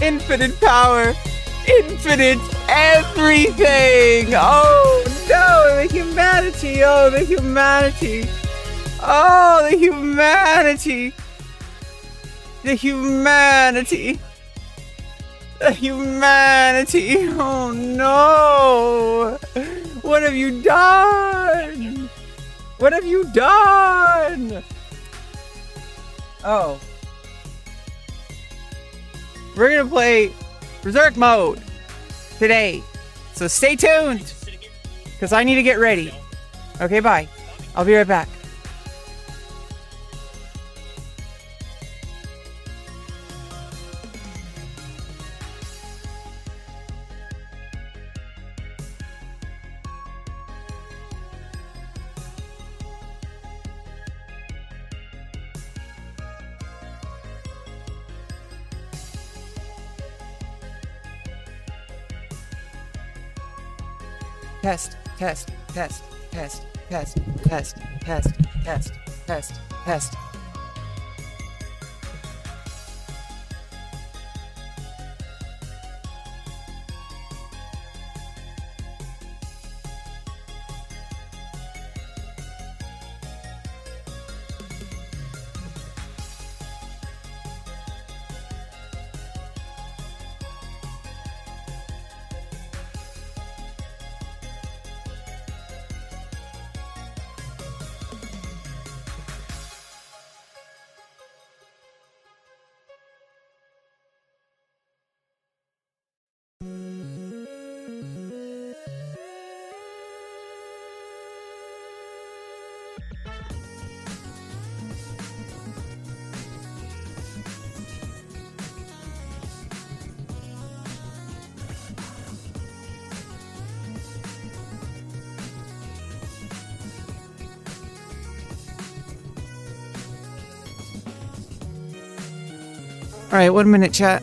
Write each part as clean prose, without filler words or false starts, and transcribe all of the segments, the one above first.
Infinite power. Infinite everything. Oh no, the humanity. Oh, the humanity. Oh, the humanity. The humanity. The humanity. Oh no. What have you done? What have you done? Oh. We're gonna play Berserk mode today. So stay tuned, because I need to get ready. Okay, bye. I'll be right back. Test, test, test, test, test, test, test, test, test, test. All right, 1 minute, chat.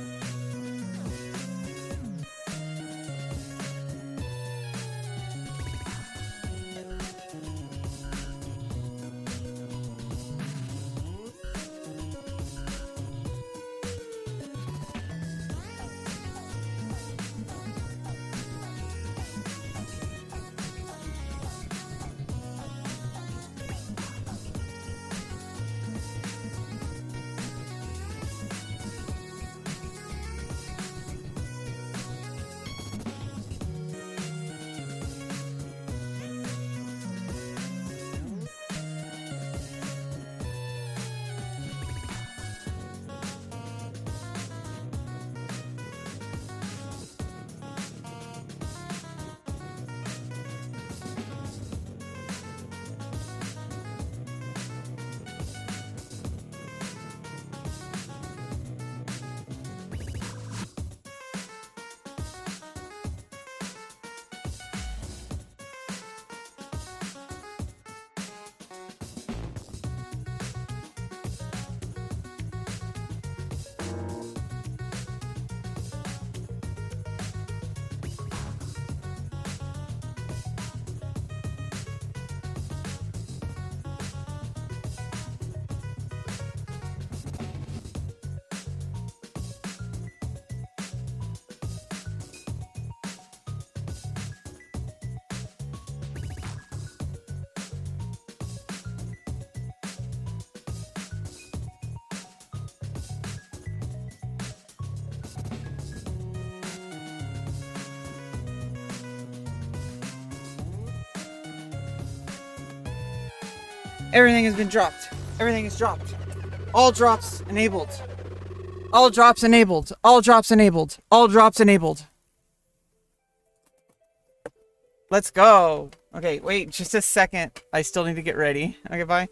Everything has been dropped. Everything is dropped. All drops enabled. All drops enabled. All drops enabled. All drops enabled. Let's go. Okay, wait just a second. I still need to get ready. Okay, bye.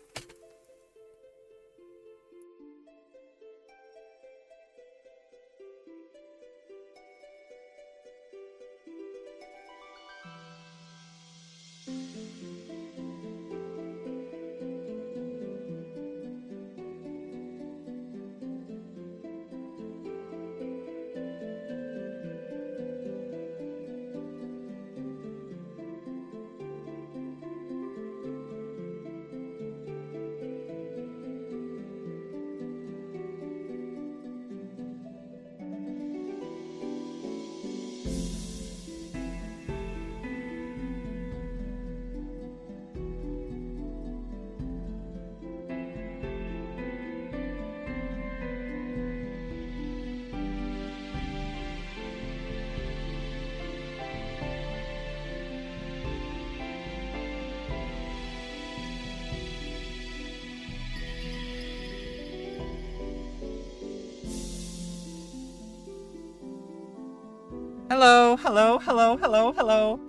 Hello, hello, hello, hello, hello.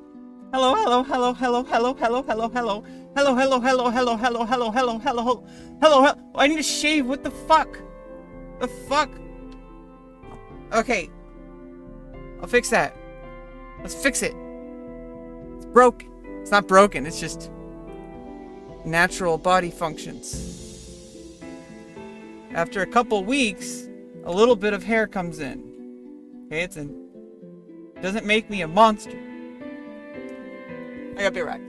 Hello, hello, hello, hello, hello, hello, hello, hello. Hello, hello, hello, hello, hello, hello, hello, hello, hello. I need to shave. What the fuck? The fuck? Okay. I'll fix that. Let's fix it. It's broken. It's not broken. It's just natural body functions. After a couple weeks, a little bit of hair comes in. Okay, doesn't make me a monster. I gotta be right.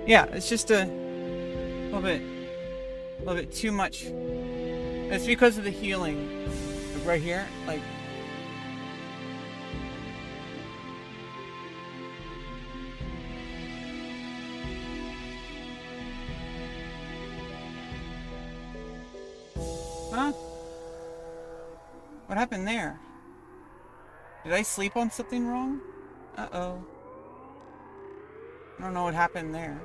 Yeah, it's just a little bit too much. It's because of the healing. Like right here, like. Huh? What happened there? Did I sleep on something wrong? Uh-oh. I don't know what happened there.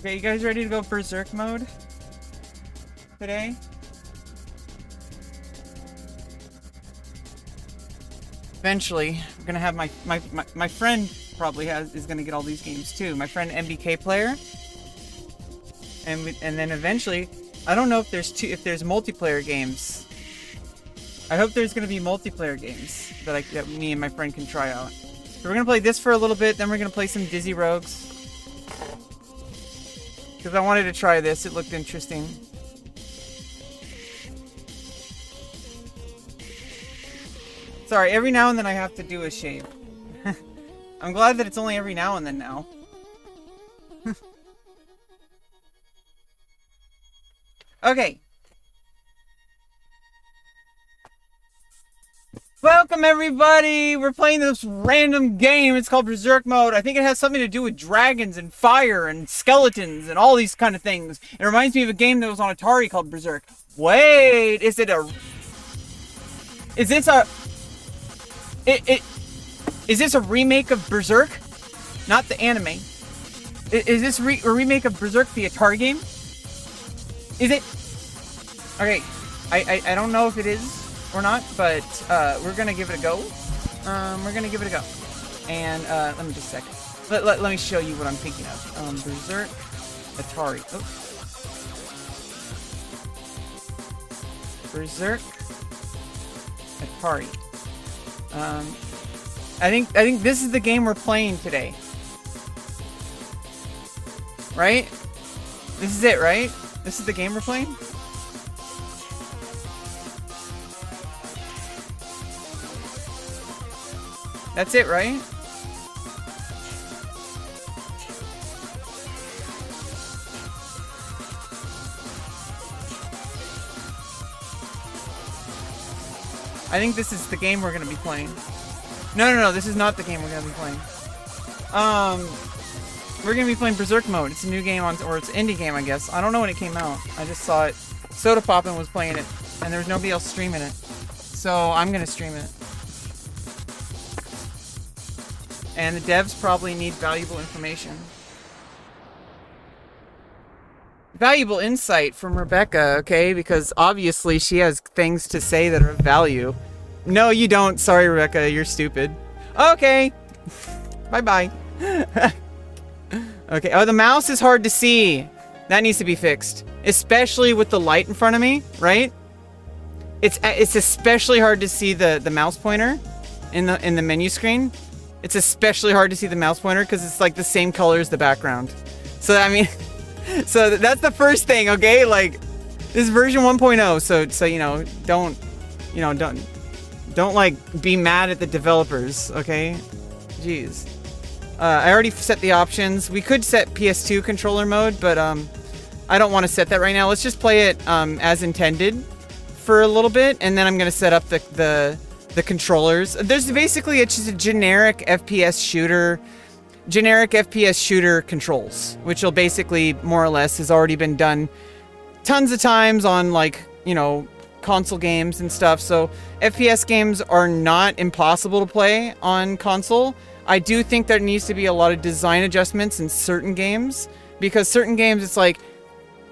Okay, you guys ready to go berserk mode today? Eventually, we're gonna have my friend probably is gonna get all these games too. My friend MBK player, and then eventually, I don't know if there's multiplayer games. I hope there's gonna be multiplayer games that me and my friend can try out. So we're gonna play this for a little bit, then we're gonna play some Dizzy Rogues. Because I wanted to try this, it looked interesting. Sorry, every now and then I have to do a shave. I'm glad that it's only every now and then now. Okay. Welcome everybody! We're playing this random game. It's called Berserk Mode. I think it has something to do with dragons and fire and skeletons and all these kind of things. It reminds me of a game that was on Atari called Berserk. Wait, is this a remake of Berserk? Not the anime. Is this a remake of Berserk, the Atari game? Is it? Okay, I don't know if it is or not, but we're gonna give it a go. We're gonna give it a go. And let me just a second. Let me show you what I'm thinking of. Berserk, Atari. Oh. Berserk, Atari. I think this is the game we're playing today. Right? This is it, right? This is the game we're playing? That's it, right? I think this is the game we're gonna be playing. No, this is not the game we're gonna be playing. We're gonna be playing Berserk Mode. It's a new game or it's an indie game, I guess. I don't know when it came out. I just saw it. Soda Poppin' was playing it, and there was nobody else streaming it. So I'm gonna stream it. And the devs probably need valuable information. Valuable insight from Rebecca, okay? Because obviously she has things to say that are of value. No, you don't. Sorry, Rebecca. You're stupid. Okay. Bye-bye. Okay. Oh, the mouse is hard to see. That needs to be fixed. Especially with the light in front of me, right? It's especially hard to see the mouse pointer in the menu screen. It's especially hard to see the mouse pointer because it's like the same color as the background. So, I mean... So that's the first thing, okay? Like, this is version 1.0, so you know, don't like be mad at the developers, okay? Jeez. I already set the options. We could set PS2 controller mode, but I don't want to set that right now. Let's just play it as intended for a little bit, and then I'm gonna set up the controllers. There's basically it's just a generic FPS shooter controls, which will basically more or less has already been done tons of times on, like, you know, console games and stuff. So FPS games are not impossible to play on console. I do think there needs to be a lot of design adjustments in certain games, because certain games it's like,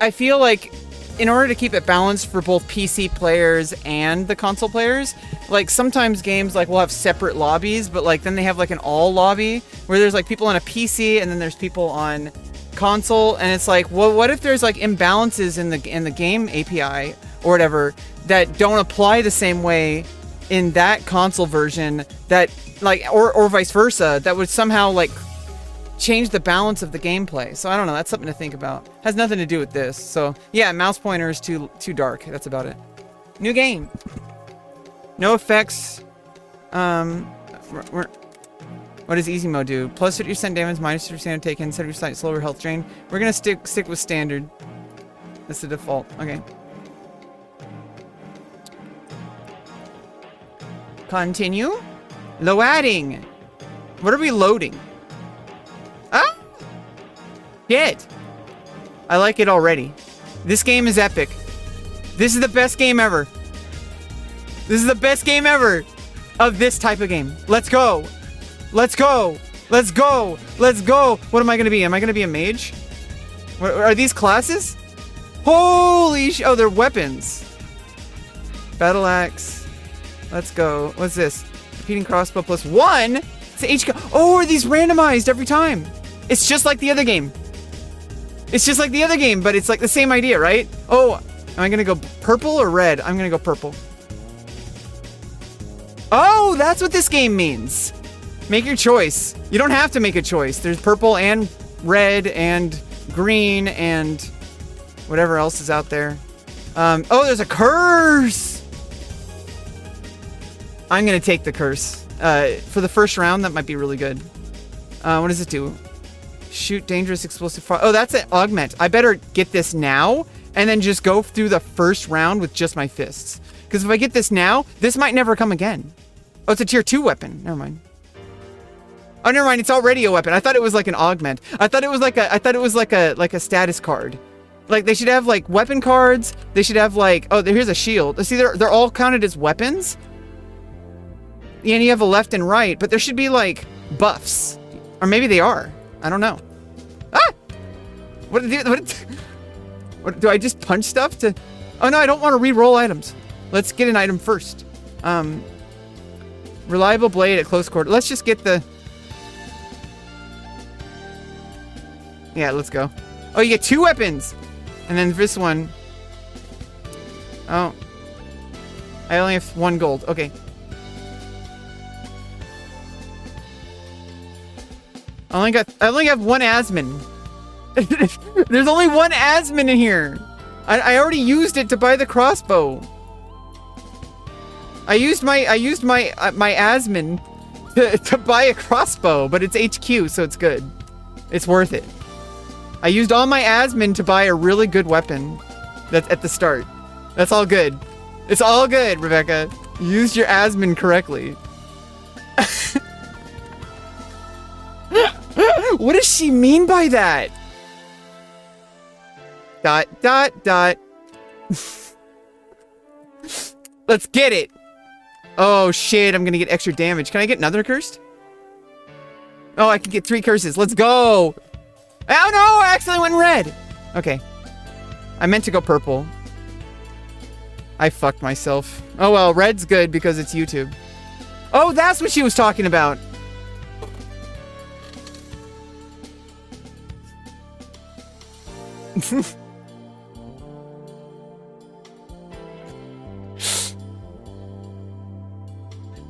I feel like in order to keep it balanced for both PC players and the console players, like sometimes games like will have separate lobbies, but like then they have like an all lobby where there's like people on a PC and then there's people on console, and it's like, well, what if there's like imbalances in the game API or whatever that don't apply the same way in that console version, that like or vice versa, that would somehow like change the balance of the gameplay. So I don't know, that's something to think about. Has nothing to do with this. So yeah, mouse pointer is too dark. That's about it. New game. No effects. What does easy mode do? Plus 50% damage, minus 50% taken, 70% slower health drain. We're gonna stick with standard. That's the default. Okay. Continue. Loading. What are we loading? Ah! Shit. I like it already. This game is epic. This is the best game ever. This is the best game ever of this type of game. Let's go. Let's go. Let's go. Let's go. What am I going to be? Am I going to be a mage? What, are these classes? Holy sh... Oh, they're weapons. Battle axe. Let's go. What's this? Repeating crossbow plus 1? It's HK. Oh, are these randomized every time? It's just like the other game. It's just like the other game, but it's like the same idea, right? Oh, am I gonna go purple or red? I'm gonna go purple. Oh, that's what this game means. Make your choice. You don't have to make a choice. There's purple and red and green and whatever else is out there. Oh, there's a curse. I'm gonna take the curse. For the first round, that might be really good. What does it do? Shoot dangerous explosive fire. Oh, that's an augment. I better get this now and then just go through the first round with just my fists. Because if I get this now, this might never come again. Oh, it's a tier 2 weapon. Never mind. Oh, never mind. It's already a weapon. I thought it was like an augment. I thought it was like a status card. Like they should have like weapon cards. They should have like, oh, here's a shield. See, they're all counted as weapons. Yeah, and you have a left and right, but there should be like buffs, or maybe they are. I don't know. Ah! What do I just punch stuff to? Oh no, I don't want to re-roll items. Let's get an item first. Reliable blade at close quarter. Let's just get the. Yeah, let's go. Oh, you get 2 weapons, and then this one. Oh, I only have 1 gold. Okay. I only have 1 Asmin. There's only 1 Asmin in here. I already used it to buy the crossbow. I used my Asmin to buy a crossbow, but it's HQ, so it's good. It's worth it. I used all my Asmin to buy a really good weapon. That's at the start. That's all good. It's all good, Rebecca. You used your Asmin correctly. What does she mean by that? ... Let's get it. Oh shit, I'm gonna get extra damage. Can I get another cursed? Oh, I can get 3 curses. Let's go. Oh no, I accidentally went red. Okay. I meant to go purple. I fucked myself. Oh well, red's good because it's YouTube. Oh, that's what she was talking about.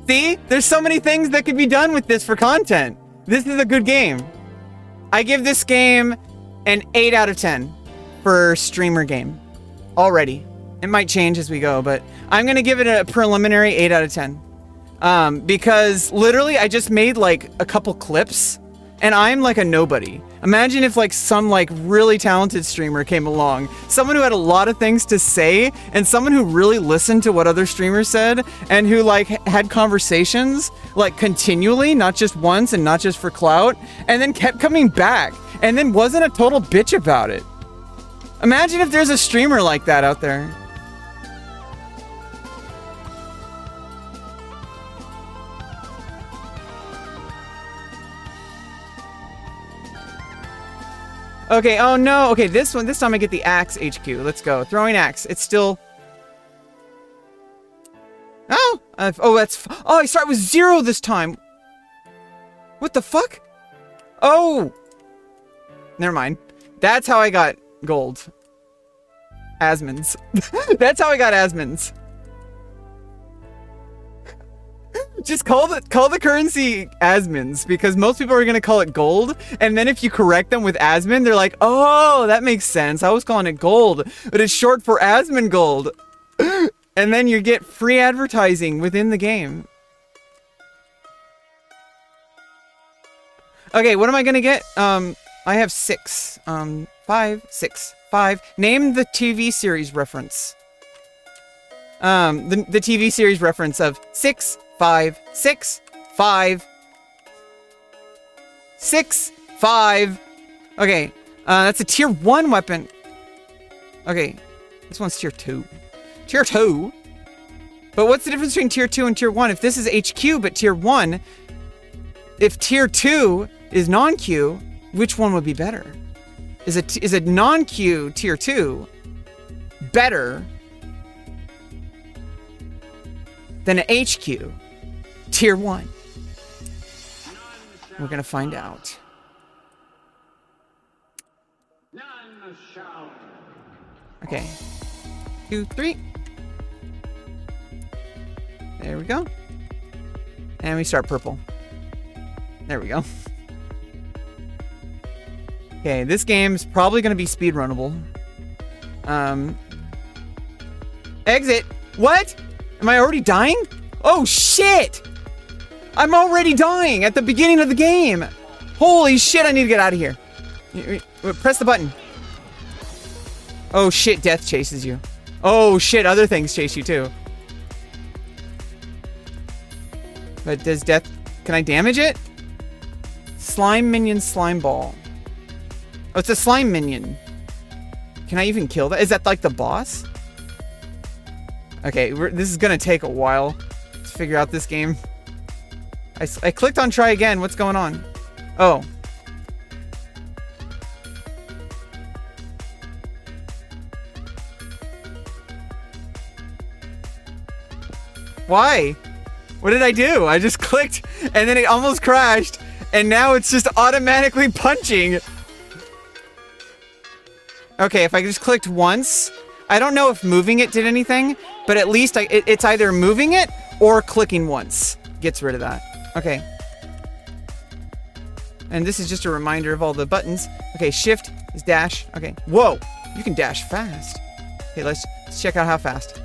See? There's so many things that could be done with this for content. This is a good game. I give this game an 8 out of 10 for streamer game. Already. It might change as we go, but I'm gonna give it a preliminary 8 out of 10. Because literally I just made like a couple clips and I'm like a nobody. Imagine if like some like really talented streamer came along, someone who had a lot of things to say and someone who really listened to what other streamers said and who like had conversations like continually, not just once and not just for clout, and then kept coming back and then wasn't a total bitch about it. Imagine if there's a streamer like that out there. Okay, oh no, okay, this time I get the axe HQ. Let's go. Throwing axe. It's still... Oh! Oh, I start with 0 this time! What the fuck? Oh! Never mind. That's how I got gold. Asmins. That's how I got Asmins. Just call the currency Asmins, because most people are gonna call it gold, and then if you correct them with Asmin, they're like, oh, that makes sense. I was calling it gold, but it's short for Asmin gold. And then you get free advertising within the game. Okay, what am I gonna get? I have 6. 5, 6, 5. Name the TV series reference. The TV series reference of 6, 5, 6, 5, 6, 5. Okay, that's a tier 1 weapon. Okay, this one's tier 2. Tier 2? But what's the difference between tier 2 and tier 1? If this is HQ but tier 1, if tier 2 is non-Q, which one would be better? Is a non-Q tier 2 better than an HQ tier 1? We're gonna find out. Okay. 2, 3. There we go. And we start purple. There we go. Okay, this game's probably gonna be speedrunnable. Exit. What? Am I already dying? Oh shit! I'm already dying at the beginning of the game. Holy shit, I need to get out of here. Press the button. Oh shit, death chases you. Oh shit, other things chase you too. But does death... Can I damage it? Slime minion, slime ball. Oh, it's a slime minion. Can I even kill that? Is that like the boss? Okay, this is gonna take a while to figure out this game. I clicked on try again. What's going on? Oh. Why? What did I do? I just clicked and then it almost crashed and now it's just automatically punching. Okay, if I just clicked once, I don't know if moving it did anything, but at least it's either moving it or clicking once gets rid of that. Okay. And this is just a reminder of all the buttons. Okay, shift is dash. Okay. Whoa, you can dash fast. Okay, let's check out how fast.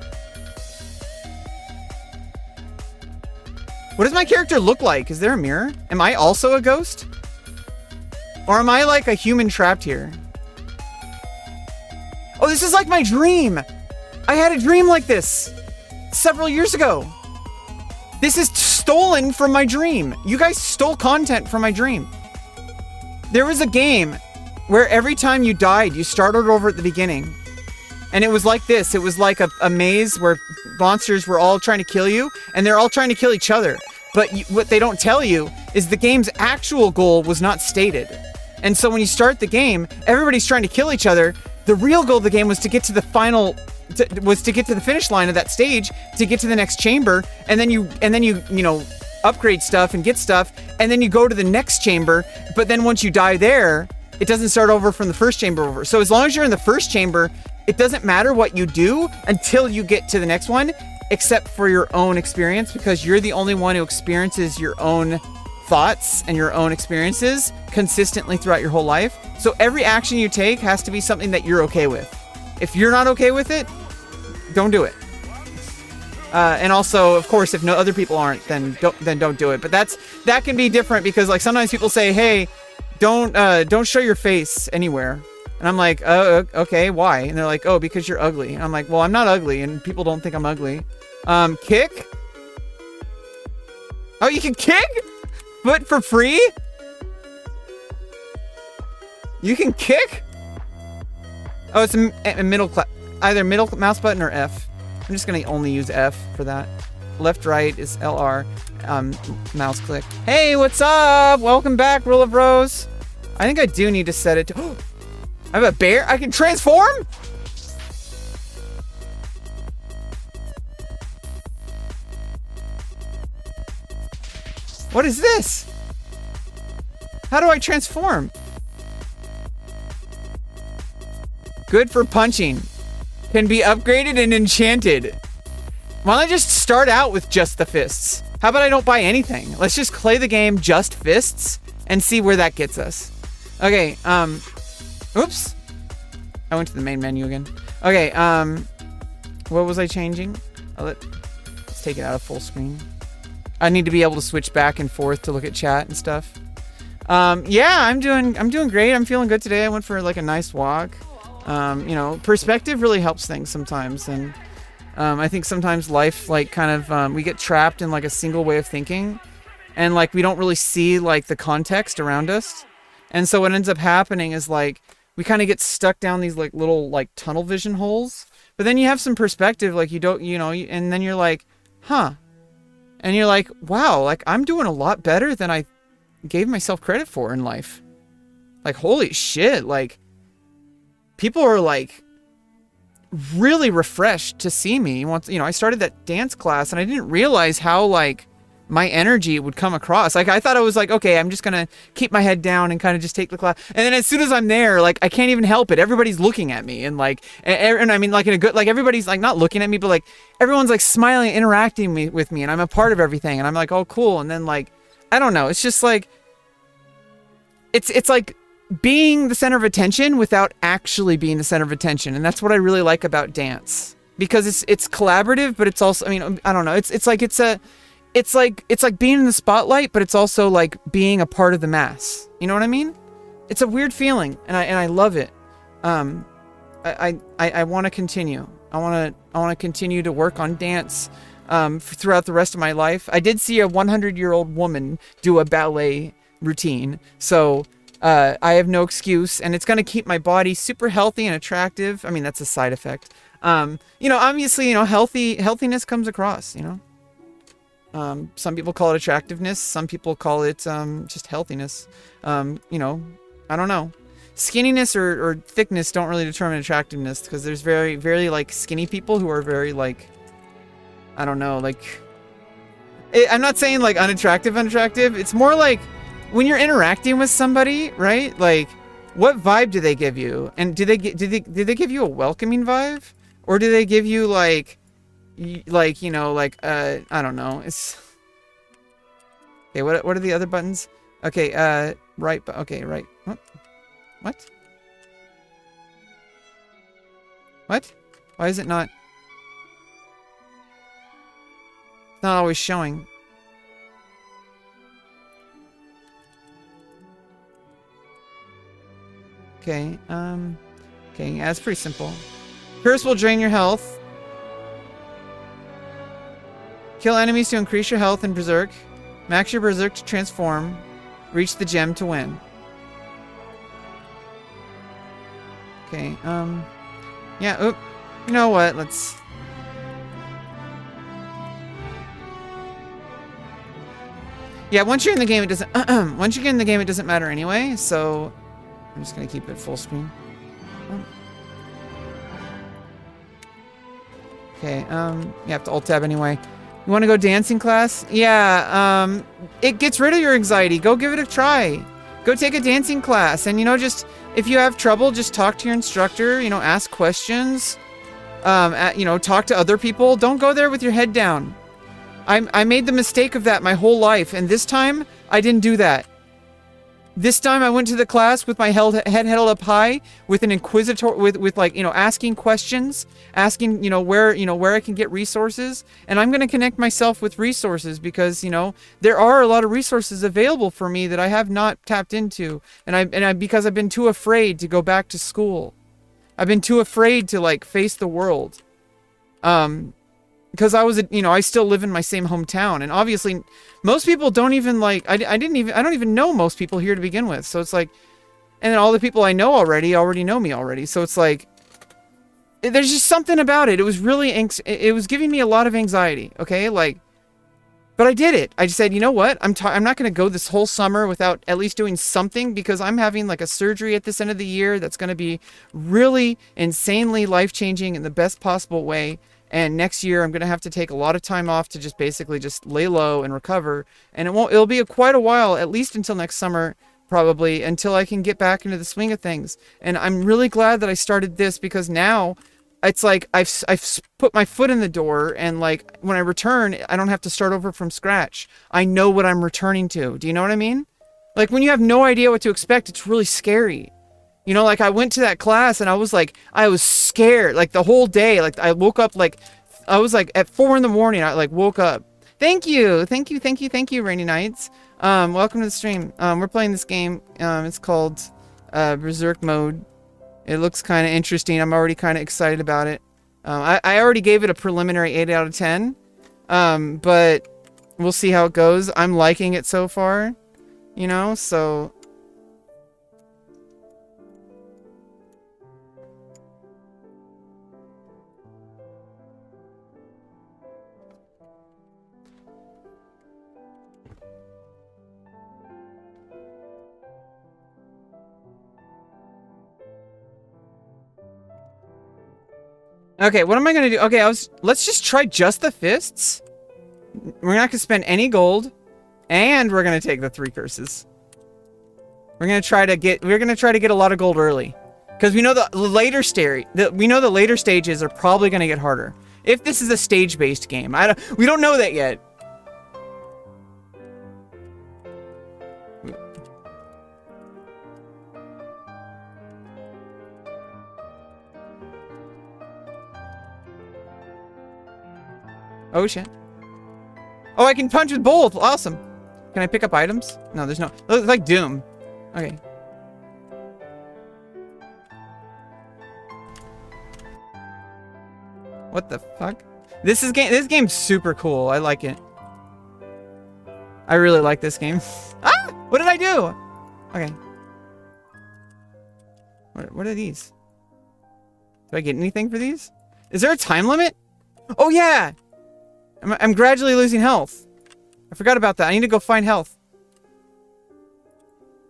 What does my character look like? Is there a mirror? Am I also a ghost? Or am I like a human trapped here? Oh, this is like my dream. I had a dream like this several years ago. This is stolen from my dream. You guys stole content from my dream. There was a game where every time you died, you started over at the beginning. And it was like this. It was like a maze where monsters were all trying to kill you, and they're all trying to kill each other. But what they don't tell you is the game's actual goal was not stated. And so when you start the game, everybody's trying to kill each other, The real goal of the game was to get to the final, was to get to the finish line of that stage, to get to the next chamber, and then you know, upgrade stuff and get stuff, and then you go to the next chamber, but then once you die there, it doesn't start over from the first chamber over. So as long as you're in the first chamber, it doesn't matter what you do until you get to the next one, except for your own experience, because you're the only one who experiences your own thoughts and your own experiences consistently throughout your whole life. So every action you take has to be something that you're okay with. If you're not okay with it, don't do it. And also, of course, if no other people aren't, then don't do it. But that can be different, because like sometimes people say, hey, don't show your face anywhere. And I'm like, oh, okay, why? And they're like, oh, because you're ugly. And I'm like, well, I'm not ugly, and people don't think I'm ugly. Kick? Oh, you can kick? Foot for free? You can kick? Oh, it's a middle either middle mouse button or F. I'm just gonna only use F for that. Left, right is LR. Mouse click. Hey, what's up? Welcome back, Rule of Rose. I think I do need to set it to... I have a bear? I can transform? What is this? How do I transform? Good for punching. Can be upgraded and enchanted. Why don't I just start out with just the fists? How about I don't buy anything? Let's just play the game just fists and see where that gets us. Okay, oops. I went to the main menu again. Okay, what was I changing? Let's take it out of full screen. I need to be able to switch back and forth to look at chat and stuff. Yeah, I'm doing great. I'm feeling good today. I went for like a nice walk. You know, perspective really helps things sometimes, and I think sometimes life like kind of we get trapped in like a single way of thinking, and like we don't really see like the context around us, and so what ends up happening is like we kind of get stuck down these like little like tunnel vision holes. But then you have some perspective, like you don't, you know, and then you're like, huh, and you're like, wow, like I'm doing a lot better than I gave myself credit for in life. Like holy shit, like people are like really refreshed to see me. Once, you know, I started that dance class and I didn't realize how like my energy would come across. Like I thought I was like, okay, I'm just gonna keep my head down and kind of just take the class. And then as soon as I'm there, like I can't even help it. Everybody's looking at me, and like, and I mean like in a good, like everybody's like not looking at me, but like everyone's like smiling, interacting with me, and I'm a part of everything. And I'm like, oh cool. And then like, I don't know. It's just like, it's like being the center of attention without actually being the center of attention. And that's what I really like about dance, because it's collaborative, but it's also, I mean, I don't know. It's like being in the spotlight, but it's also like being a part of the mass. You know what I mean? It's a weird feeling, and I love it. I want to continue. I want to continue to work on dance throughout the rest of my life. I did see a 100-year-old woman do a ballet routine, so I have no excuse, and it's going to keep my body super healthy and attractive. I mean, that's a side effect. You know, obviously, you know, healthiness comes across, you know. Some people call it attractiveness. Some people call it just healthiness. You know, I don't know. Skinniness or thickness don't really determine attractiveness, because there's very, very like skinny people who are very like, I don't know, like, I'm not saying like unattractive. It's more like when you're interacting with somebody, right? Like, what vibe do they give you? And did they give you a welcoming vibe, or do they give you like you know, like I don't know. It's okay. What are the other buttons? Okay, right. Okay, right. What? Why is it not? It's not always showing. Okay. Okay. Yeah, it's pretty simple. Curse will drain your health. Kill enemies to increase your health in Berserk. Max your Berserk to transform. Reach the gem to win. Okay, yeah, oop. You know what, let's... Yeah, once you're in the game, it doesn't... once you get in the game, it doesn't matter anyway, so... I'm just gonna keep it full screen. Okay, you have to alt-tab anyway. You want to go dancing class? Yeah, it gets rid of your anxiety. Go give it a try. Go take a dancing class. And, you know, just, if you have trouble, just talk to your instructor, you know, ask questions. You know, talk to other people. Don't go there with your head down. I made the mistake of that my whole life, and this time, I didn't do that. This time I went to the class with my head held up high, with an inquisitor, with like, you know, asking questions, asking, you know, where I can get resources, and I'm going to connect myself with resources because, you know, there are a lot of resources available for me that I have not tapped into, and because I've been too afraid to go back to school. I've been too afraid to like face the world. Because I was, you know, I still live in my same hometown, and obviously most people don't even like, I don't even know most people here to begin with. So it's like, and then all the people I know already know me already. So it's like, there's just something about it. It was really, it was giving me a lot of anxiety. Okay. Like, but I did it. I just said, you know what? I'm not going to go this whole summer without at least doing something, because I'm having like a surgery at this end of the year that's going to be really insanely life-changing in the best possible way. And next year, I'm going to have to take a lot of time off to just basically just lay low and recover. And it'll be quite a while, at least until next summer, probably, until I can get back into the swing of things. And I'm really glad that I started this, because now it's like I've put my foot in the door, and like when I return, I don't have to start over from scratch. I know what I'm returning to. Do you know what I mean? Like when you have no idea what to expect, it's really scary. You know, like I went to that class and I was scared, like the whole day. Like I woke up, like I was like at 4 a.m. I like woke up. Thank you, Rainy Nights. Welcome to the stream. We're playing this game. It's called Berserk Mode. It looks kind of interesting. I'm already kind of excited about it. I already gave it a preliminary 8 out of 10. But we'll see how it goes. I'm liking it so far, you know, so. Okay, what am I gonna do? Okay, let's just try just the fists. We're not gonna spend any gold, and we're gonna take the 3 curses. We're gonna try to get a lot of gold early, because we know the later stages are probably gonna get harder. If this is a stage-based game, we don't know that yet. Oh shit. Oh, I can punch with both. Awesome. Can I pick up items? No, there's no. It's like Doom. Okay. What the fuck? This game's super cool. I like it. I really like this game. Ah! What did I do? Okay. What are these? Do I get anything for these? Is there a time limit? Oh yeah! I'm gradually losing health. I forgot about that. I need to go find health.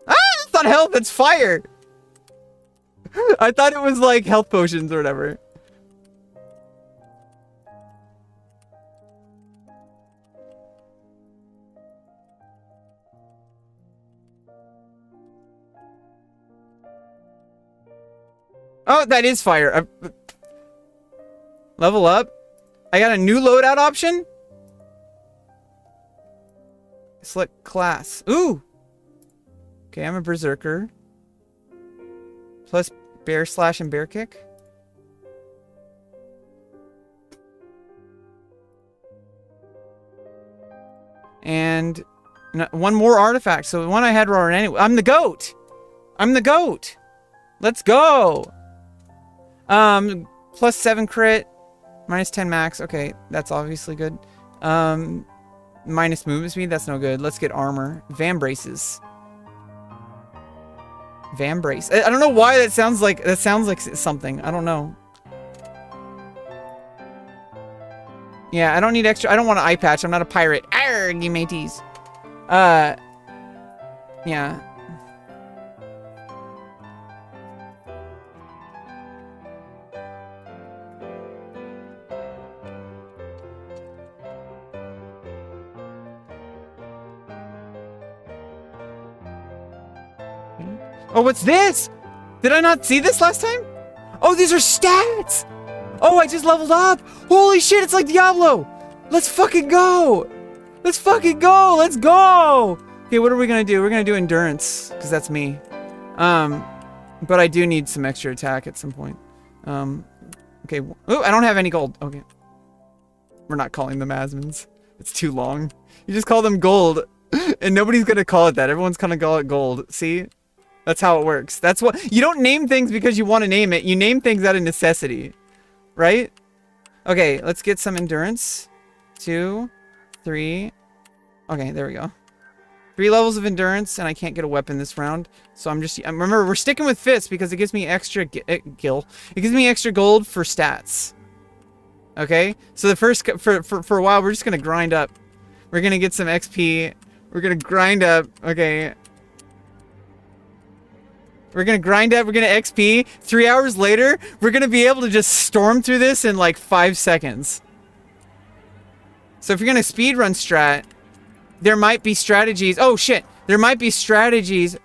Ah! It's not health, it's fire! I thought it was like health potions or whatever. Oh, that is fire. Level up. I got a new loadout option. Select class. Ooh. Okay, I'm a berserker. Plus bear slash and bear kick. And one more artifact. So the one I had were anyway. I'm the goat. I'm the goat. Let's go. Plus 7 crit. Minus 10 max. Okay, that's obviously good. Minus movement speed. That's no good. Let's get armor. Vam braces. Vam brace. I don't know why that sounds like something. I don't know. Yeah, I don't need extra. I don't want an eye patch. I'm not a pirate. Arrgh, you mateys. Yeah. Oh, what's this? Did I not see this last time? Oh, these are stats. Oh, I just leveled up. Holy shit, it's like Diablo. Let's fucking go. Let's fucking go. Let's go. Okay, what are we gonna do? We're gonna do endurance, because that's me. But I do need some extra attack at some point. Okay. Oh, I don't have any gold. Okay. We're not calling them Asmins. It's too long. You just call them gold. And nobody's gonna call it that. Everyone's gonna call it gold. See? That's how it works. That's what... You don't name things because you want to name it. You name things out of necessity. Right? Okay, let's get some endurance. 2, 3. Okay, there we go. 3 levels of endurance, and I can't get a weapon this round. So I'm just... Remember, we're sticking with fists because it gives me extra... It gives me extra gold for stats. Okay? So the first... For a while, we're just gonna grind up. We're gonna get some XP. We're gonna grind up. Okay. We're gonna grind up. We're gonna XP. 3 hours later, we're gonna be able to just storm through this in like 5 seconds. So if you're gonna speedrun strat, there might be strategies. Oh shit! There might be strategies.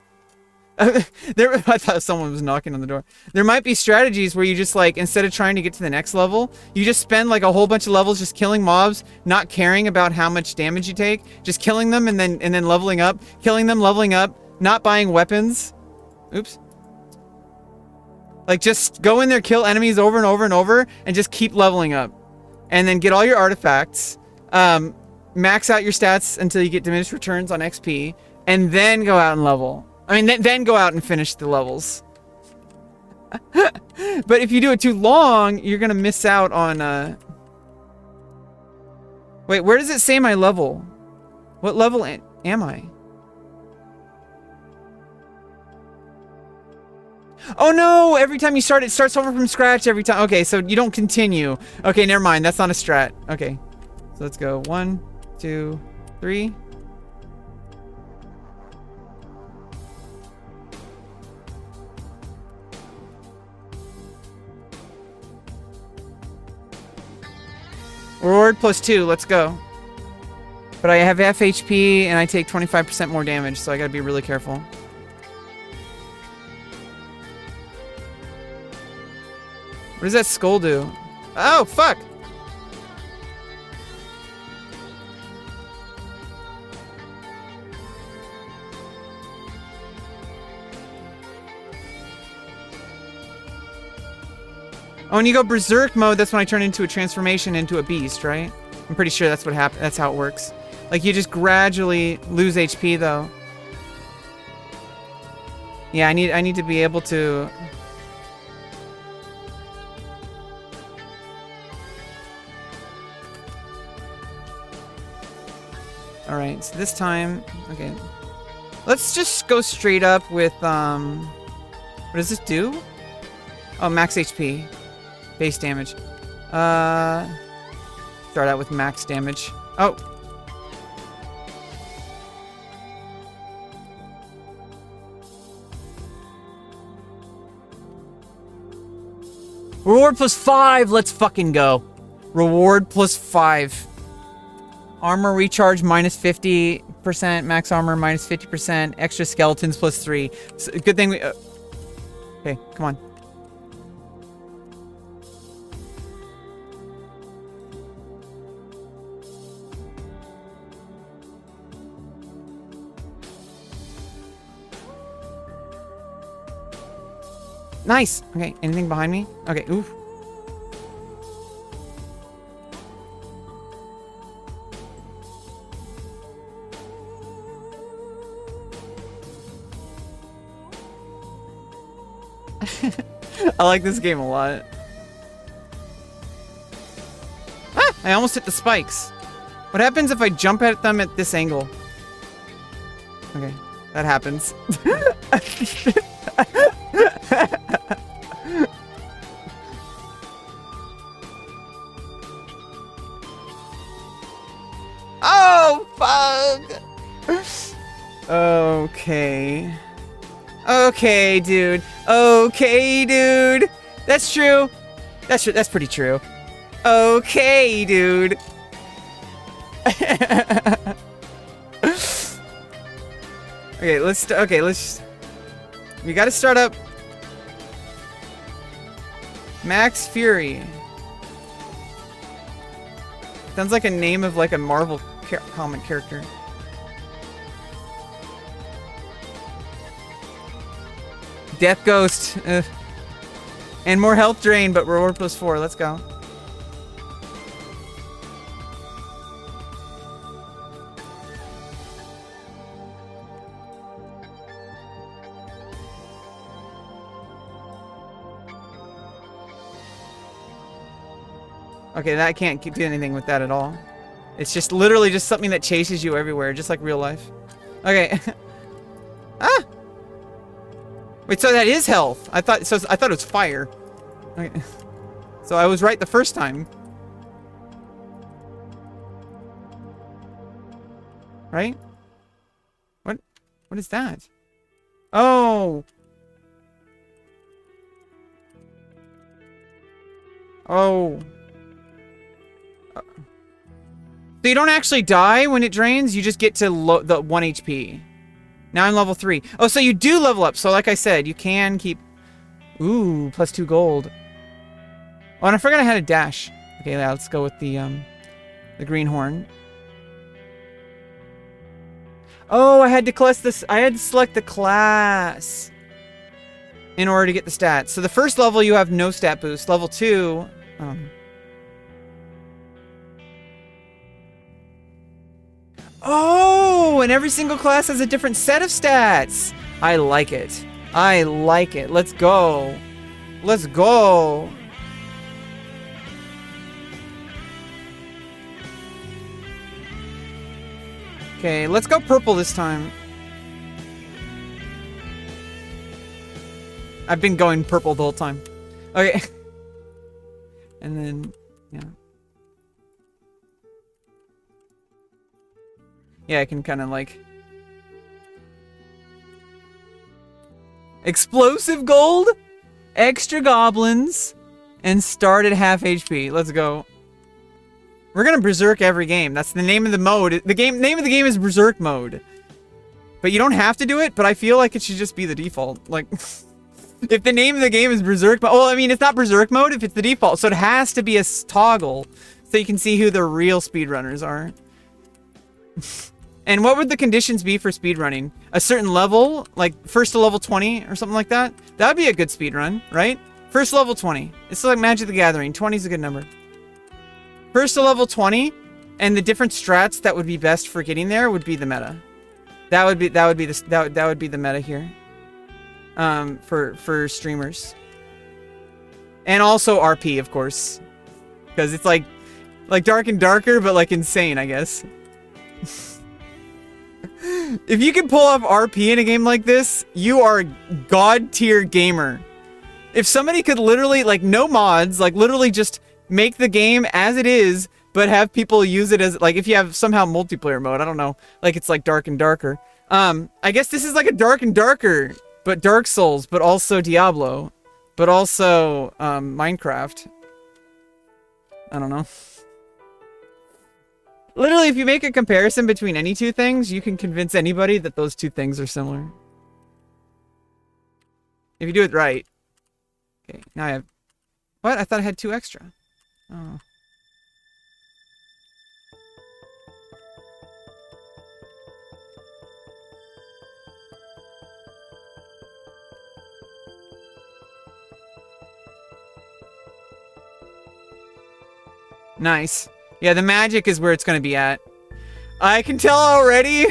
I thought someone was knocking on the door. There might be strategies where you just like, instead of trying to get to the next level, you just spend like a whole bunch of levels just killing mobs, not caring about how much damage you take, just killing them and then leveling up, killing them, leveling up, not buying weapons. Oops. Like just go in there, kill enemies over and over and over, and just keep leveling up, and then get all your artifacts. Max out your stats until you get diminished returns on XP, and then go out and level. I mean, then go out and finish the levels. But if you do it too long, you're gonna miss out on, Wait, where does it say my level? What level am I? Oh no! Every time you start, it starts over from scratch every time. Okay, so you don't continue. Okay, never mind. That's not a strat. Okay. So let's go. 1, 2, 3. Reward +2, let's go. But I have FHP and I take 25% more damage, so I gotta be really careful. What does that skull do? Oh, fuck! Oh, when you go berserk mode, that's when I turn into a transformation into a beast, right? I'm pretty sure that's what happened. That's how it works. Like, you just gradually lose HP, though. Yeah, I need to be able to... Alright, so this time... Okay. Let's just go straight up with, What does this do? Oh, max HP. Base damage. Start out with max damage. Oh! Reward +5! Let's fucking go. Reward +5. Armor recharge -50%. Max armor -50%. Extra skeletons +3. So, good thing we... okay, come on. Nice! Okay, anything behind me? Okay, oof. I like this game a lot. Ah! I almost hit the spikes. What happens if I jump at them at this angle? Okay, that happens. Oh, fuck! Okay. Okay, dude. Okay, dude. That's true. That's true. That's pretty true. Okay, dude. Okay, let's... We gotta start up. Max Fury. Sounds like a name of like a Marvel comic character. Death Ghost. Ugh. And more health drain, but reward +4. Let's go. Okay, that can't do anything with that at all. It's just literally just something that chases you everywhere, just like real life. Okay. Ah! Wait, so that is health. I thought it was fire. Okay. So I was right the first time. Right? What is that? Oh. Oh. So you don't actually die when it drains, you just get to the 1 HP. Now I'm level 3. Oh, so you do level up. So like I said, you can keep... Ooh, +2 gold. Oh, and I forgot I had a dash. Okay, now let's go with the greenhorn. Oh, I had to select the class in order to get the stats. So the first level, you have no stat boost. Level 2... Oh, and every single class has a different set of stats. I like it. I like it. Let's go. Let's go. Okay, let's go purple this time. I've been going purple the whole time. Okay. And then, yeah. Yeah, I can kind of like... Explosive gold, extra goblins, and start at half HP. Let's go. We're gonna berserk every game. That's the name of the mode. The name of the game is berserk mode. But you don't have to do it, but I feel like it should just be the default. Like, if the name of the game is berserk mode... Well, I mean, it's not berserk mode if it's the default, so it has to be a toggle so you can see who the real speedrunners are. And what would the conditions be for speedrunning? A certain level, like first to level 20 or something like that? That would be a good speedrun, right? First level 20. It's like Magic the Gathering. 20 is a good number. First to level 20, and the different strats that would be best for getting there would be the meta. That would be the meta here. For streamers. And also RP, of course. Because it's like dark and darker, but like insane, I guess. If you can pull off RP in a game like this, you are a god tier gamer. If somebody could literally, like, no mods, like literally just make the game as it is, but have people use it as, like, if you have somehow multiplayer mode, I don't know, like it's like dark and darker. I guess this is like a dark and darker, but Dark Souls, but also Diablo, but also Minecraft. I don't know. Literally, if you make a comparison between any two things, you can convince anybody that those two things are similar. If you do it right. Okay, now I have... What? I thought I had 2 extra. Oh. Nice. Yeah, the magic is where it's going to be at. I can tell already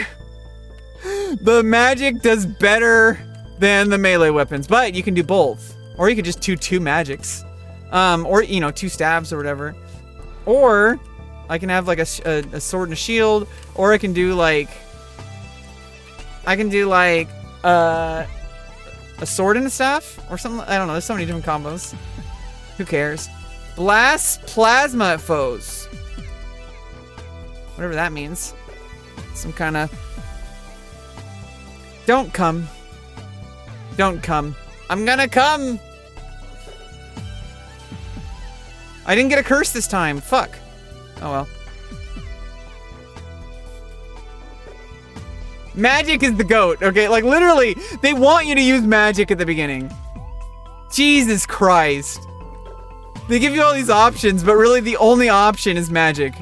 the magic does better than the melee weapons, but you can do both. Or you could just do 2 magics. Or, you know, 2 stabs or whatever. Or I can have like a sword and a shield, or I can do like a sword and a staff or something. I don't know, there's so many different combos. Who cares? Blast plasma at foes. Whatever that means. Some kind of... Don't come. Don't come. I'm gonna come! I didn't get a curse this time. Fuck. Oh well. Magic is the GOAT, okay? Like, literally, they want you to use magic at the beginning. Jesus Christ. They give you all these options, but really the only option is magic.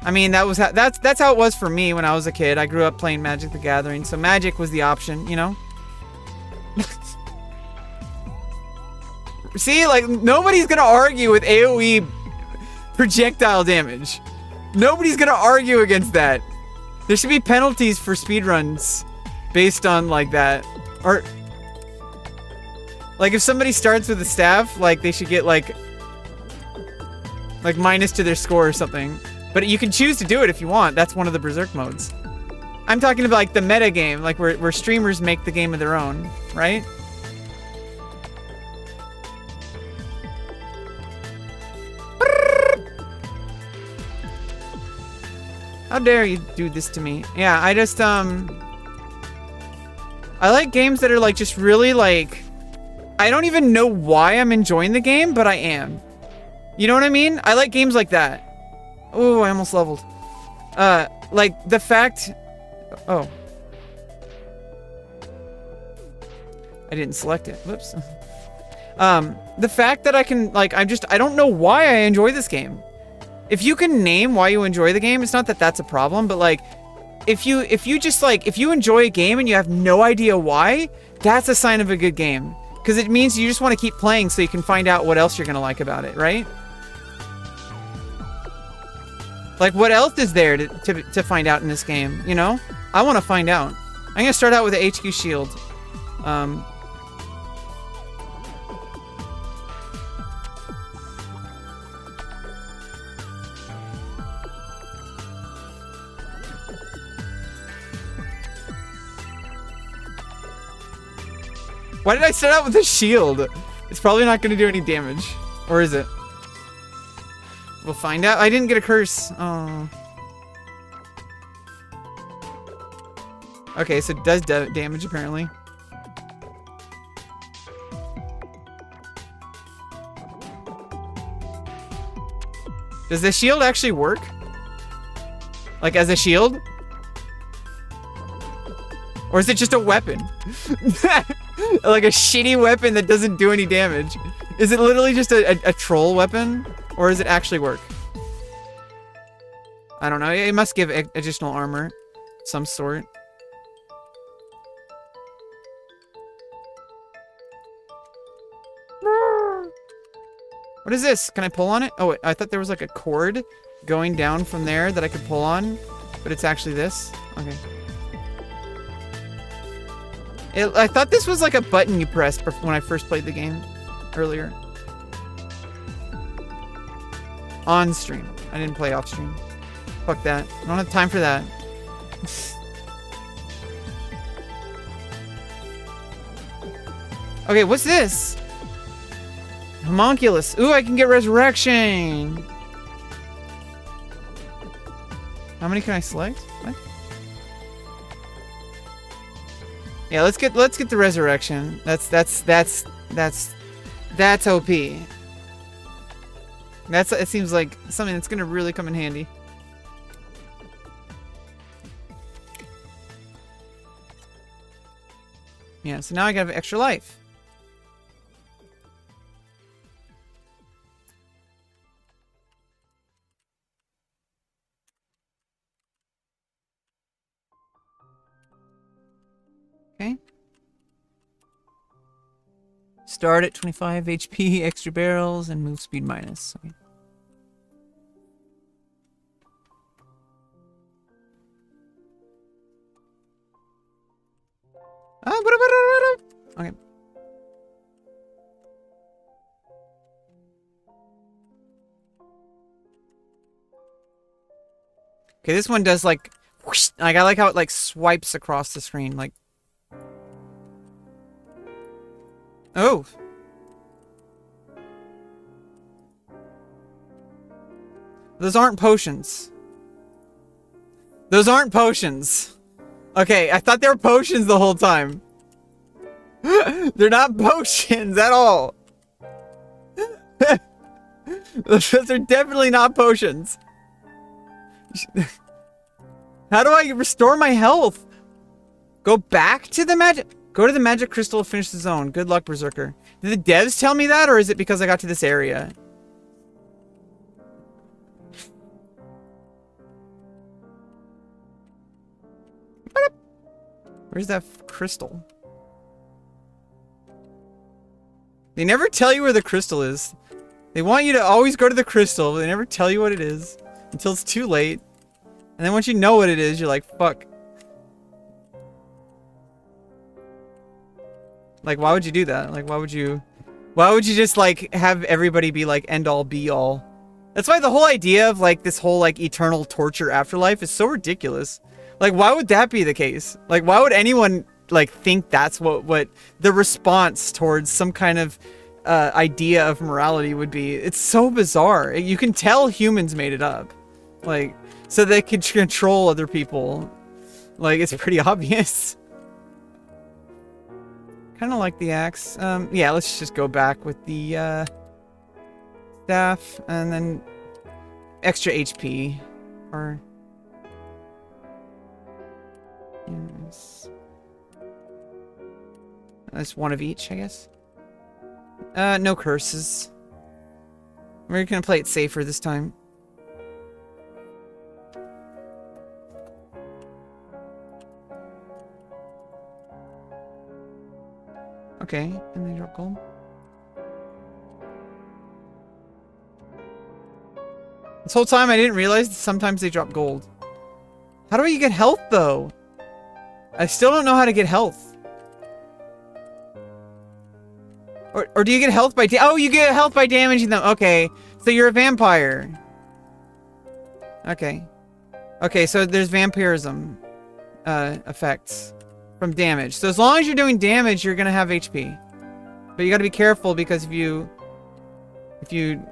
I mean, that's how it was for me when I was a kid. I grew up playing Magic the Gathering, so magic was the option, you know? See, like, nobody's gonna argue with AoE projectile damage. Nobody's gonna argue against that. There should be penalties for speedruns based on, like, that. Or, like, if somebody starts with a staff, like, they should get, like minus to their score or something. But you can choose to do it if you want. That's one of the Berserk modes. I'm talking about, like, the meta game, like, where streamers make the game of their own, right? How dare you do this to me? Yeah, I just, I like games that are, like, just really, like, I don't even know why I'm enjoying the game, but I am. You know what I mean? I like games like that. Oh, I almost leveled. Like, the fact... Oh. I didn't select it. Whoops. The fact that I can, like, I don't know why I enjoy this game. If you can name why you enjoy the game, it's not that that's a problem, but, like, if you enjoy a game and you have no idea why, that's a sign of a good game. Because it means you just want to keep playing so you can find out what else you're going to like about it, right? Like, what else is there to find out in this game, you know? I want to find out. I'm going to start out with the HQ shield. Why did I start out with a shield? It's probably not going to do any damage. Or is it? We'll find out. I didn't get a curse. Oh. Okay, so it does damage apparently. Does the shield actually work? Like, as a shield? Or is it just a weapon? Like a shitty weapon that doesn't do any damage. Is it literally just a troll weapon? Or does it actually work? I don't know. It must give additional armor. Some sort. What is this? Can I pull on it? Oh, I thought there was like a cord going down from there that I could pull on. But it's actually this. Okay. I thought this was like a button you pressed when I first played the game earlier. On stream. I didn't play off stream. Fuck that. I don't have time for that. Okay, what's this? Homunculus. Ooh, I can get resurrection. How many can I select? What? Yeah, let's get the resurrection. That's OP. It seems like something that's gonna really come in handy. Yeah, so now I got extra life. Okay. Start at 25 HP, extra barrels, and move speed minus. Okay. Okay. Okay, this one does like, whoosh, like I like how it like swipes across the screen, like. Oh. Those aren't potions. Those aren't potions. Okay, I thought they were potions the whole time. They're not potions at all. Those are definitely not potions. How do I restore my health? Go back to the magic... Go to the magic crystal to finish the zone. Good luck, Berserker. Did the devs tell me that, or is it because I got to this area? Where's that crystal? They never tell you where the crystal is. They want you to always go to the crystal, but they never tell you what it is until it's too late. And then once you know what it is, you're like, fuck. Like, why would you do that? Like, why would you just, like, have everybody be, like, end all be all? That's why the whole idea of, like, this whole, like, eternal torture afterlife is so ridiculous. Like, why would that be the case? Like, why would anyone, like, think that's what the response towards some kind of idea of morality would be? It's so bizarre. You can tell humans made it up. Like, so they could control other people. Like, it's pretty obvious. Kind of like the axe. Yeah, let's just go back with the staff and then extra HP. Or yes. That's one of each, I guess. No curses. We're gonna play it safer this time. Okay, and they drop gold. This whole time I didn't realize that sometimes they drop gold. How do I get health though? I still don't know how to get health. Or do you get health by oh, you get health by damaging them. Okay, so you're a vampire. Okay. Okay, so there's vampirism effects from damage. So as long as you're doing damage, you're gonna have HP. But you gotta be careful because if you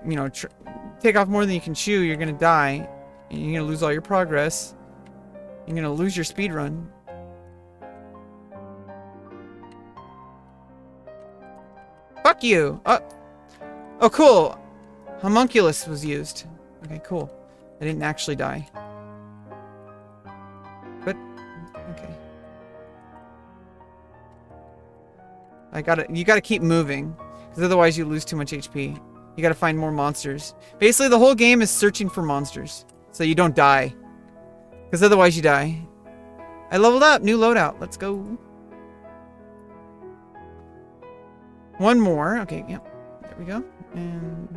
know, take off more than you can chew, you're gonna die. And you're gonna lose all your progress. You're gonna lose your speed run. Fuck you! Oh, cool. Homunculus was used. Okay, cool. I didn't actually die. But, okay. You gotta keep moving, because otherwise you lose too much HP. You gotta find more monsters. Basically, the whole game is searching for monsters, so you don't die. Because otherwise you die. I leveled up! New loadout. Let's go. One more. Okay, yep. There we go. And...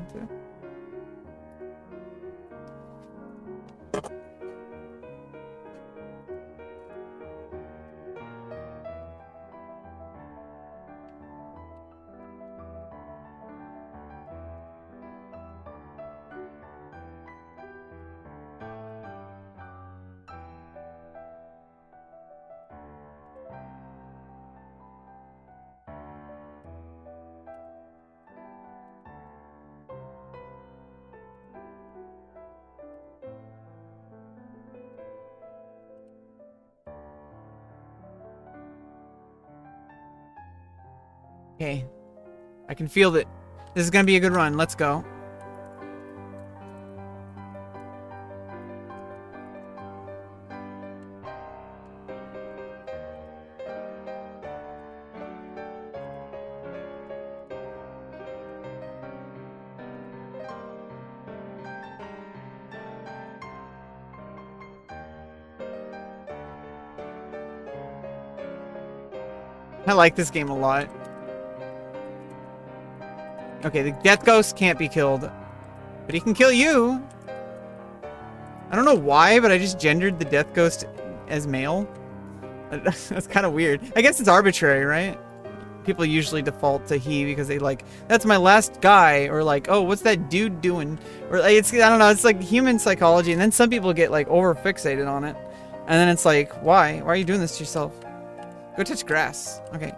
Okay. I can feel that this is gonna be a good run. Let's go. I like this game a lot. Okay, the Death Ghost can't be killed. But he can kill you. I don't know why, but I just gendered the Death Ghost as male. That's kind of weird. I guess it's arbitrary, right? People usually default to he because they like, that's my last guy. Or like, oh, what's that dude doing? Or like, it's, I don't know, it's like human psychology. And then some people get like over fixated on it. And then it's like, why? Why are you doing this to yourself? Go touch grass. Okay.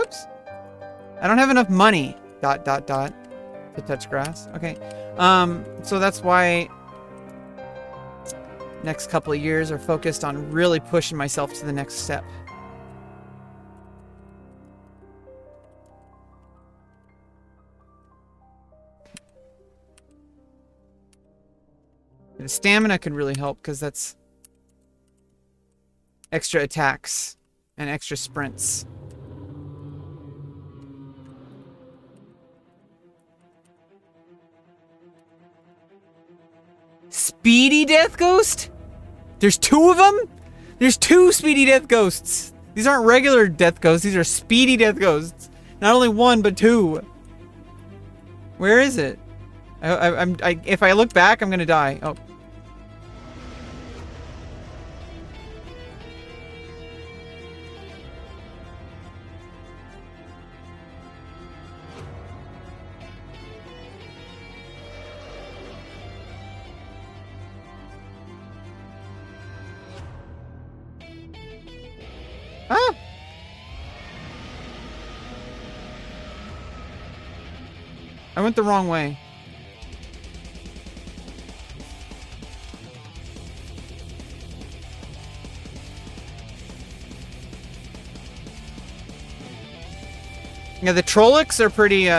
Oops. I don't have enough money, ... to touch grass. Okay. So that's why next couple of years are focused on really pushing myself to the next step. The stamina could really help because that's extra attacks and extra sprints. Speedy Death Ghost? There's 2 of them? There's 2 Speedy Death Ghosts. These aren't regular Death Ghosts. These are Speedy Death Ghosts. Not only 1, but 2. Where is it? If I look back, I'm gonna die. Oh. Ah! I went the wrong way. Yeah, the Trollocs are pretty,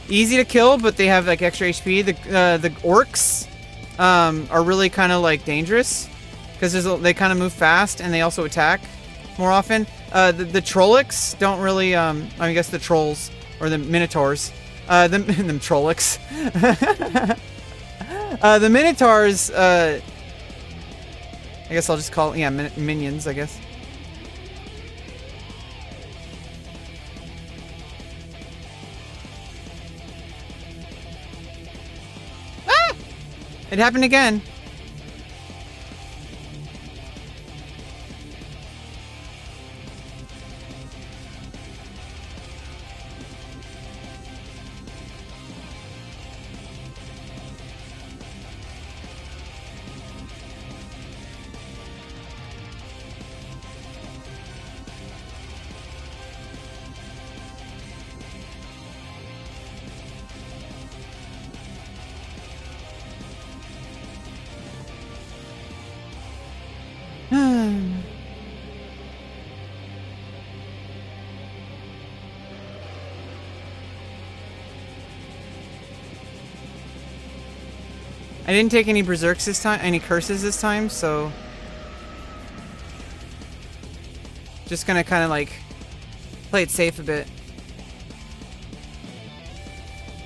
easy to kill, but they have, like, extra HP. The Orcs, are really kind of, like, dangerous. Because they kind of move fast, and they also attack more often. The Trollocs don't really, I guess the Trolls, or the Minotaurs. Them Trollocs. The Minotaurs, I guess I'll just call it, yeah, minions, I guess. Ah! It happened again. I didn't take any berserks this time, any curses this time, so just gonna kind of like play it safe a bit.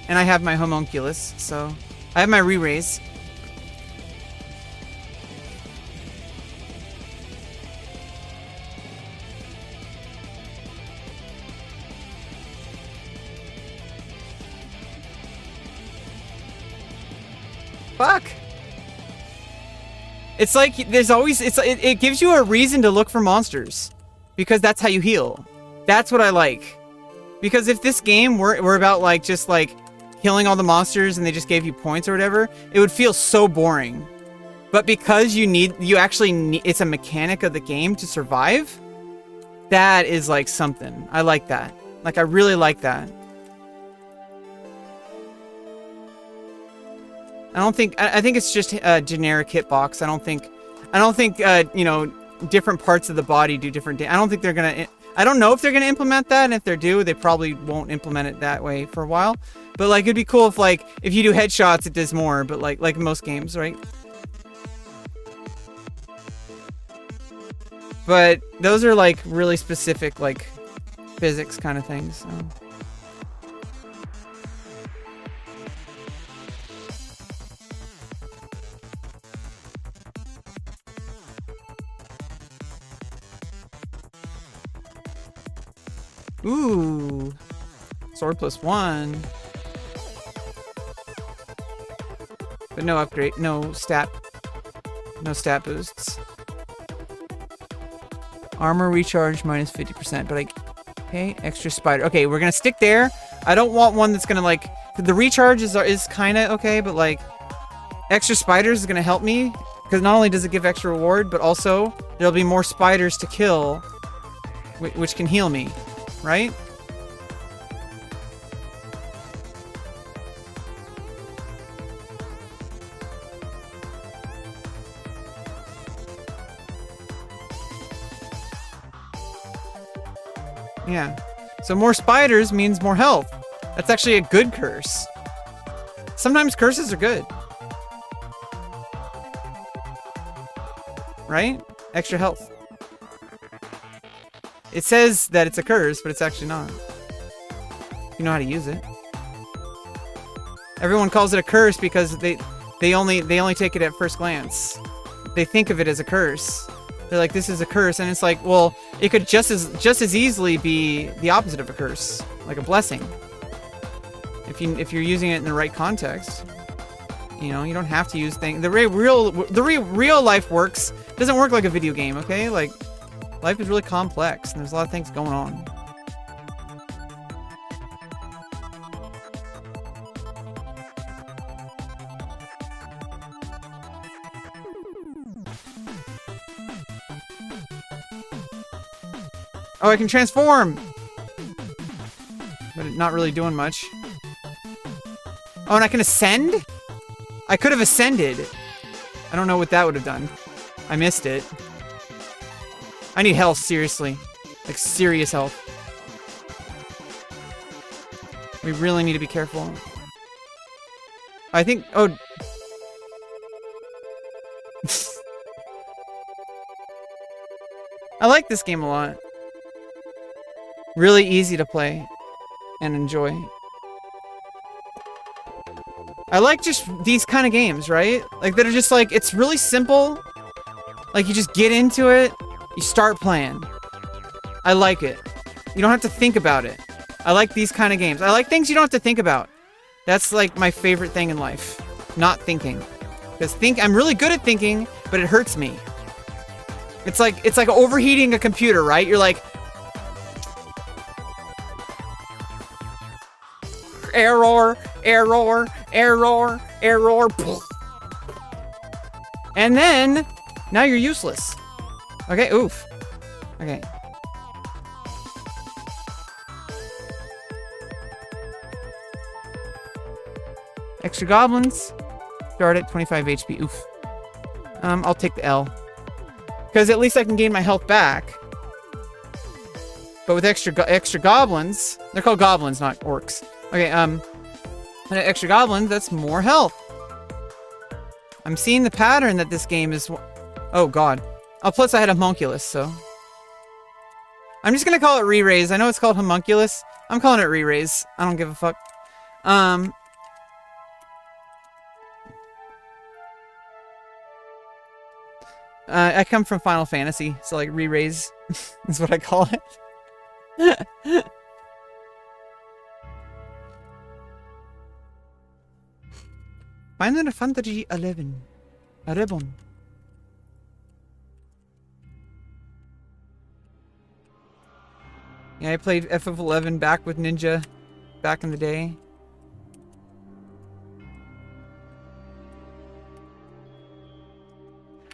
And I have my homunculus, so I have my re-raise. Fuck. It's like there's always it gives you a reason to look for monsters because that's how you heal. That's what I like. Because if this game were about like just like killing all the monsters and they just gave you points or whatever, it would feel so boring. But because you actually need, it's a mechanic of the game to survive. That is like something. I like that. Like I really like that. I think it's just a generic hitbox. I don't think you know, different parts of the body do different I don't think they're gonna, I don't know if they're gonna implement that, and if they do, they probably won't implement it that way for a while. But like, it'd be cool if like, if you do headshots, it does more, but like most games, right? But those are like really specific, like physics kind of things, so. Ooh, sword +1, but no upgrade, no stat boosts. Armor recharge -50%, but like, okay, extra spider. Okay, we're gonna stick there. I don't want one that's gonna like, the recharge is kind of okay, but like, extra spiders is gonna help me because not only does it give extra reward, but also there'll be more spiders to kill, which can heal me. Right? Yeah. So more spiders means more health. That's actually a good curse. Sometimes curses are good. Right? Extra health. It says that it's a curse, but it's actually not. You know how to use it. Everyone calls it a curse because they only take it at first glance. They think of it as a curse. They're like, this is a curse, and it's like, well, it could just as easily be the opposite of a curse, like a blessing. If you're using it in the right context, you know, you don't have to use things. The way real life works doesn't work like a video game. Okay, like life is really complex, and there's a lot of things going on. Oh, I can transform! But not really doing much. Oh, and I can ascend? I could have ascended. I don't know what that would have done. I missed it. I need health, seriously. Like, serious health. We really need to be careful. I think... Oh... I like this game a lot. Really easy to play and enjoy. I like just these kind of games, right? Like, that are just like, it's really simple. Like, you just get into it, you start playing. I like it. You don't have to think about it. I like these kind of games. I like things you don't have to think about. That's like my favorite thing in life. Not thinking. Because I'm really good at thinking, but it hurts me. It's like overheating a computer, right? You're like, error, error, error, error. And then, now you're useless. Okay, oof. Okay. Extra goblins. Start at 25 HP. Oof. I'll take the L. Because at least I can gain my health back. But with extra goblins, they're called goblins, not orcs. Okay, extra goblins, that's more health. I'm seeing the pattern that this game is... Oh, God. Oh, plus I had homunculus, so... I'm just gonna call it re-raise. I know it's called homunculus. I'm calling it re-raise. I don't give a fuck. I come from Final Fantasy, so like re-raise is what I call it. Final Fantasy 11. A ribbon. Yeah, I played FF11 back with Ninja back in the day.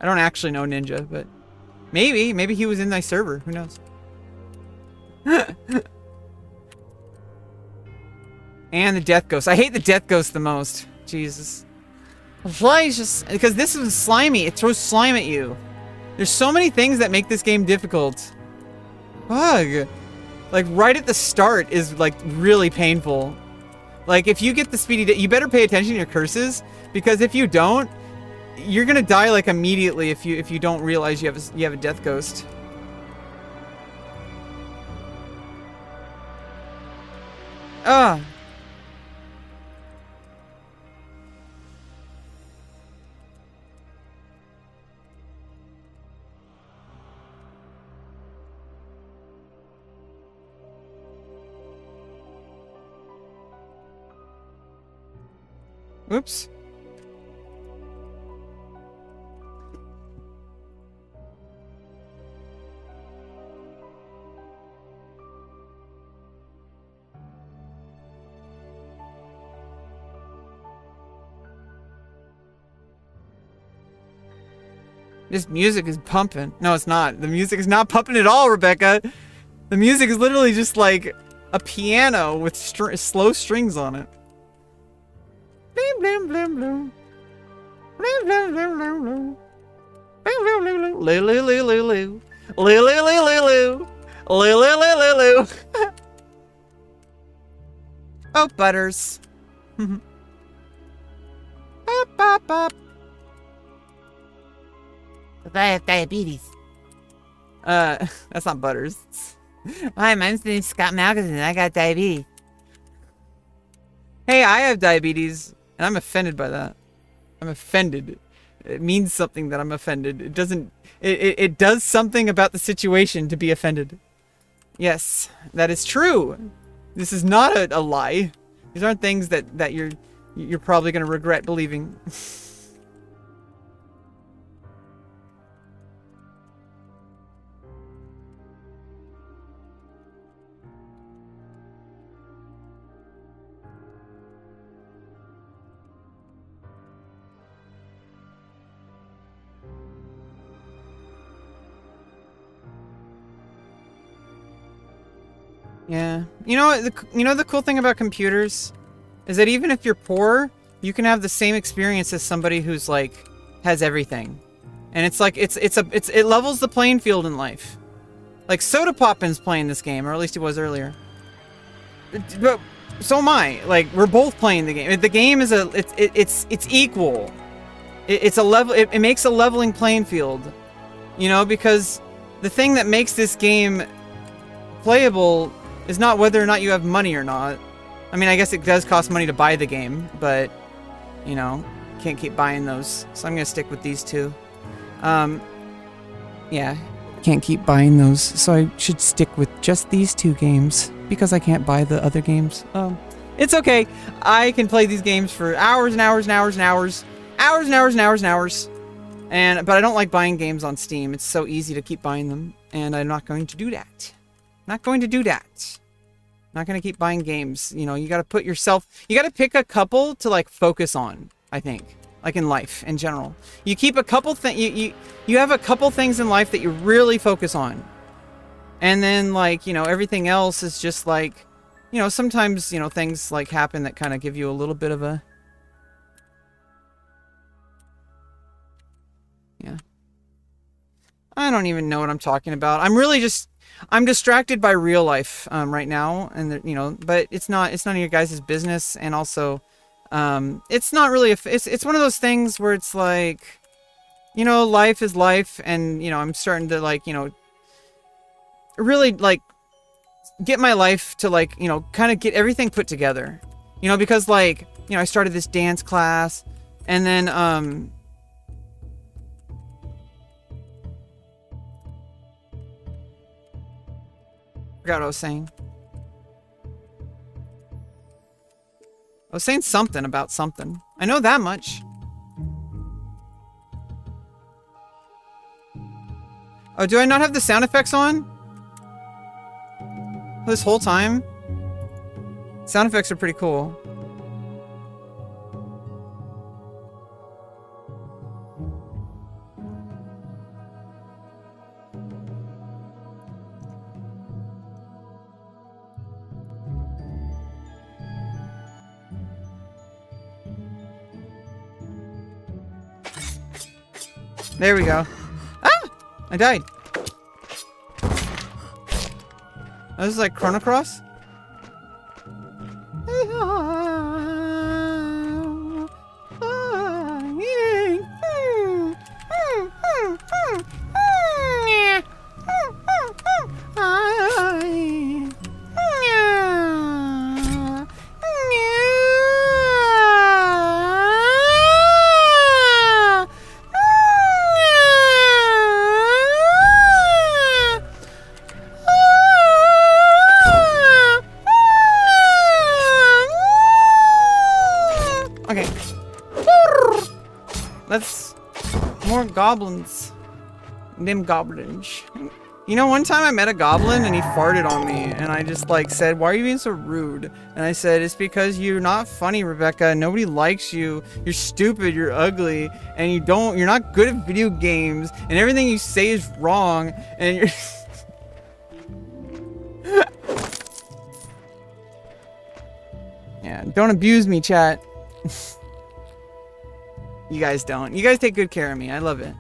I don't actually know Ninja, but maybe he was in my server. Who knows? And the Death Ghost. I hate the Death Ghost the most. Jesus. Why is just because this is slimy. It throws slime at you. There's so many things that make this game difficult. Bug. Like right at the start is like really painful. Like if you get the speedy, you better pay attention to your curses because if you don't, you're gonna die like immediately if you don't realize you have a Death Ghost. Ah. Oops. This music is pumping. No, it's not. The music is not pumping at all, Rebecca. The music is literally just like a piano with slow strings on it. Blim, blim, blim, blim. Blim, blim, blim, blim, blim. Blim, blim, blim, blim. Loo, loo, loo, loo, loo. Loo, loo, loo, loo, loo. Loo, loo, loo, loo, loo. Oh, Butters. Bop, bop, bop. I have diabetes. That's not Butters. Hi, my name's Scott Malkinson, and I got diabetes. Hey, I have diabetes, and I'm offended by that. I'm offended. It means something that I'm offended. It doesn't... It does something about the situation to be offended. Yes, that is true. This is not a lie. These aren't things that you're probably going to regret believing. Yeah. You know the cool thing about computers is that even if you're poor, you can have the same experience as somebody who's like has everything. And it's like it levels the playing field in life. Like Soda Poppin's playing this game, or at least he was earlier. But so am I. Like we're both playing the game. The game is it's equal. It's a level. It makes a leveling playing field. You know, because the thing that makes this game playable is not whether or not you have money or not. I mean, I guess it does cost money to buy the game, but, you know, can't keep buying those. So I'm going to stick with these two. Yeah, can't keep buying those, so I should stick with just these two games, because I can't buy the other games. It's okay. I can play these games for hours and hours and hours and hours. Hours and hours and hours and hours. But I don't like buying games on Steam. It's so easy to keep buying them, and I'm not going to do that. Not going to do that. Not going to keep buying games. You know, you got to put yourself... You got to pick a couple to, like, focus on, I think. Like, in life, in general. You keep a couple things... You have a couple things in life that you really focus on. And then, like, you know, everything else is just, like... You know, sometimes, you know, things, like, happen that kind of give you a little bit of a... Yeah. I don't even know what I'm talking about. I'm really just... I'm distracted by real life right now, and you know, but it's none of your guys' business, and also, it's not really it's one of those things where it's like, you know, life is life, and you know, I'm starting to like, you know, really like get my life to like, you know, kind of get everything put together, you know, because like, you know, I started this dance class, and then forgot what I was saying. I was saying something about something. I know that much. Oh, do I not have the sound effects on? This whole time? Sound effects are pretty cool. There we go. Ah! I died. This is like Chrono Cross? Okay. Let's... More goblins. Them goblins. You know, one time I met a goblin and he farted on me, and I just like said, "Why are you being so rude?" And I said, "It's because you're not funny, Rebecca. Nobody likes you. You're stupid, you're ugly, and you're not good at video games, and everything you say is wrong, and you're..." Yeah, don't abuse me, chat. You guys don't. You guys take good care of me. I love it.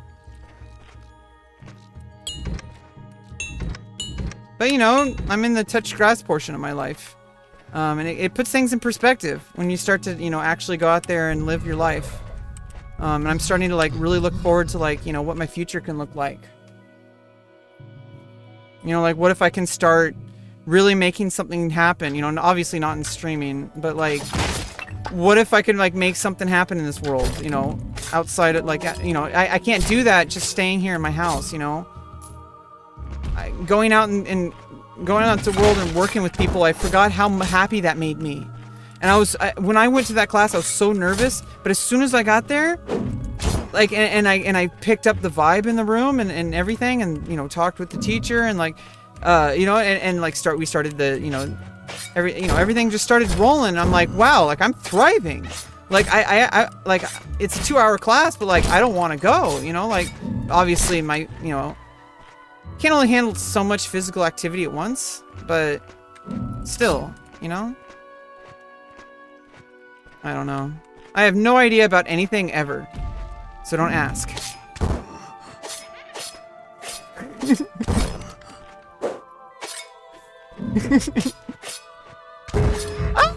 But you know, I'm in the touch grass portion of my life. And it puts things in perspective when you start to, you know, actually go out there and live your life. And I'm starting to like really look forward to like, you know, what my future can look like. You know, like what if I can start really making something happen, you know, and obviously not in streaming, but like, what if I could like make something happen in this world, you know, outside of like, you know, I can't do that just staying here in my house, you know. Going out and going out into the world and working with people, I forgot how happy that made me. And when I went to that class, I was so nervous, but as soon as I got there, like, and I picked up the vibe in the room and everything, and, you know, talked with the teacher and like, you know, and like we started the, you know, everything just started rolling. And I'm like, wow, like I'm thriving. Like I like it's a 2-hour class, but like I don't want to go, you know, like obviously my, you know, can't only handle so much physical activity at once, but still, you know? I don't know. I have no idea about anything ever, so don't ask. Ah!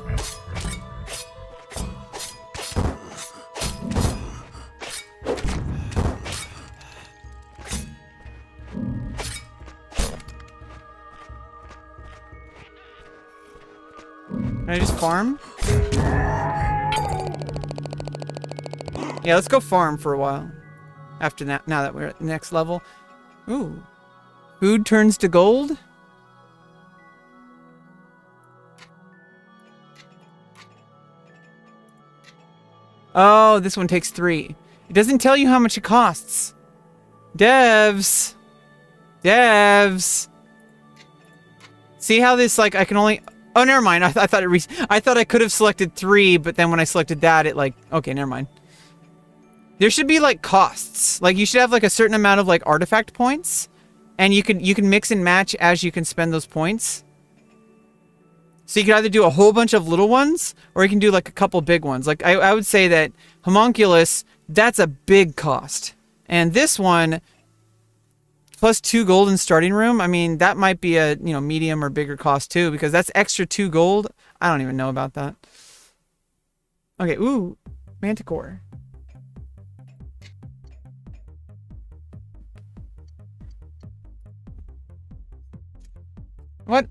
Can I just farm? Yeah, let's go farm for a while. After that, now that we're at the next level. Ooh. Food turns to gold? Oh, this one takes 3. It doesn't tell you how much it costs. Devs. Devs. See how this, like, I can only... Oh, never mind. I thought I could have selected 3, but then when I selected that, it like... Okay, never mind. There should be, like, costs. Like, you should have, like, a certain amount of, like, artifact points. And you can mix and match as you can spend those points. So you can either do a whole bunch of little ones, or you can do, like, a couple big ones. Like, I would say that Homunculus, that's a big cost. And this one, plus 2 gold in starting room, I mean, that might be a, you know, medium or bigger cost, too. Because that's extra 2 gold. I don't even know about that. Okay, ooh. Manticore. What?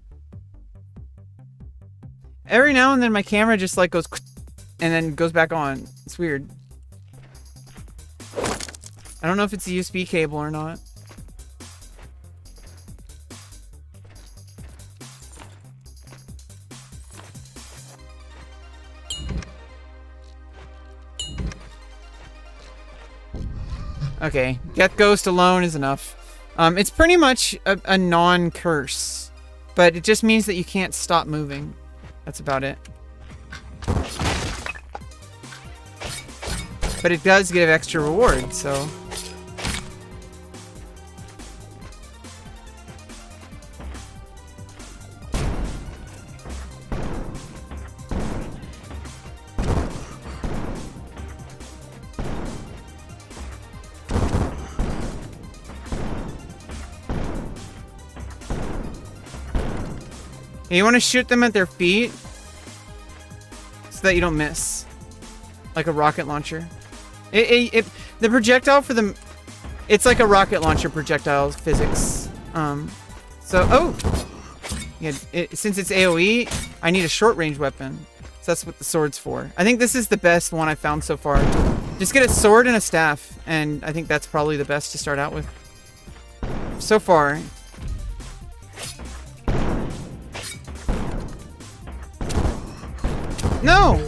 Every now and then my camera just like goes and then goes back on. It's weird. I don't know if it's a USB cable or not. Okay, Death Ghost alone is enough. It's pretty much a non-curse. But it just means that you can't stop moving. That's about it. But it does give extra reward, so... You want to shoot them at their feet so that you don't miss, like a rocket launcher. The projectile for them, it's like a rocket launcher projectile physics. Oh, yeah. Since it's AOE, I need a short range weapon, so that's what the sword's for. I think this is the best one I found so far. Just get a sword and a staff, and I think that's probably the best to start out with so far. No!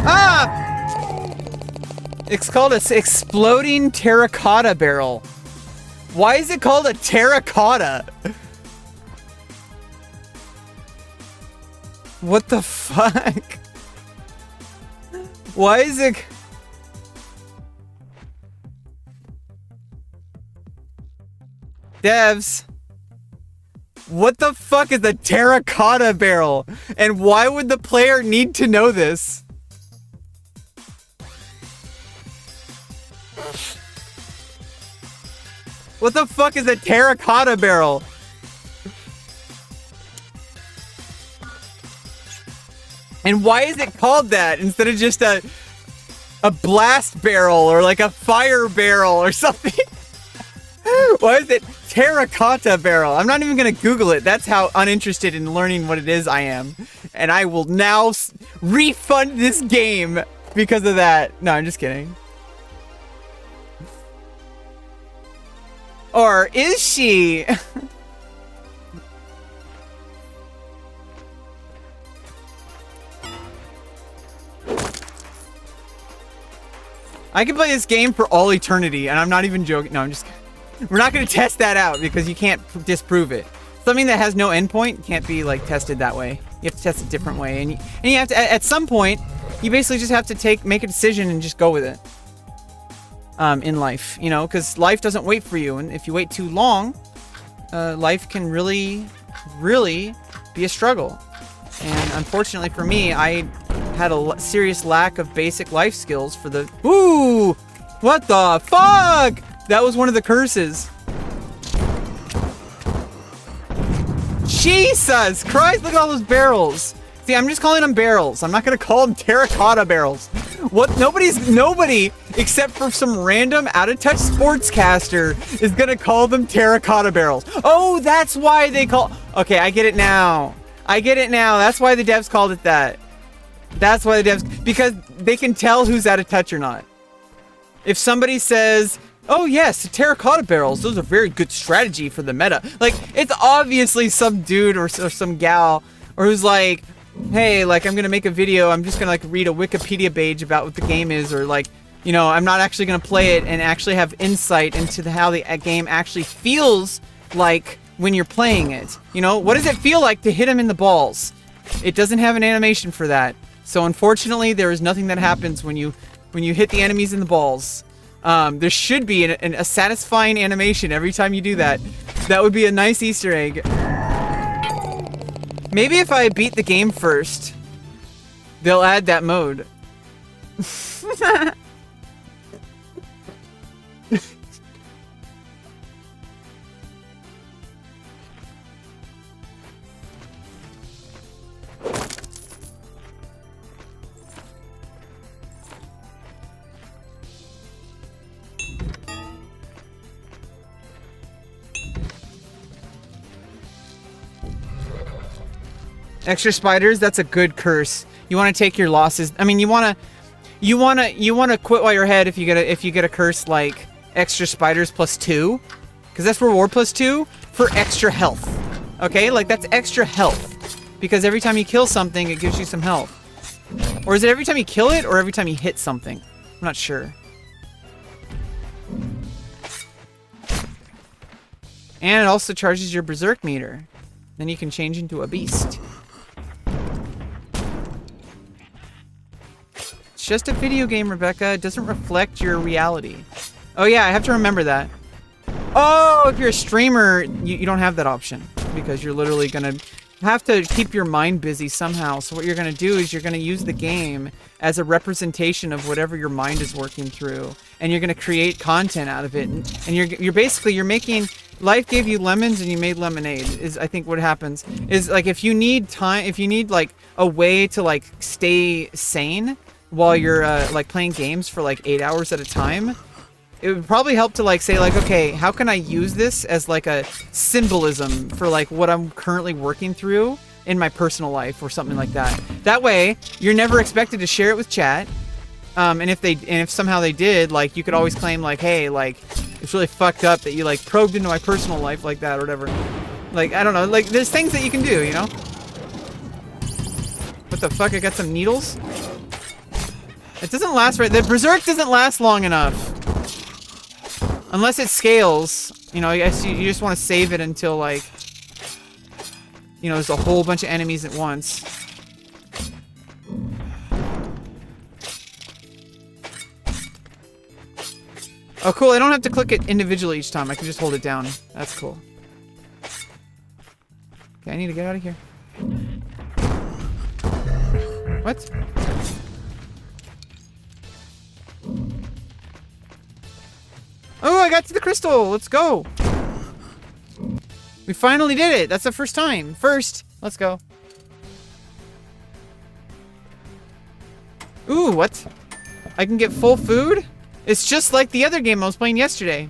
Ah! It's called an exploding terracotta barrel. Why is it called a terracotta? What the fuck? Why is it... Devs. What the fuck is a terracotta barrel? And why would the player need to know this? What the fuck is a terracotta barrel? And why is it called that instead of just a blast barrel or like a fire barrel or something? Why is it terracotta barrel? I'm not even gonna Google it. That's how uninterested in learning what it is I am. And I will now refund this game because of that. No, I'm just kidding. Or is she? I can play this game for all eternity, and I'm not even joking. No, I'm just kidding. We're not going to test that out because you can't disprove it. Something that has no endpoint can't be like tested that way. You have to test it a different way, and you have to at some point you basically just have to make a decision and just go with it. In life, you know, because life doesn't wait for you, and if you wait too long, life can really be a struggle. And unfortunately for me, I had a serious lack of basic life skills for the... Ooh! What the fuck? That was one of the curses. Jesus Christ, look at all those barrels. See, I'm just calling them barrels. I'm not gonna call them terracotta barrels. What? Nobody, except for some random out-of-touch sportscaster, is gonna call them terracotta barrels. Oh, that's why they call... Okay, I get it now. I get it now. That's why the devs called it that. That's why the devs... Because they can tell who's out of touch or not. If somebody says, oh yes, the terracotta barrels, those are very good strategy for the meta. Like, it's obviously some dude or some gal, or who's like, hey, like, I'm gonna make a video, I'm just gonna like read a Wikipedia page about what the game is, or like, you know, I'm not actually gonna play it and actually have insight into how the game actually feels like when you're playing it. You know, what does it feel like to hit him in the balls? It doesn't have an animation for that. So unfortunately, there is nothing that happens when you hit the enemies in the balls. There should be a satisfying animation every time you do that. That would be a nice Easter egg. Maybe if I beat the game first, they'll add that mode. Extra spiders, that's a good curse. You want to take your losses. I mean, you want to quit while you're ahead if you get a curse like extra spiders +2, because that's reward +2 for extra health. Okay, like that's extra health, because every time you kill something, it gives you some health. Or is it every time you kill it, or every time you hit something? I'm not sure. And it also charges your berserk meter. Then you can change into a beast. It's just a video game, Rebecca. It doesn't reflect your reality. Oh yeah, I have to remember that. Oh, if you're a streamer, you don't have that option, because you're literally gonna have to keep your mind busy somehow. So what you're gonna do is you're gonna use the game as a representation of whatever your mind is working through, and you're gonna create content out of it. And you're basically making... Life gave you lemons and you made lemonade, is I think what happens. Is like if you need time, if you need like a way to like stay sane while you're like playing games for like 8 hours at a time, it would probably help to like say like, okay, how can I use this as like a symbolism for like what I'm currently working through in my personal life or something like that. That way, you're never expected to share it with chat. And if somehow they did, like, you could always claim like, hey, like, it's really fucked up that you like probed into my personal life like that or whatever. Like, I don't know, like, there's things that you can do, you know? What the fuck, I got some needles? It doesn't last right, the berserk doesn't last long enough. Unless it scales, you know, I guess you just want to save it until like, you know, there's a whole bunch of enemies at once. Oh, cool. I don't have to click it individually each time. I can just hold it down. That's cool. Okay, I need to get out of here. What? Oh, I got to the crystal. Let's go. We finally did it. That's the first time. First. Let's go. Ooh, what? I can get full food? It's just like the other game I was playing yesterday.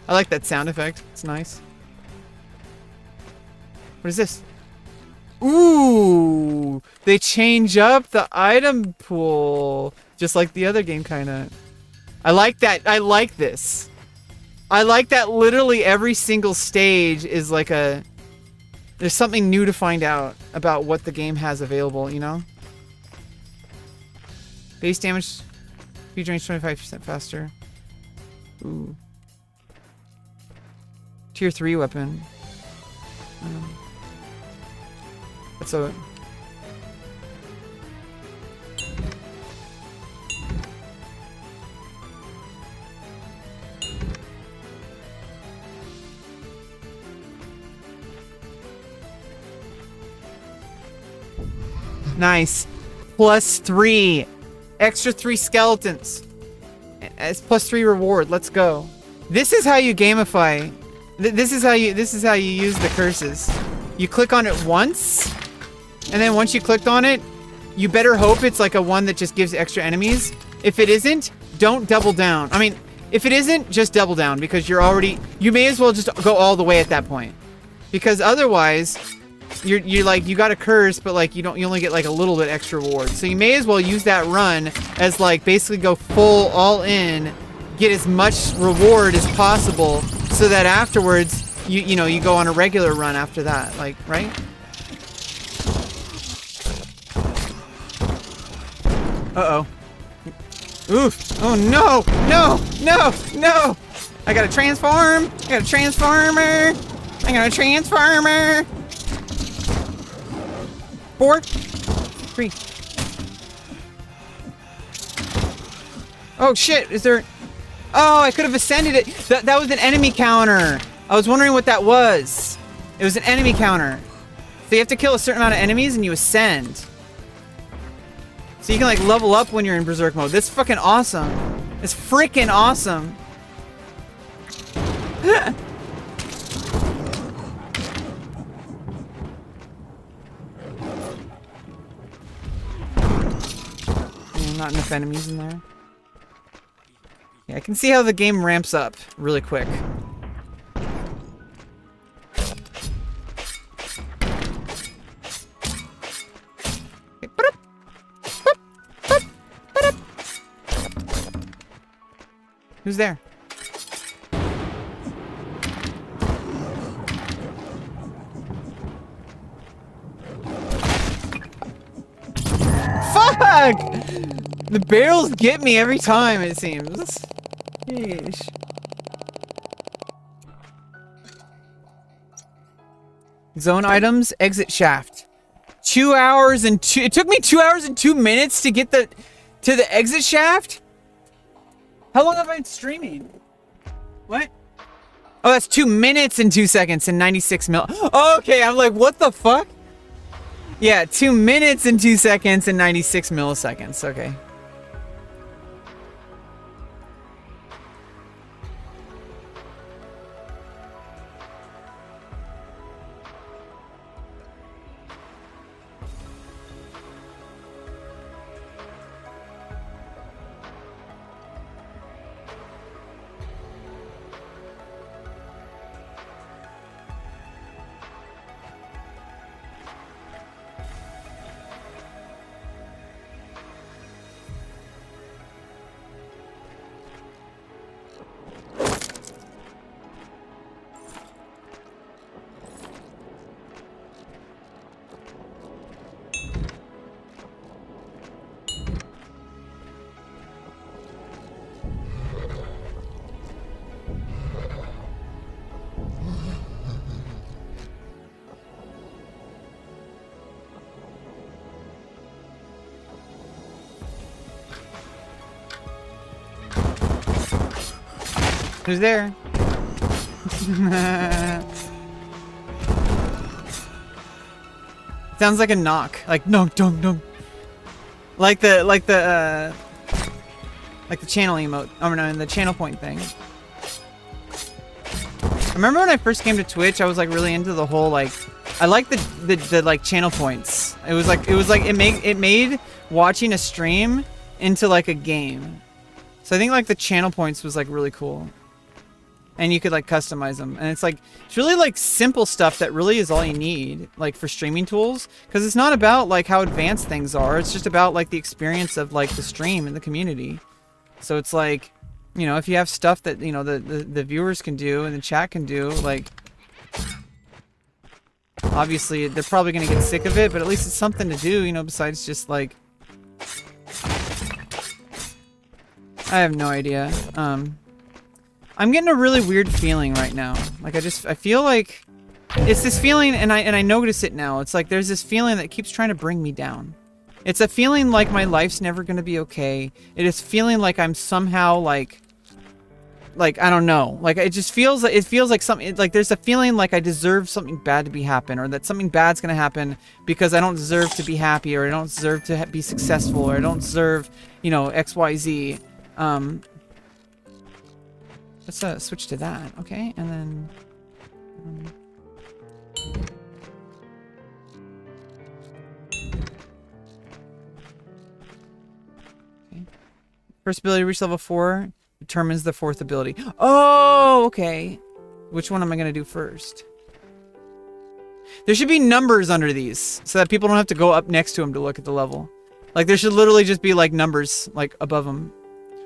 I like that sound effect. It's nice. What is this? Ooh, they change up the item pool. Just like the other game, kinda. I like that. I like this. I like that literally every single stage is like a... There's something new to find out about what the game has available, you know? Base damage, speed range 25% faster. Ooh. Tier 3 weapon. That's a... Nice. +3. Extra 3 skeletons. It's +3 reward. Let's go. This is how you gamify. This is how you use the curses. You click on it once, and then once you clicked on it, you better hope it's like a one that just gives extra enemies. If it isn't, don't double down. I mean, if it isn't, just double down because you're already... You may as well just go all the way at that point. Because otherwise... You're like, you got a curse, but like you only get like a little bit extra reward. So you may as well use that run as like basically go full all in, get as much reward as possible, so that afterwards you know you go on a regular run after that, like, right? Uh-oh. Oof. Oh no! No! No! No! I got a transform! I got a transformer! I got a transformer! 4, 3. Oh shit, is there... Oh, I could have ascended it. That was an enemy counter. I was wondering what that was. It was an enemy counter. So you have to kill a certain amount of enemies and you ascend. So you can like level up when you're in berserk mode. That's fucking awesome. It's freaking awesome. Not enough enemies in there. Yeah, I can see how the game ramps up really quick. Who's there? Fuck! The barrels get me every time, it seems. Yeesh. Zone items, exit shaft. 2 hours and 2... It took me 2 hours and 2 minutes to get to the exit shaft? How long have I been streaming? What? Oh, that's 2 minutes and 2 seconds and 96 mil... Oh, okay, I'm like, what the fuck? Yeah, 2 minutes and 2 seconds and 96 milliseconds. Okay. Who's there? Sounds like a knock. Like no, don't, don't. Like the channel emote. Oh no, the channel point thing. I remember when I first came to Twitch, I was like really into the whole like, I like the like channel points. It made watching a stream into like a game. So I think like the channel points was like really cool. And you could like customize them. And it's really like simple stuff that really is all you need like for streaming tools. Because it's not about like how advanced things are. It's just about like the experience of like the stream and the community. So it's like, you know, if you have stuff that, you know, the viewers can do and the chat can do, like, obviously they're probably going to get sick of it, but at least it's something to do, you know, besides just like, I have no idea. I'm getting a really weird feeling right now. Like I feel like it's this feeling, and I notice it now. It's like there's this feeling that keeps trying to bring me down. It's a feeling like my life's never gonna be okay. It is feeling like I'm somehow like I don't know. Like it feels like something, like there's a feeling like I deserve something bad to be happen, or that something bad's gonna happen because I don't deserve to be happy, or I don't deserve to be successful, or I don't deserve, you know, XYZ. Let's switch to that, okay? And then okay. First ability to reach level 4 determines the fourth ability. Oh, okay. Which one am I gonna do first? There should be numbers under these so that people don't have to go up next to them to look at the level. Like there should literally just be like numbers like above them,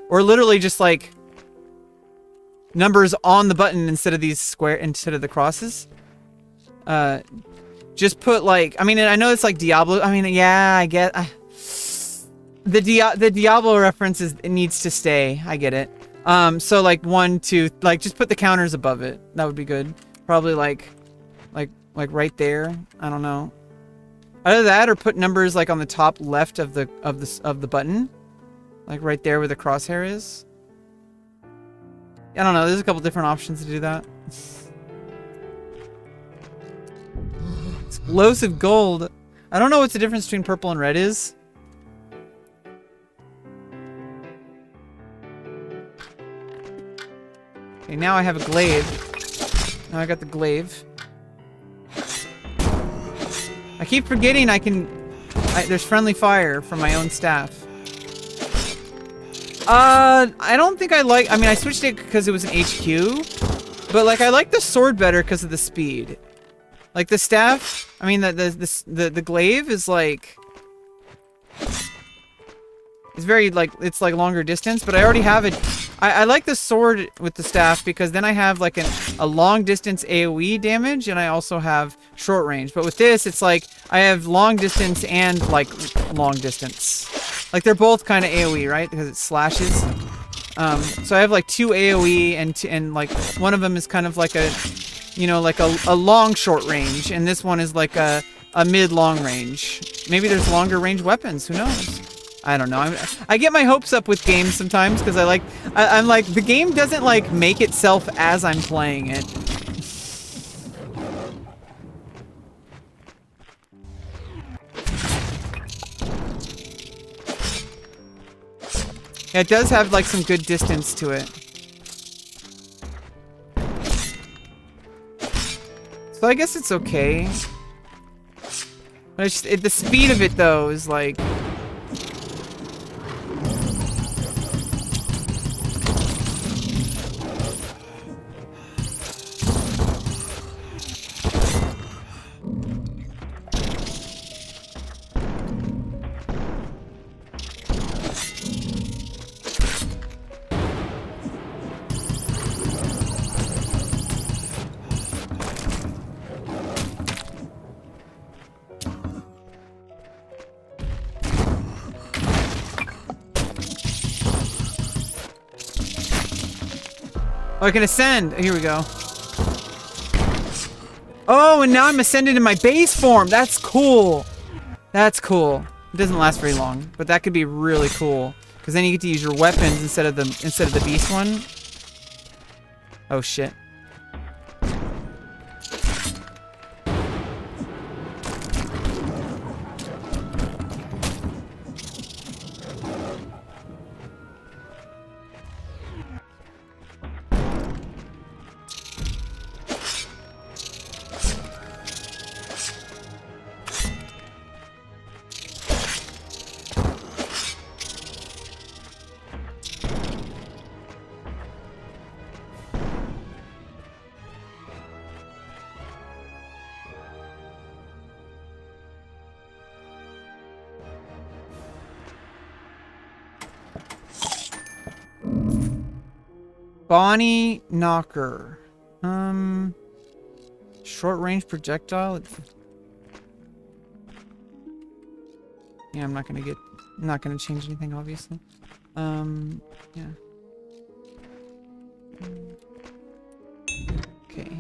or literally just like numbers on the button instead of the crosses. Just put like, I mean, I know it's like Diablo. I mean, yeah, I get the Diablo reference it needs to stay. I get it. So like 1, 2, like just put the counters above it. That would be good. Probably like right there. I don't know. Either that or put numbers like on the top left of the button, like right there where the crosshair is. I don't know, there's a couple different options to do that. Explosive gold. I don't know what's the difference between purple and red is. Okay, now I have a glaive. Now I got the glaive. I keep forgetting there's friendly fire from my own staff. I don't think I mean, I switched it because it was an HQ, but like I like the sword better because of the speed. Like the staff, I mean the glaive is like, it's very like, it's like longer distance, but I already have it. I like the sword with the staff because then I have like a long distance AoE damage, and I also have short range. But with this, it's like I have long distance and like long distance. Like they're both kind of AoE, right? Because it slashes. So I have like 2 AoE and like one of them is kind of like a, you know, like a long short range, and this one is like a mid long range. Maybe there's longer range weapons. Who knows? I don't know. I get my hopes up with games sometimes because I'm like the game doesn't like make itself as I'm playing it. Yeah, it does have like some good distance to it. So I guess it's okay. But it's just, the speed of it though is like, oh, I can ascend. Here we go. Oh, and now I'm ascended in my base form. That's cool. That's cool. It doesn't last very long, but that could be really cool because then you get to use your weapons instead of the beast one. Oh shit. Bonnie Knocker. Short range projectile. Yeah, I'm not gonna change anything, obviously. Yeah. Okay.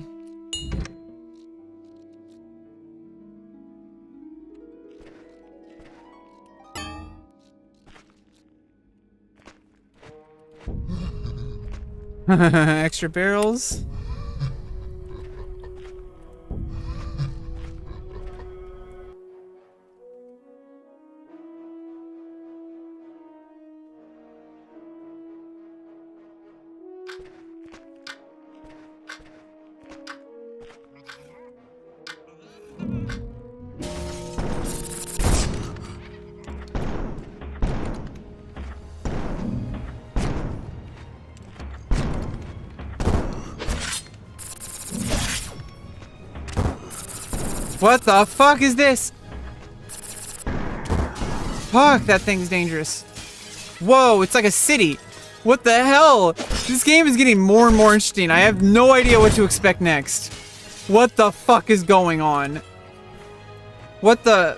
Extra barrels. What the fuck is this? Fuck, that thing's dangerous. Whoa, it's like a city. What the hell? This game is getting more and more interesting. I have no idea what to expect next. What the fuck is going on? What the...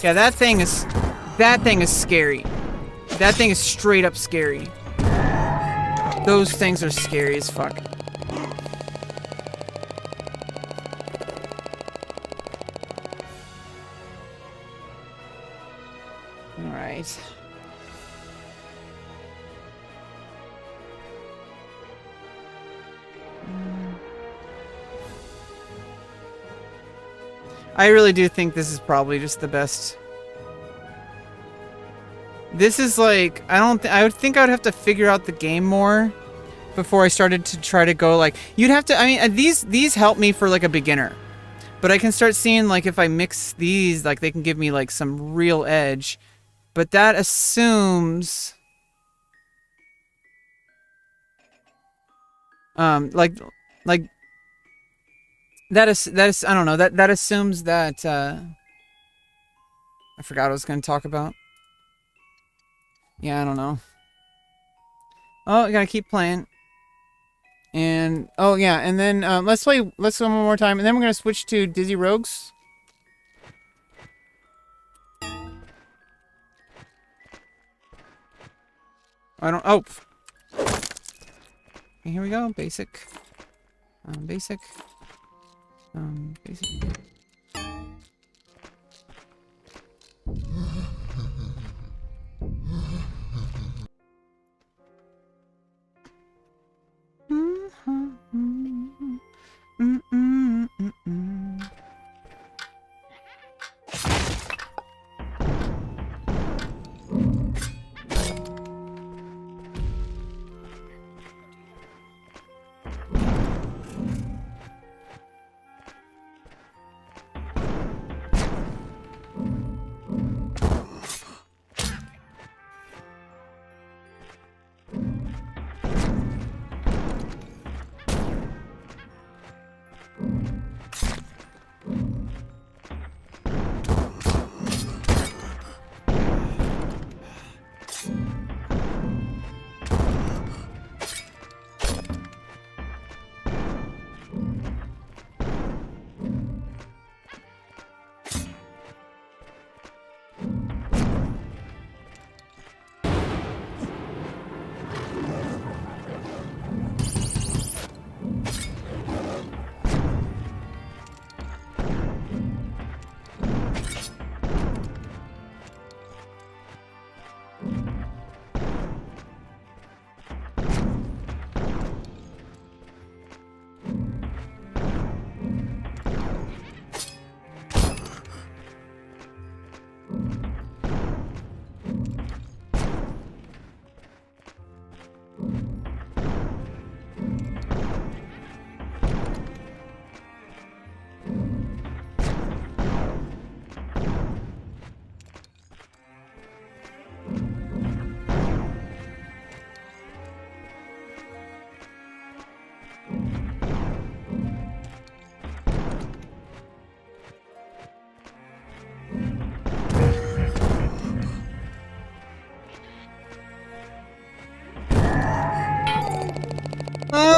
Yeah, that thing is scary. That thing is straight up scary. Those things are scary as fuck. All right. I really do think this is probably just the best. This is like, I would think I would have to figure out the game more before I started to try to go like, you'd have to, I mean, these help me for like a beginner. But I can start seeing like if I mix these, like they can give me like some real edge. But that assumes like that is I don't know, that assumes that I forgot what I was going to talk about. Yeah, I don't know. Oh, I gotta keep playing. And oh yeah, and then let's play one more time, and then we're gonna switch to Dizzy Rogues. I don't. Oh. Okay, here we go. Basic. Basic. Basic.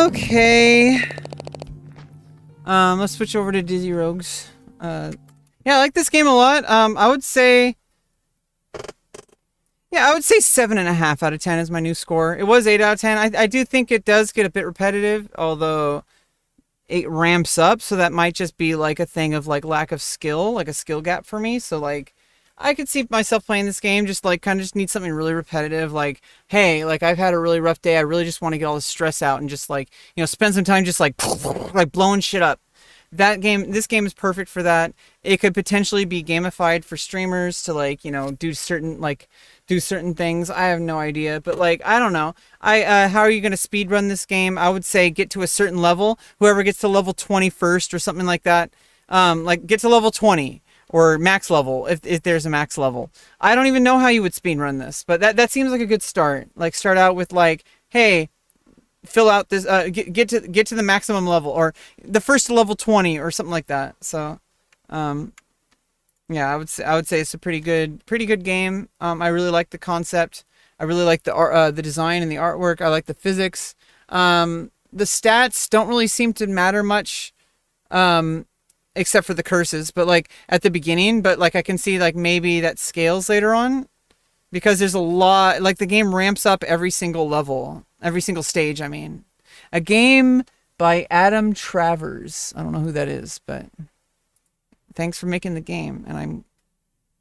Okay. Let's switch over to Dizzy Rogues. Yeah, I like this game a lot. I would say 7.5 out of 10 is my new score. It was 8 out of 10. I do think it does get a bit repetitive, although it ramps up, so that might just be like a thing of like lack of skill, like a skill gap for me. So like I could see myself playing this game just like kind of just need something really repetitive, like, hey, like I've had a really rough day, I really just want to get all the stress out and just like, you know, spend some time just like blowing shit up. This game is perfect for that. It could potentially be gamified for streamers to like, you know, do certain things. I have no idea, but like, I don't know. How are you going to speed run this game? I would say get to a certain level. Whoever gets to level 20 first or something like that, like get to level 20 or max level if there's a max level. I don't even know how you would speed run this, but that seems like a good start. Like start out with like, hey, fill out this, get to the maximum level or the first to level 20 or something like that. So, yeah, I would say it's a pretty good game. I really like the concept. I really like the design and the artwork. I like the physics. The stats don't really seem to matter much, except for the curses. But like at the beginning, but like I can see like maybe that scales later on, because there's a lot. Like the game ramps up every single level, every single stage. I mean, a game by Adam Travers. I don't know who that is, but thanks for making the game. And I'm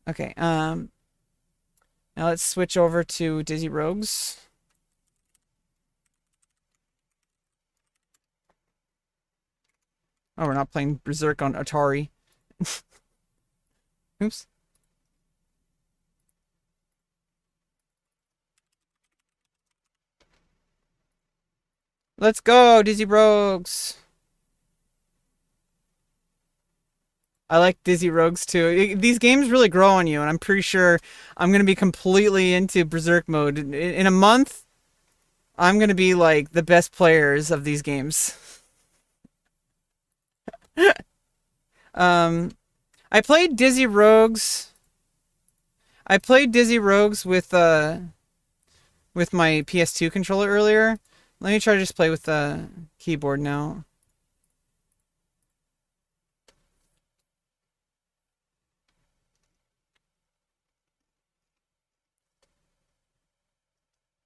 okay. Now let's switch over to Dizzy Rogues. Oh, we're not playing Berserk on Atari. Oops. Let's go, Dizzy Rogues. I like Dizzy Rogues too. These games really grow on you, and I'm pretty sure I'm going to be completely into Berserk mode. In a month, I'm going to be like the best players of these games. I played Dizzy Rogues. I played Dizzy Rogues with my PS2 controller earlier. Let me try to just play with the keyboard now.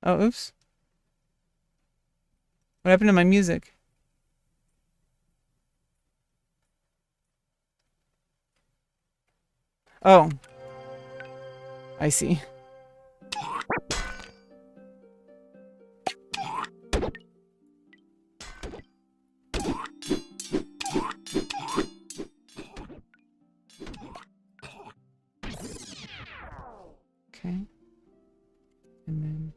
Oh, oops. What happened to my music? Oh. I see. Okay. And then...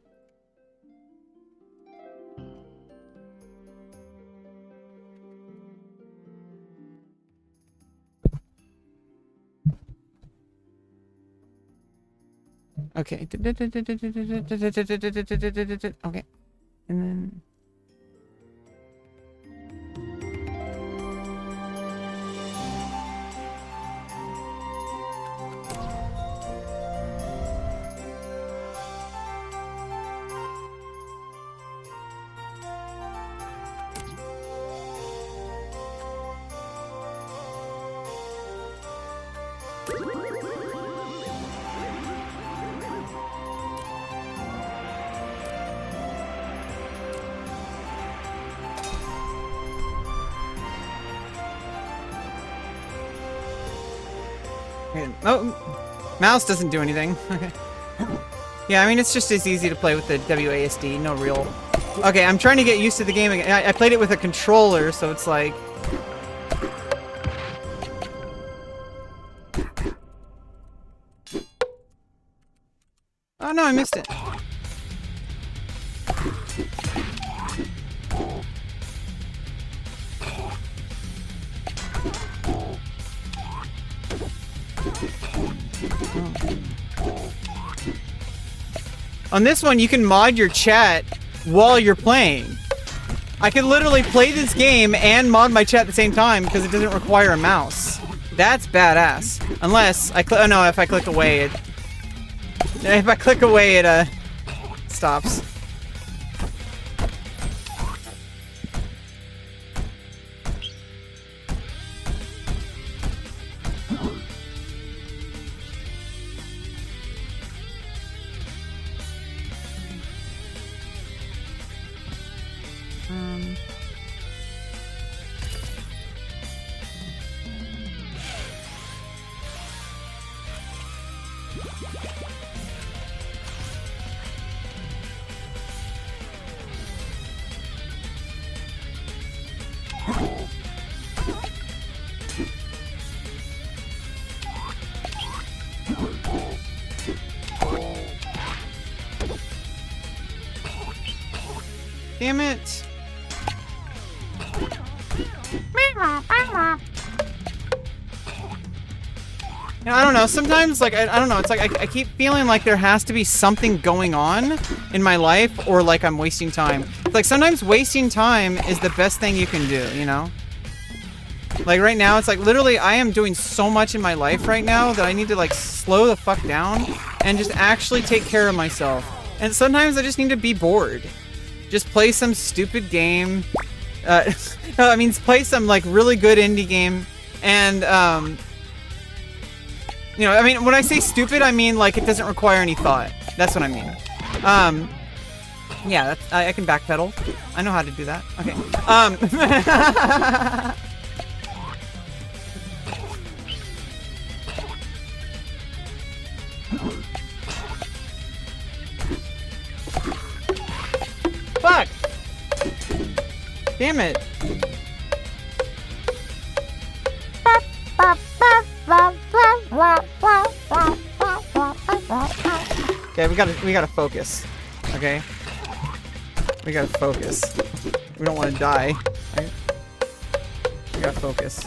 Okay. Okay. And then... Oh, mouse doesn't do anything. Okay. Yeah, I mean, it's just as easy to play with the WASD, no real... Okay, I'm trying to get used to the game again. I played it with a controller, so it's like... Oh no, I missed it. On this one, you can mod your chat while you're playing. I can literally play this game and mod my chat at the same time because it doesn't require a mouse. That's badass. Unless I click... Oh no, if I click away, it... If I click away, it, stops. Damn it. You know, I don't know. Sometimes, like, I don't know. It's like I keep feeling like there has to be something going on in my life, or like I'm wasting time. It's like sometimes wasting time is the best thing you can do, you know? Like right now, it's like literally I am doing so much in my life right now that I need to like slow the fuck down and just actually take care of myself. And sometimes I just need to be bored. Just play some stupid game. No, I mean, play some like really good indie game. And, you know, I mean, when I say stupid, I mean like it doesn't require any thought. That's what I mean. Yeah, that's, I can backpedal. I know how to do that. Okay. Fuck! Damn it. Okay, we gotta focus. Okay? We gotta focus. We don't want to die. Right? We gotta focus.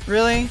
Really?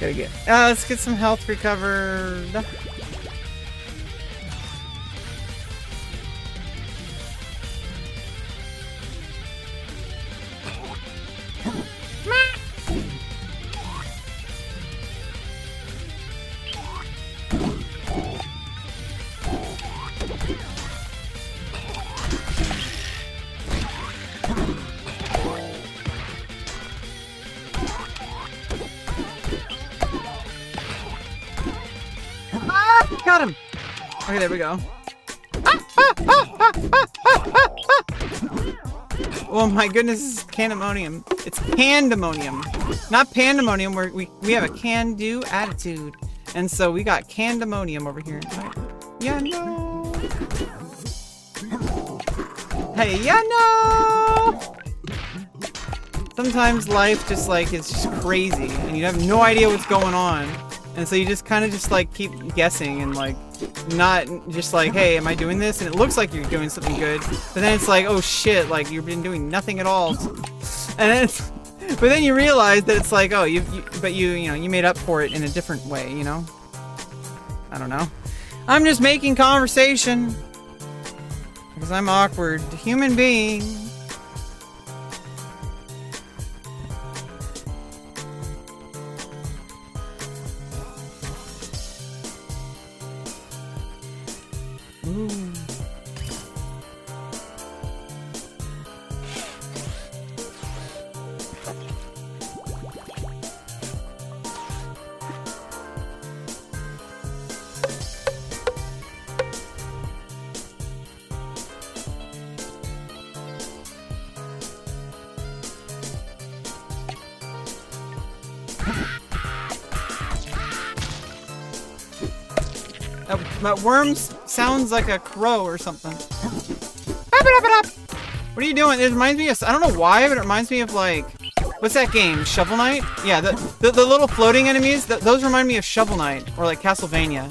Gotta get. Let's get some health recovered. Got him! Okay, there we go. Oh my goodness, this is pandemonium. It's pandemonium. Not pandemonium, where we have a can-do attitude. And so we got pandemonium over here. Right. Yeah, no! Hey, yeah, no! Sometimes life just like, it's just crazy. And you have no idea what's going on. And so you just kind of just like keep guessing and like not just like, hey, am I doing this? And it looks like you're doing something good, but then it's like, oh shit, like you've been doing nothing at all. And then it's, but then you realize that it's like, oh, you know, you made up for it in a different way, you know? I don't know. I'm just making conversation because I'm awkward human being. That worm sounds like a crow or something. What are you doing? It reminds me of, I don't know why, but it reminds me of like, what's that game? Shovel Knight? Yeah, the little floating enemies, those remind me of Shovel Knight or like Castlevania.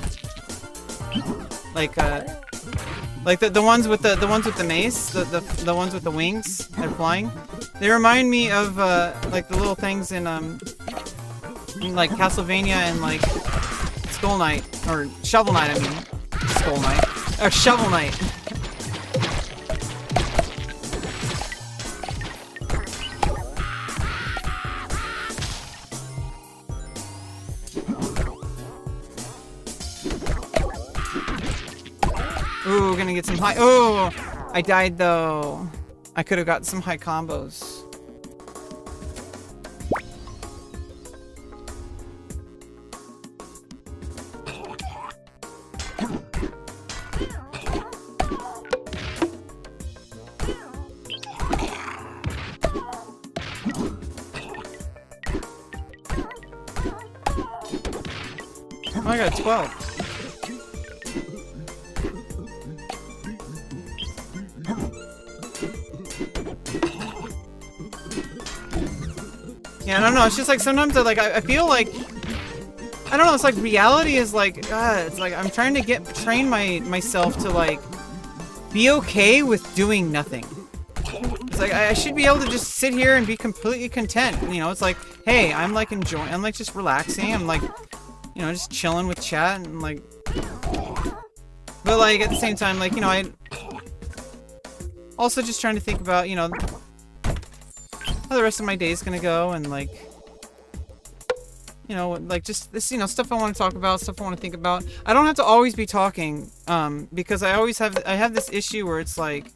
Like the ones with the ones with the mace, the ones with the wings, they're flying. They remind me of like the little things in like Castlevania and like Skull Knight or Shovel Knight. I mean, Skull Knight or Shovel Knight. Ooh, gonna get some high. Oh, I died though. I could have got some high combos. Oh, I got 12. Yeah, I don't know. It's just like sometimes I feel like I don't know. It's like reality is like it's like I'm trying to train myself to like be okay with doing nothing. It's like I should be able to just sit here and be completely content. You know, it's like, hey, I'm like enjoying. I'm like just relaxing. I'm like, you know, just chilling with chat and like. But like at the same time, like, you know, I also just trying to think about, you know, how the rest of my day is gonna go, and like, you know, like just this, you know, stuff I want to talk about, stuff I want to think about. I don't have to always be talking, because I have this issue where it's like,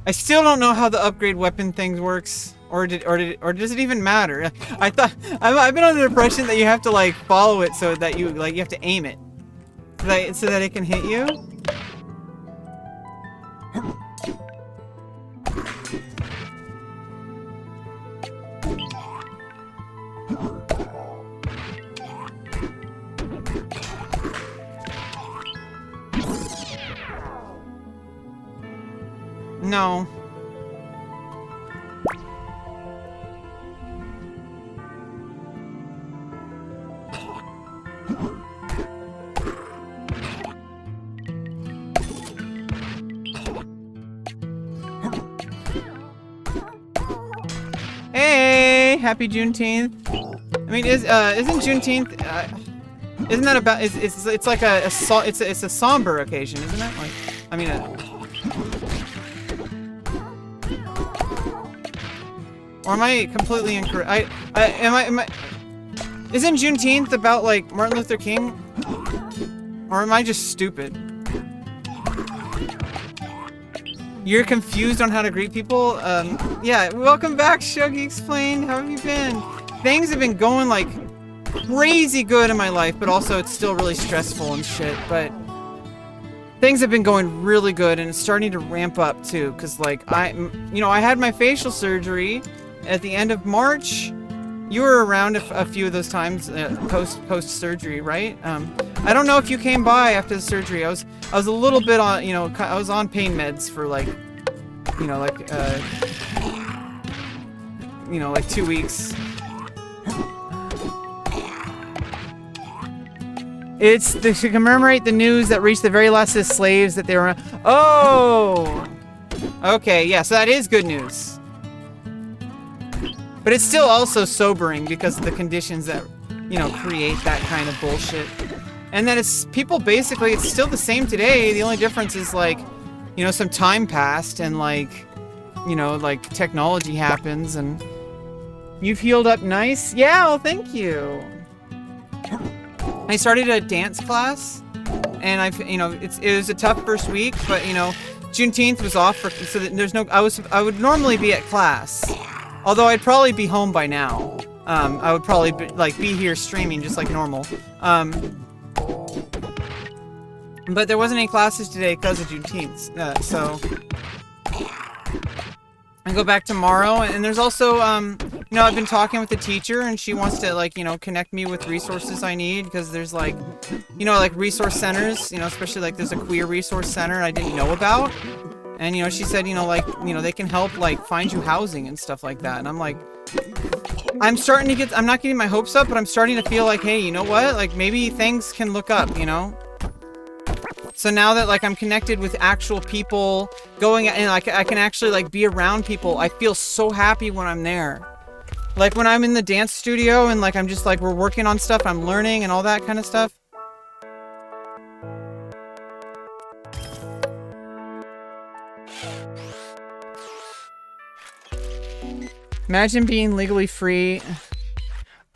I still don't know how the upgrade weapon things works, or does it even matter? I thought I've been under the impression that you have to like follow it so that you have to aim it, so that it can hit you. No. Hey, happy Juneteenth. I mean, isn't Juneteenth? Isn't that about? It's like it's a somber occasion, isn't it? Like, I mean. Or am I completely incorrect? Am I? Isn't Juneteenth about like Martin Luther King? Or am I just stupid? You're confused on how to greet people? Yeah, welcome back, Shuggy Explained. How have you been? Things have been going like crazy good in my life, but also it's still really stressful and shit, but things have been going really good, and it's starting to ramp up too, because like I had my facial surgery at the end of March. You were around a few of those times post surgery, right? I don't know if you came by after the surgery. I was a little bit on, I was on pain meds for like, like 2 weeks. It's to commemorate the news that reached the very last of the slaves that they were. Oh, okay, yeah. So that is good news. But it's still also sobering because of the conditions that, create that kind of bullshit. And then it's still the same today. The only difference is like, some time passed and like, like technology happens and you've healed up nice. Yeah, well, thank you. I started a dance class and it was a tough first week, but Juneteenth was off so that there's no, I would normally be at class. Although I'd probably be home by now. I would probably be here streaming just like normal. But there wasn't any classes today because of Juneteenth. So I go back tomorrow, and there's also I've been talking with the teacher, and she wants to connect me with resources I need, because there's like resource centers, especially like there's a queer resource center I didn't know about. And, you know, she said, you know, like, you know, they can help, like, find you housing and stuff like that. And I'm like, I'm not getting my hopes up, but I'm starting to feel like, hey, you know what? Like, maybe things can look up, you know? So now that, like, I'm connected with actual people, going, and I can actually, like, be around people, I feel so happy when I'm there. Like, when I'm in the dance studio and, like, I'm just, like, we're working on stuff, I'm learning and all that kind of stuff. Imagine being legally free.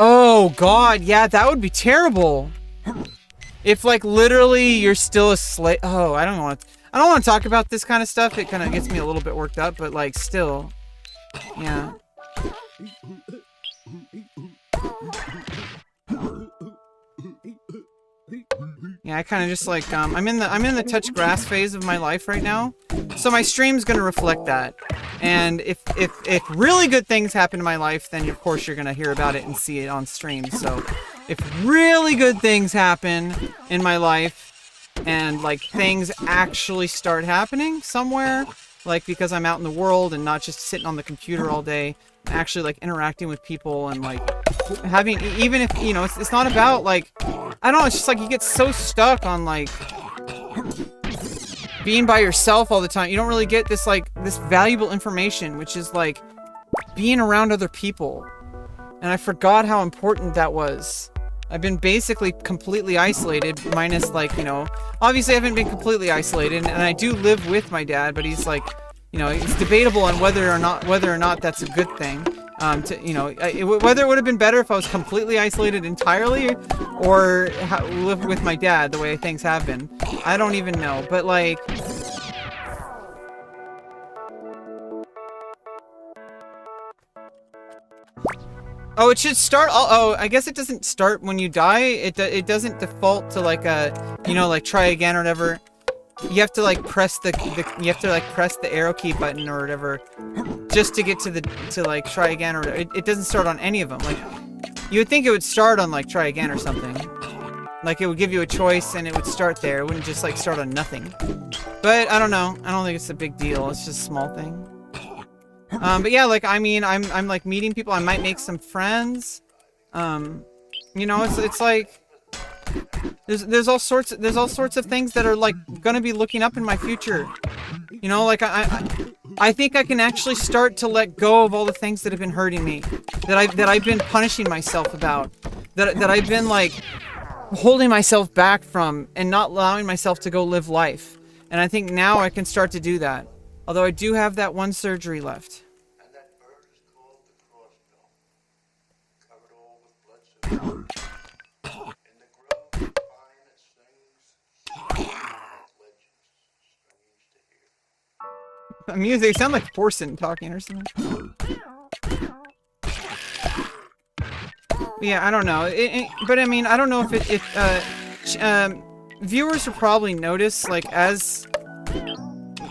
Oh god, yeah, that would be terrible. If like literally you're still a slave. Oh, I don't want to talk about this kind of stuff. It kind of gets me a little bit worked up, but like still. Yeah. Yeah, I kind of just like I'm in the touch grass phase of my life right now. So my stream's going to reflect that. And if really good things happen in my life, then of course you're going to hear about it and see it on stream. So if really good things happen in my life and like things actually start happening somewhere, like because I'm out in the world and not just sitting on the computer all day, actually like interacting with people and like having, even if, you know, it's not about like, I don't know, it's just like you get so stuck on like being by yourself all the time. You don't really get this like this valuable information, which is like being around other people. And I forgot how important that was. I've been basically completely isolated, minus like, you know, obviously I haven't been completely isolated, and I do live with my dad, but he's like, you know, it's debatable on whether or not that's a good thing. You know, whether it would have been better if I was completely isolated entirely, or live with my dad the way things have been. I don't even know, but like, oh, it should start. Oh, I guess it doesn't start when you die. It doesn't default to like a, you know, like try again or whatever. You have to like press the arrow key button or whatever, just to get to like try again or whatever. It doesn't start on any of them. Like, you would think it would start on like try again or something. Like it would give you a choice and it would start there. It wouldn't just like start on nothing. But I don't know. I don't think it's a big deal. It's just a small thing. But yeah, like, I mean, I'm like meeting people. I might make some friends. You know, it's like, there's all sorts of things that are like gonna be looking up in my future. You know, like I think I can actually start to let go of all the things that have been hurting me, that I've been punishing myself about, that I've been like holding myself back from and not allowing myself to go live life. And I think now I can start to do that. Although I do have that one surgery left. And that bird is called the crossbill, covered all with blood sugar. In the grove, you find it sings legends strange to hear. The music sound like Forsen talking or something. Yeah, I don't know. But I mean, I don't know if viewers will probably notice, like, as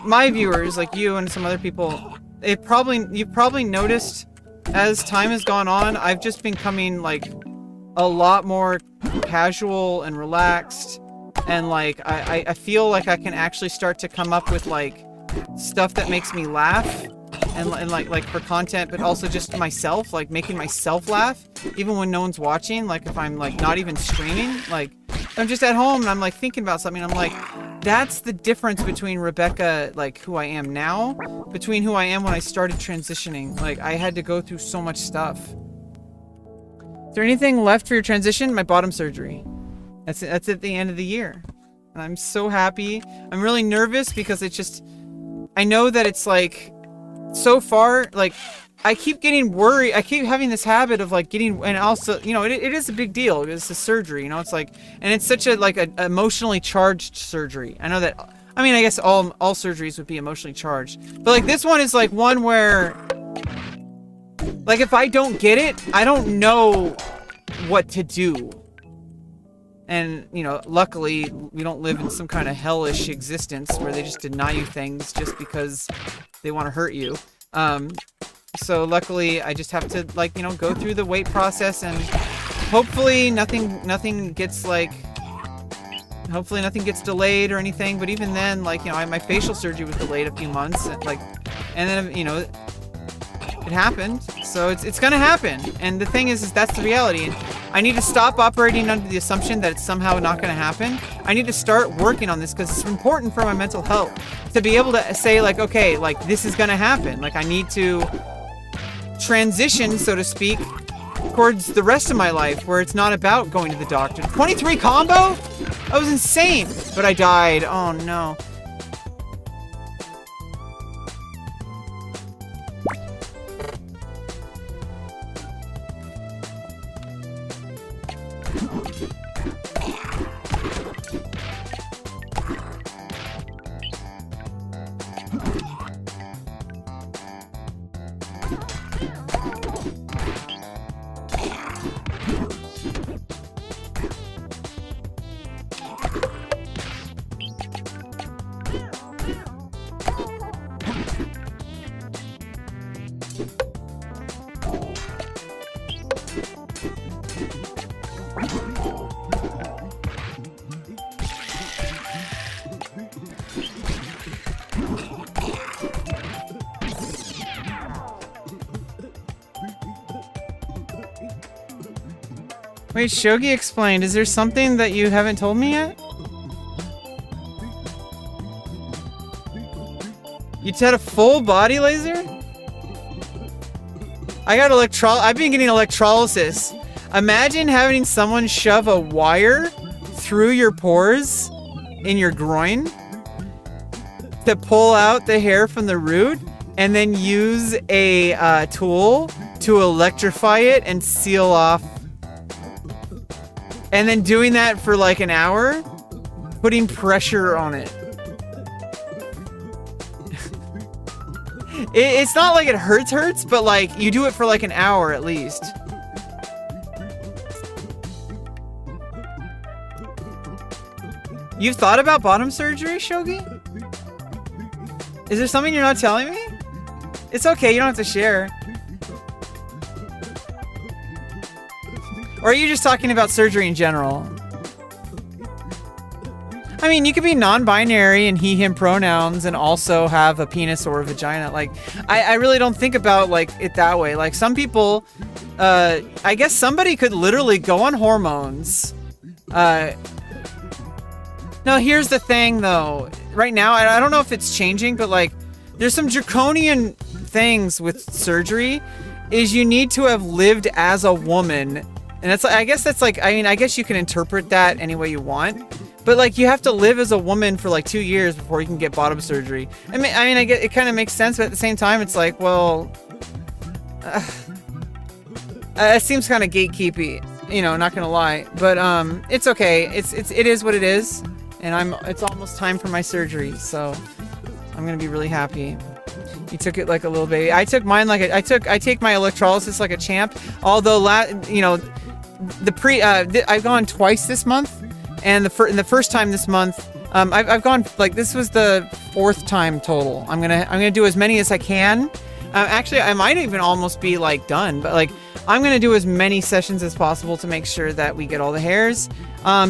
my viewers, like you and some other people, you've probably noticed as time has gone on, I've just been becoming like a lot more casual and relaxed, and like I feel like I can actually start to come up with like stuff that makes me laugh, and like for content, but also just myself, like making myself laugh even when no one's watching. Like if I'm like not even streaming, like I'm just at home and I'm like thinking about something, I'm like, that's the difference between Rebecca, like who I am now, between who I am when I started transitioning. Like I had to go through so much stuff. Is there anything left for your transition? My bottom surgery. That's at the end of the year. And I'm so happy. I'm really nervous because it's just, I know that it's like, so far, like, I keep getting worried. I keep having this habit of like getting, and also, you know, it is a big deal. It's a surgery, you know, it's like, and it's such a, like, a emotionally charged surgery. I know that, I mean, I guess all surgeries would be emotionally charged, but like this one is like one where, like, if I don't get it, I don't know what to do. And, you know, luckily we don't live in some kind of hellish existence where they just deny you things just because they want to hurt you. So luckily I just have to, like, you know, go through the wait process, and hopefully nothing gets like, hopefully nothing gets delayed or anything. But even then, like, you know, my facial surgery was delayed a few months, and then, you know, it happened. So it's gonna happen. And the thing is that's the reality. And I need to stop operating under the assumption that it's somehow not gonna happen. I need to start working on this because it's important for my mental health to be able to say, like, okay, like, this is gonna happen. Like, I need to transition, so to speak, towards the rest of my life where it's not about going to the doctor. 23 combo? That was insane. But I died. Oh no. Wait, Shogi explained. Is there something that you haven't told me yet? You had a full body laser? I got I've been getting electrolysis. Imagine having someone shove a wire through your pores in your groin to pull out the hair from the root and then use a tool to electrify it and seal off. And then doing that for like an hour, putting pressure on it. It's not like it hurts, but like you do it for like an hour at least. You've thought about bottom surgery, Shogi? Is there something you're not telling me? It's okay, you don't have to share. Or are you just talking about surgery in general? I mean, you could be non-binary and he, him pronouns and also have a penis or a vagina. Like, I really don't think about like it that way. Like some people, I guess somebody could literally go on hormones. No, here's the thing though. Right now, I don't know if it's changing, but like there's some draconian things with surgery is you need to have lived as a woman. And that's, I guess that's like, I mean, I guess you can interpret that any way you want, but like you have to live as a woman for like 2 years before you can get bottom surgery. I get it kind of makes sense, but at the same time, it's like, well, it seems kind of gatekeepy, you know, not gonna lie, but it's okay. It is what it is, and it's almost time for my surgery, so I'm gonna be really happy. You took it like a little baby. I took mine like I take my electrolysis like a champ. Although I've gone twice this month, and the first time this month, I've gone like this was the 4th time total. I'm gonna do as many as I can. Actually, I might even almost be like done, but like I'm gonna do as many sessions as possible to make sure that we get all the hairs.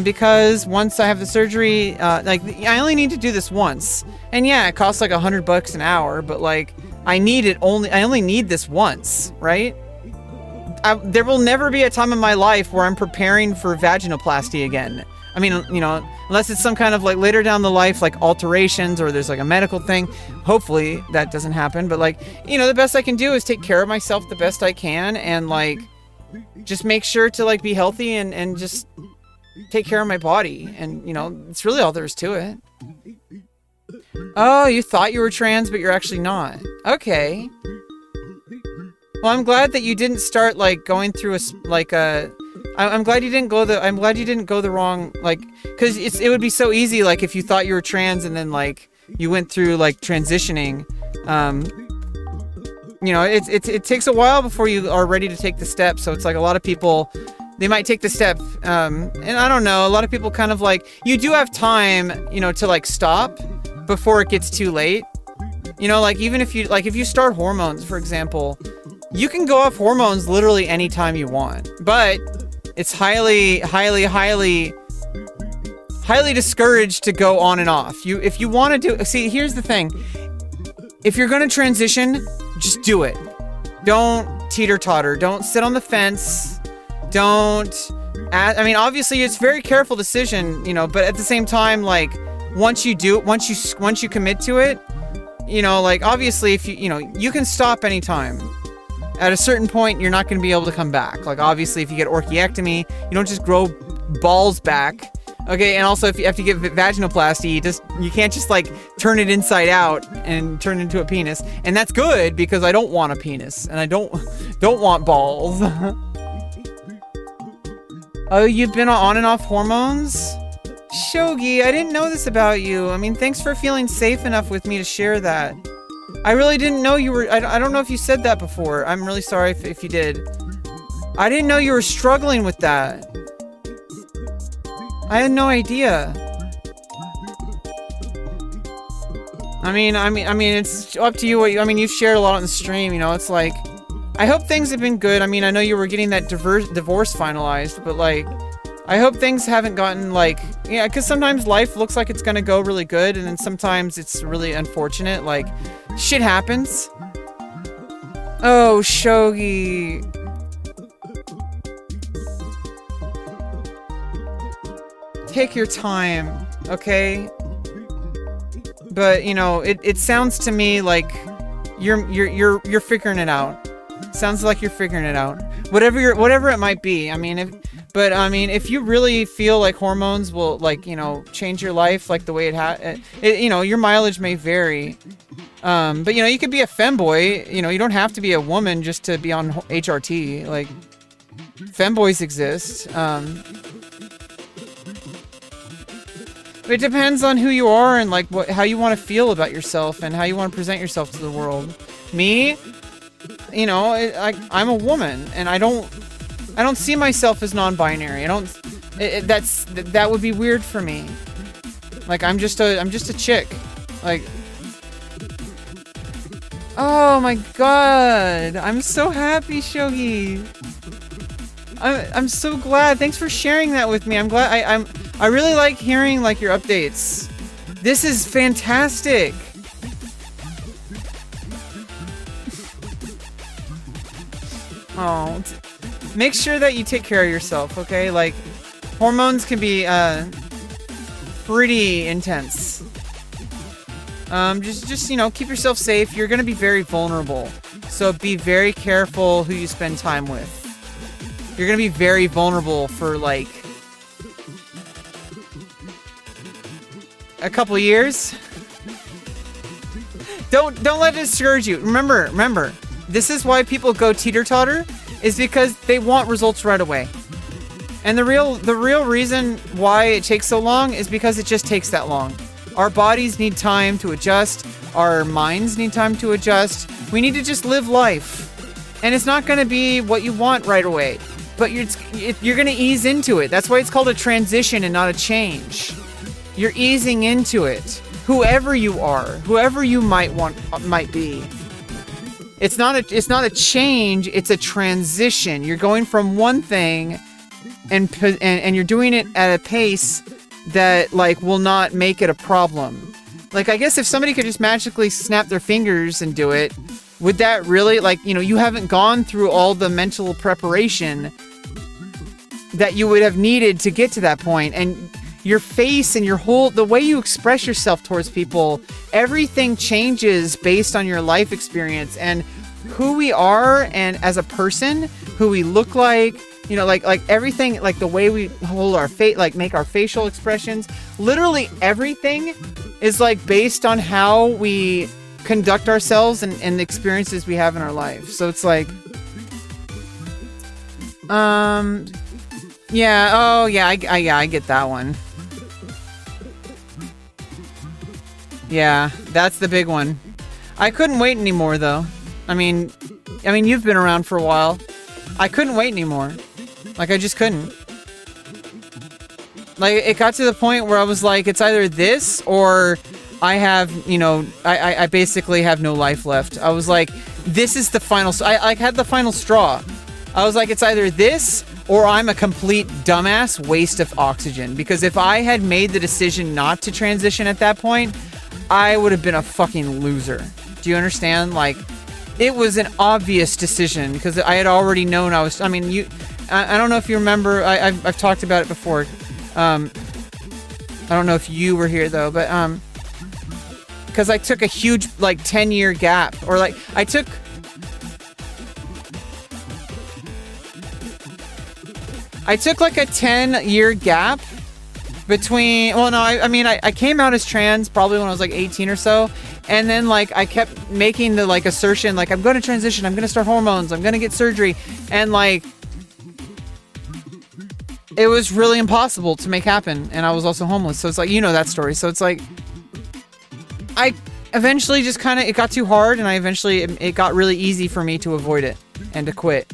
Because once I have the surgery, like I only need to do this once, and yeah, it costs like $100 an hour, but like I only need this once, right? There will never be a time in my life where I'm preparing for vaginoplasty again. I mean, you know, unless it's some kind of like later down the life, like alterations or there's like a medical thing. Hopefully that doesn't happen. But like, you know, the best I can do is take care of myself the best I can and like just make sure to like be healthy and just take care of my body. And, you know, it's really all there is to it. Oh, you thought you were trans, but you're actually not. Okay. Well, I'm glad that you didn't start like going through I'm glad you didn't go the wrong, like, because it would be so easy, like, if you thought you were trans and then, like, you went through, like, transitioning, you know, it takes a while before you are ready to take the step, so it's like a lot of people, they might take the step, and I don't know, a lot of people kind of, like, you do have time, you know, to, like, stop before it gets too late, you know, like, even if you start hormones, for example, you can go off hormones literally anytime you want, but it's highly highly discouraged to go on and off. If you want to do, see, here's the thing. If you're gonna transition, just do it. Don't teeter-totter. Don't sit on the fence. Don't. I mean, obviously, it's a very careful decision, you know. But at the same time, like, once you do it, once you commit to it, you know, like, obviously, if you can stop anytime. At a certain point, you're not going to be able to come back. Like, obviously, if you get orchiectomy, you don't just grow balls back. Okay, and also if you have to get vaginoplasty, you can't just like turn it inside out and turn it into a penis. And that's good because I don't want a penis and I don't want balls. Oh, you've been on and off hormones? Shogi, I didn't know this about you. I mean, thanks for feeling safe enough with me to share that. I really didn't know you were, I don't know if you said that before. I'm really sorry if you did. I didn't know you were struggling with that. I had no idea. I mean, it's up to you. You've shared a lot on the stream, you know, it's like, I hope things have been good. I mean, I know you were getting that divorce finalized, but like, I hope things haven't gotten like, yeah, because sometimes life looks like it's gonna go really good, and then sometimes it's really unfortunate, like, shit happens. Oh, Shogi. Take your time, okay? But you know, it sounds to me like you're figuring it out. Sounds like you're figuring it out. Whatever it might be. I mean, if you really feel like hormones will, like, you know, change your life like the way you know, your mileage may vary. But you know, you could be a femboy. You know, you don't have to be a woman just to be on HRT. Like, femboys exist. It depends on who you are and like how you want to feel about yourself and how you want to present yourself to the world. Me, you know, I'm a woman and I don't see myself as non-binary. That would be weird for me. Like, I'm just a chick. Like, oh my god, I'm so happy, Shogi. I'm so glad. Thanks for sharing that with me. I'm glad. I really like hearing like your updates. This is fantastic. Oh, make sure that you take care of yourself, okay? Like, hormones can be pretty intense. Just you know, keep yourself safe. You're gonna be very vulnerable, so be very careful who you spend time with. You're gonna be very vulnerable for like a couple years. Don't let it discourage you. Remember, this is why people go teeter-totter, is because they want results right away. And the real reason why it takes so long is because it just takes that long. Our bodies need time to adjust. Our minds need time to adjust. We need to just live life. And it's not going to be what you want right away. But you're going to ease into it. That's why it's called a transition and not a change. You're easing into it. Whoever you are, whoever you might be. It's not a change, it's a transition. You're going from one thing and you're doing it at a pace that like will not make it a problem. Like, I guess if somebody could just magically snap their fingers and do it, would that really, like, you know, you haven't gone through all the mental preparation that you would have needed to get to that point, and your face and the way you express yourself towards people, everything changes based on your life experience and who we are, and as a person, who we look like, you know, like everything, like the way we hold our face, like make our facial expressions, literally everything is like based on how we conduct ourselves and the experiences we have in our life. So it's like, yeah, oh yeah, I get that one. Yeah, that's the big one. I couldn't wait anymore, though. I mean, you've been around for a while. I couldn't wait anymore. Like, I just couldn't. Like, it got to the point where I was like, it's either this or I have, you know, I basically have no life left. I was like, this is the final. I had the final straw. I was like, it's either this or I'm a complete dumbass waste of oxygen. Because if I had made the decision not to transition at that point, I would have been a fucking loser. Do you understand? Like, it was an obvious decision because I had already known I was, I mean, I don't know if you remember, I've talked about it before. I don't know if you were here though, but, because I took a huge, like, 10-year gap, or like, I took like a 10-year gap between, well, no, I mean, I came out as trans probably when I was like 18 or so, and then like I kept making the like assertion, like, I'm going to transition, I'm going to start hormones, I'm going to get surgery, and like, it was really impossible to make happen, and I was also homeless, so it's like, you know that story, so it's like, I eventually just kind of, it got too hard, and it got really easy for me to avoid it, and to quit,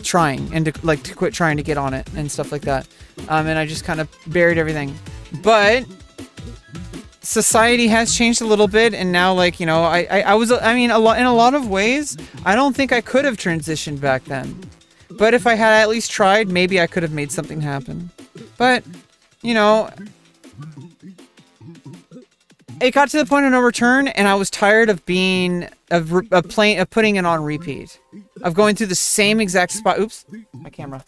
trying, and to quit trying to get on it, and stuff like that, and I just kind of buried everything, but society has changed a little bit, and now, like, you know, I mean, in a lot of ways, I don't think I could have transitioned back then, but if I had at least tried, maybe I could have made something happen, but, you know, it got to the point of no return, and I was tired of being of putting it on repeat, of going through the same exact oops, my camera,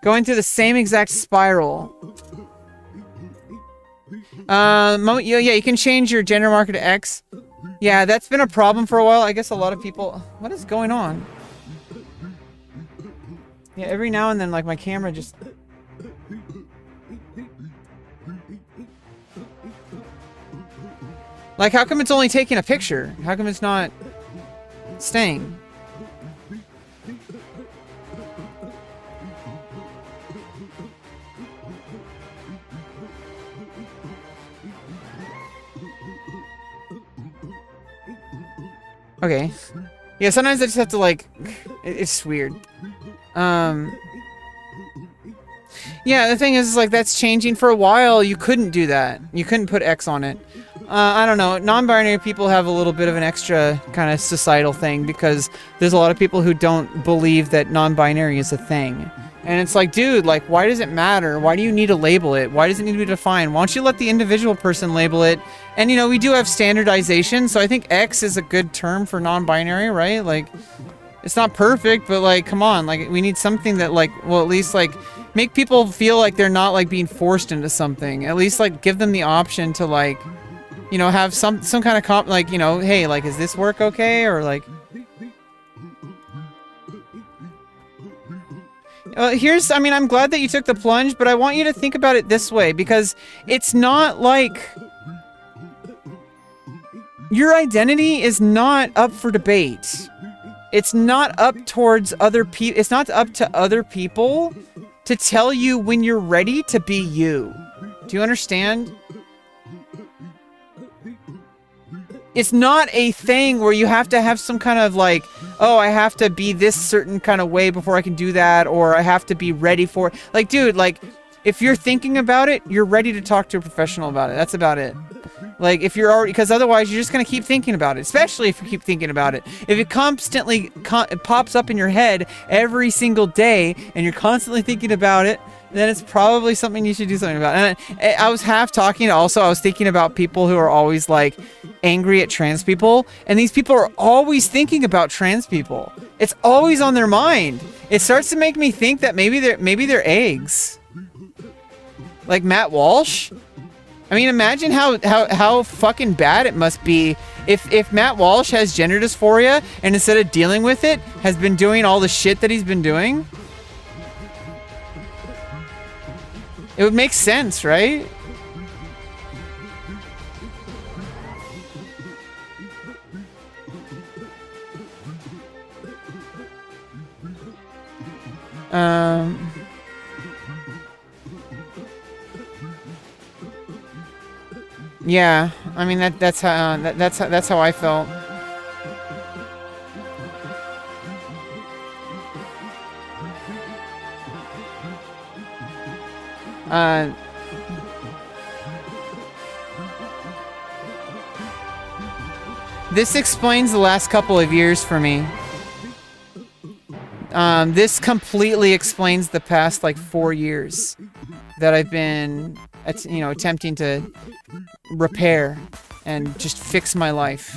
going through the same exact spiral. Yeah, you can change your gender marker to X. Yeah, that's been a problem for a while. I guess a lot of people. What is going on? Yeah, every now and then, like, my camera just. Like, how come it's only taking a picture? How come it's not staying? Okay. Yeah, sometimes I just have to, like, it's weird. Yeah, the thing is, like, that's changing. For a while, you couldn't do that. You couldn't put X on it. I don't know. Non-binary people have a little bit of an extra kind of societal thing because there's a lot of people who don't believe that non-binary is a thing. And it's like, dude, like, why does it matter? Why do you need to label it? Why does it need to be defined? Why don't you let the individual person label it? And, you know, we do have standardization, so I think X is a good term for non-binary, right? Like, it's not perfect, but, like, come on. Like, we need something that, like, well, at least, like, make people feel like they're not, like, being forced into something. At least, like, give them the option to, like, you know, have some kind of like, you know, hey, like, is this work okay? Or, like... here's, I mean, I'm glad that you took the plunge, but I want you to think about it this way, because it's not like... Your identity is not up for debate. It's not up towards other people. It's not up to other people to tell you when you're ready to be you. Do you understand? It's not a thing where you have to have some kind of like, oh, I have to be this certain kind of way before I can do that, or I have to be ready for it. Like, dude, like, if you're thinking about it, you're ready to talk to a professional about it. That's about it. Like, if you're already, because otherwise you're just going to keep thinking about it, especially if you keep thinking about it. If it constantly it pops up in your head every single day and you're constantly thinking about it, then it's probably something you should do something about. And I was half talking, also I was thinking about people who are always like angry at trans people, and these people are always thinking about trans people. It's always on their mind. It starts to make me think that maybe they're eggs. Like Matt Walsh. I mean, imagine how fucking bad it must be if Matt Walsh has gender dysphoria and instead of dealing with it, has been doing all the shit that he's been doing. It would make sense, right? Yeah, I mean that's how I felt. This explains the last couple of years for me. This completely explains the past like 4 years that I've been, attempting to repair and just fix my life.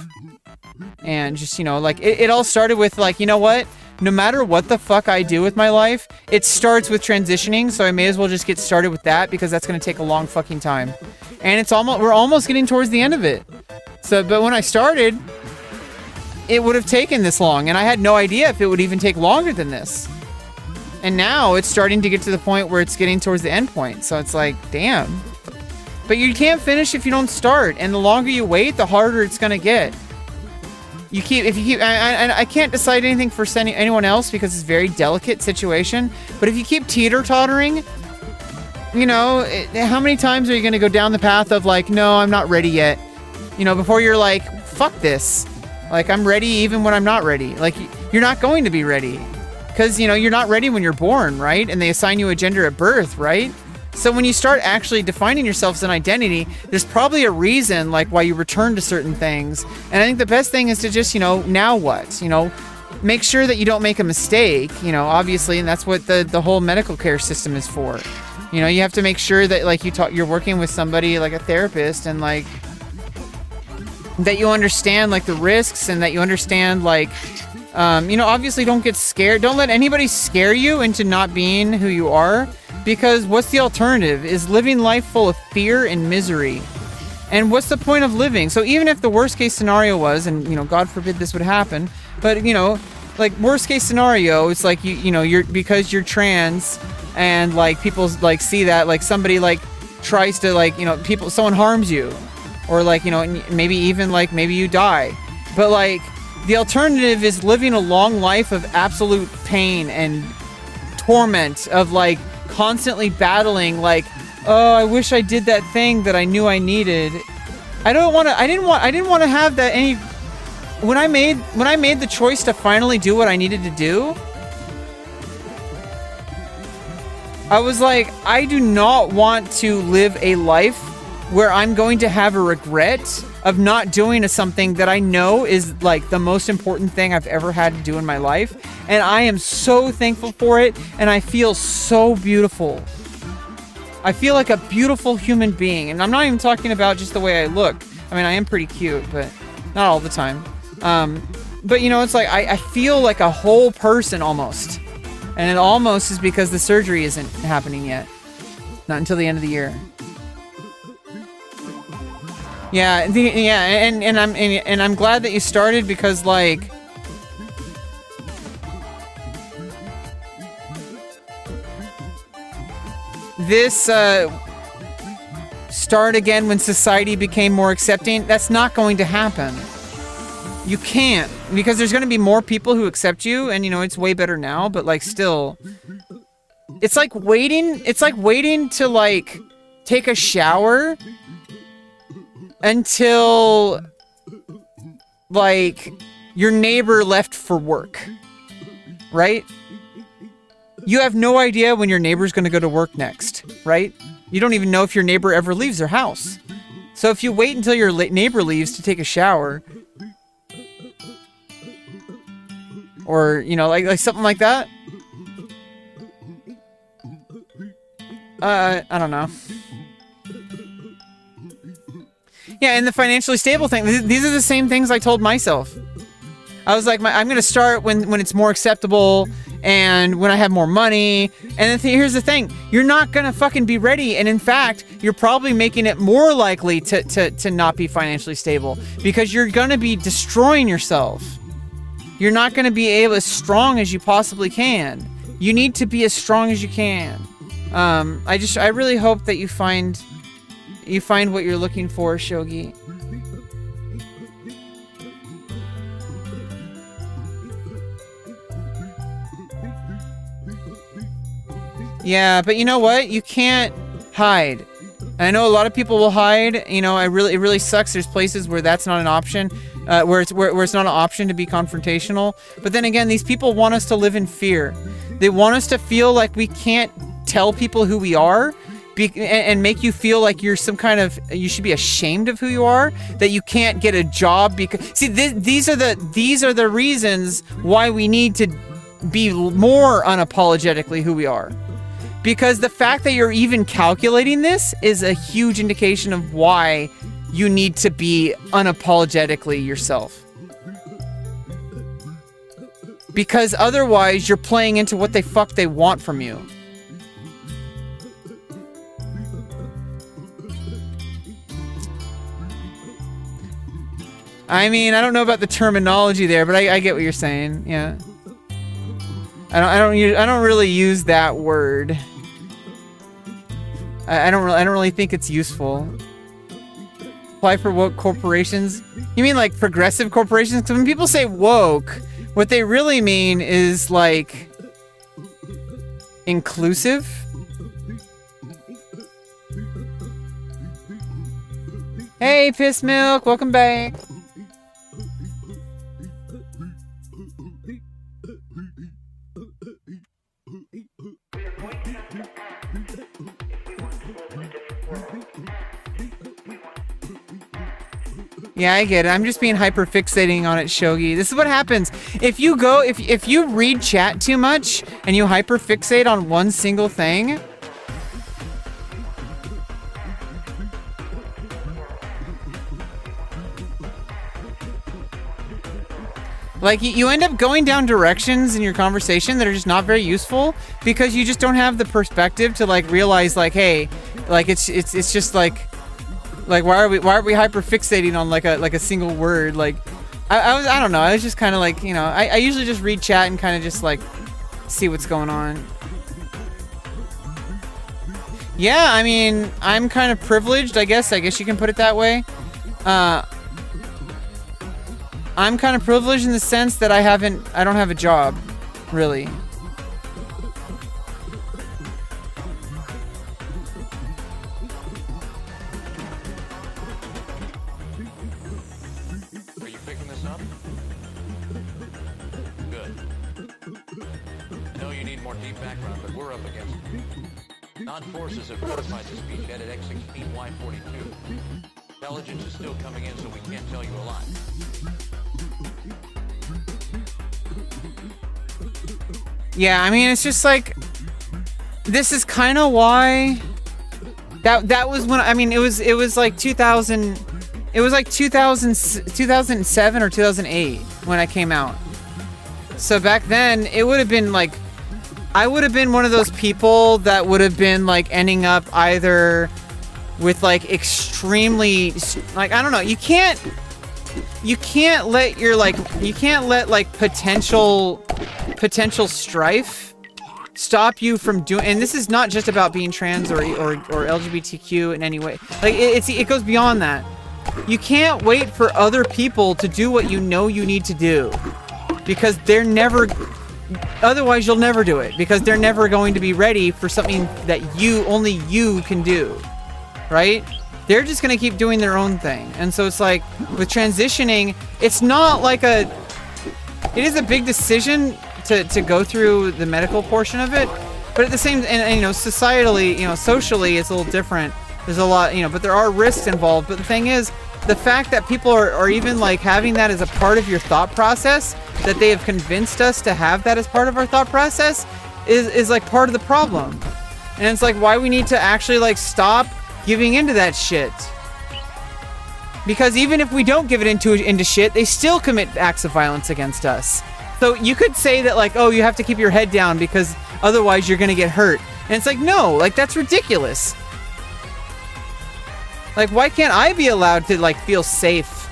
And just, like, it all started with, like, you know what? No matter what the fuck I do with my life, it starts with transitioning, so I may as well just get started with that, because that's gonna take a long fucking time. And we're almost getting towards the end of it. So, but when I started, it would have taken this long, and I had no idea if it would even take longer than this. And now it's starting to get to the point where it's getting towards the end point, so it's like, damn. But you can't finish if you don't start, and the longer you wait, the harder it's gonna get. I can't decide anything for anyone else because it's a very delicate situation, but if you keep teeter-tottering, how many times are you going to go down the path of like, no, I'm not ready yet, before you're like, fuck this, like, I'm ready even when I'm not ready. Like, you're not going to be ready because, you're not ready when you're born, right? And they assign you a gender at birth, right? So when you start actually defining yourself as an identity, there's probably a reason, like, why you return to certain things. And I think the best thing is to just, now what? Make sure that you don't make a mistake, obviously, and that's what the whole medical care system is for. You have to make sure that, like, you're working with somebody, like a therapist, and, like, that you understand, like, the risks, and that you understand, like, obviously don't get scared. Don't let anybody scare you into not being who you are. Because what's the alternative? Is living life full of fear and misery. And what's the point of living? So even if the worst case scenario was, and God forbid this would happen, but like, worst case scenario, it's like you're because you're trans, and like people like see that, like, somebody like tries to, like, someone harms you, or like, maybe even like maybe you die. But like, the alternative is living a long life of absolute pain and torment, of like constantly battling, like, oh, I wish I did that thing that I knew I needed. I didn't want to have that any. When I made the choice to finally do what I needed to do, I was like, I do not want to live a life where I'm going to have a regret of not doing something that I know is like the most important thing I've ever had to do in my life. And I am so thankful for it, and I feel so beautiful. I feel like a beautiful human being, and I'm not even talking about just the way I look. I mean, I am pretty cute, but not all the time. But it's like, I feel like a whole person almost. And it almost is because the surgery isn't happening yet. Not until the end of the year. Yeah, and I'm glad that you started, because like, this start again when society became more accepting, that's not going to happen. You can't, because there's going to be more people who accept you, and it's way better now, but like, still, it's like waiting to like take a shower until like your neighbor left for work, right? You have no idea when your neighbor's going to go to work next, right? You don't even know if your neighbor ever leaves their house. So if you wait until your neighbor leaves to take a shower, or like something like that, I don't know. Yeah, and the financially stable thing, these are the same things I told myself. I was like, I'm going to start when it's more acceptable, and when I have more money. And here's the thing, you're not going to fucking be ready. And in fact, you're probably making it more likely to not be financially stable, because you're going to be destroying yourself. You're not going to be as strong as you possibly can. You need to be as strong as you can. I really hope that you find what you're looking for, Shogi. Yeah, but you know what? You can't hide. And I know a lot of people will hide. It really sucks. There's places where that's not an option, where it's not an option to be confrontational. But then again, these people want us to live in fear. They want us to feel like we can't tell people who we are, and make you feel like you're some kind of, you should be ashamed of who you are, that you can't get a job because, see, these are the reasons why we need to be more unapologetically who we are. Because the fact that you're even calculating this is a huge indication of why you need to be unapologetically yourself. Because otherwise you're playing into what the fuck they want from you. I mean, I don't know about the terminology there, but I get what you're saying. Yeah. I don't really use that word. I don't really think it's useful. Apply for woke corporations? You mean like progressive corporations? Because when people say woke, what they really mean is like inclusive. Hey, Piss Milk, welcome back. Yeah, I get it. I'm just being hyper fixating on it, Shogi. This is what happens. If you read chat too much and you hyper fixate on one single thing, like you end up going down directions in your conversation that are just not very useful because you just don't have the perspective to like realize like, hey, like it's just like why are we hyper fixating on like a single word? Like I don't know. I was just kind of like, you know, I usually just read chat and kind of just like see what's going on. Yeah, I mean, I'm kind of privileged, I guess you can put it that way. I'm kind of privileged in the sense that I don't have a job, really. Forces have fortified this beachhead at X16Y42. Intelligence is still coming in, so we can't tell you a lot. Yeah, I mean, it's just like, this is kind of why that was when, I mean, it was like 2000, it was like 2007 or 2008 when I came out. So back then, it would have been like, I would have been one of those people that would have been like ending up either with like extremely, like, I don't know, you can't let your like, you can't let like potential strife stop you from doing, and this is not just about being trans or LGBTQ in any way. Like it goes beyond that. You can't wait for other people to do what you know you need to do because they're never, otherwise you'll never do it because they're never going to be ready for something that only you can do, right? They're just going to keep doing their own thing. And so it's like with transitioning, it's not like it is a big decision to go through the medical portion of it, but at the same, and you know, societally, you know, socially, it's a little different. There's a lot, you know, but there are risks involved. But the thing is, the fact that people are even like having that as a part of your thought process, that they have convinced us to have that as part of our thought process, is like part of the problem. And it's like why we need to actually like stop giving into that shit. Because even if we don't give it into shit, they still commit acts of violence against us. So you could say that like, oh, you have to keep your head down because otherwise you're gonna get hurt. And it's like, no, like that's ridiculous. Like, why can't I be allowed to like feel safe?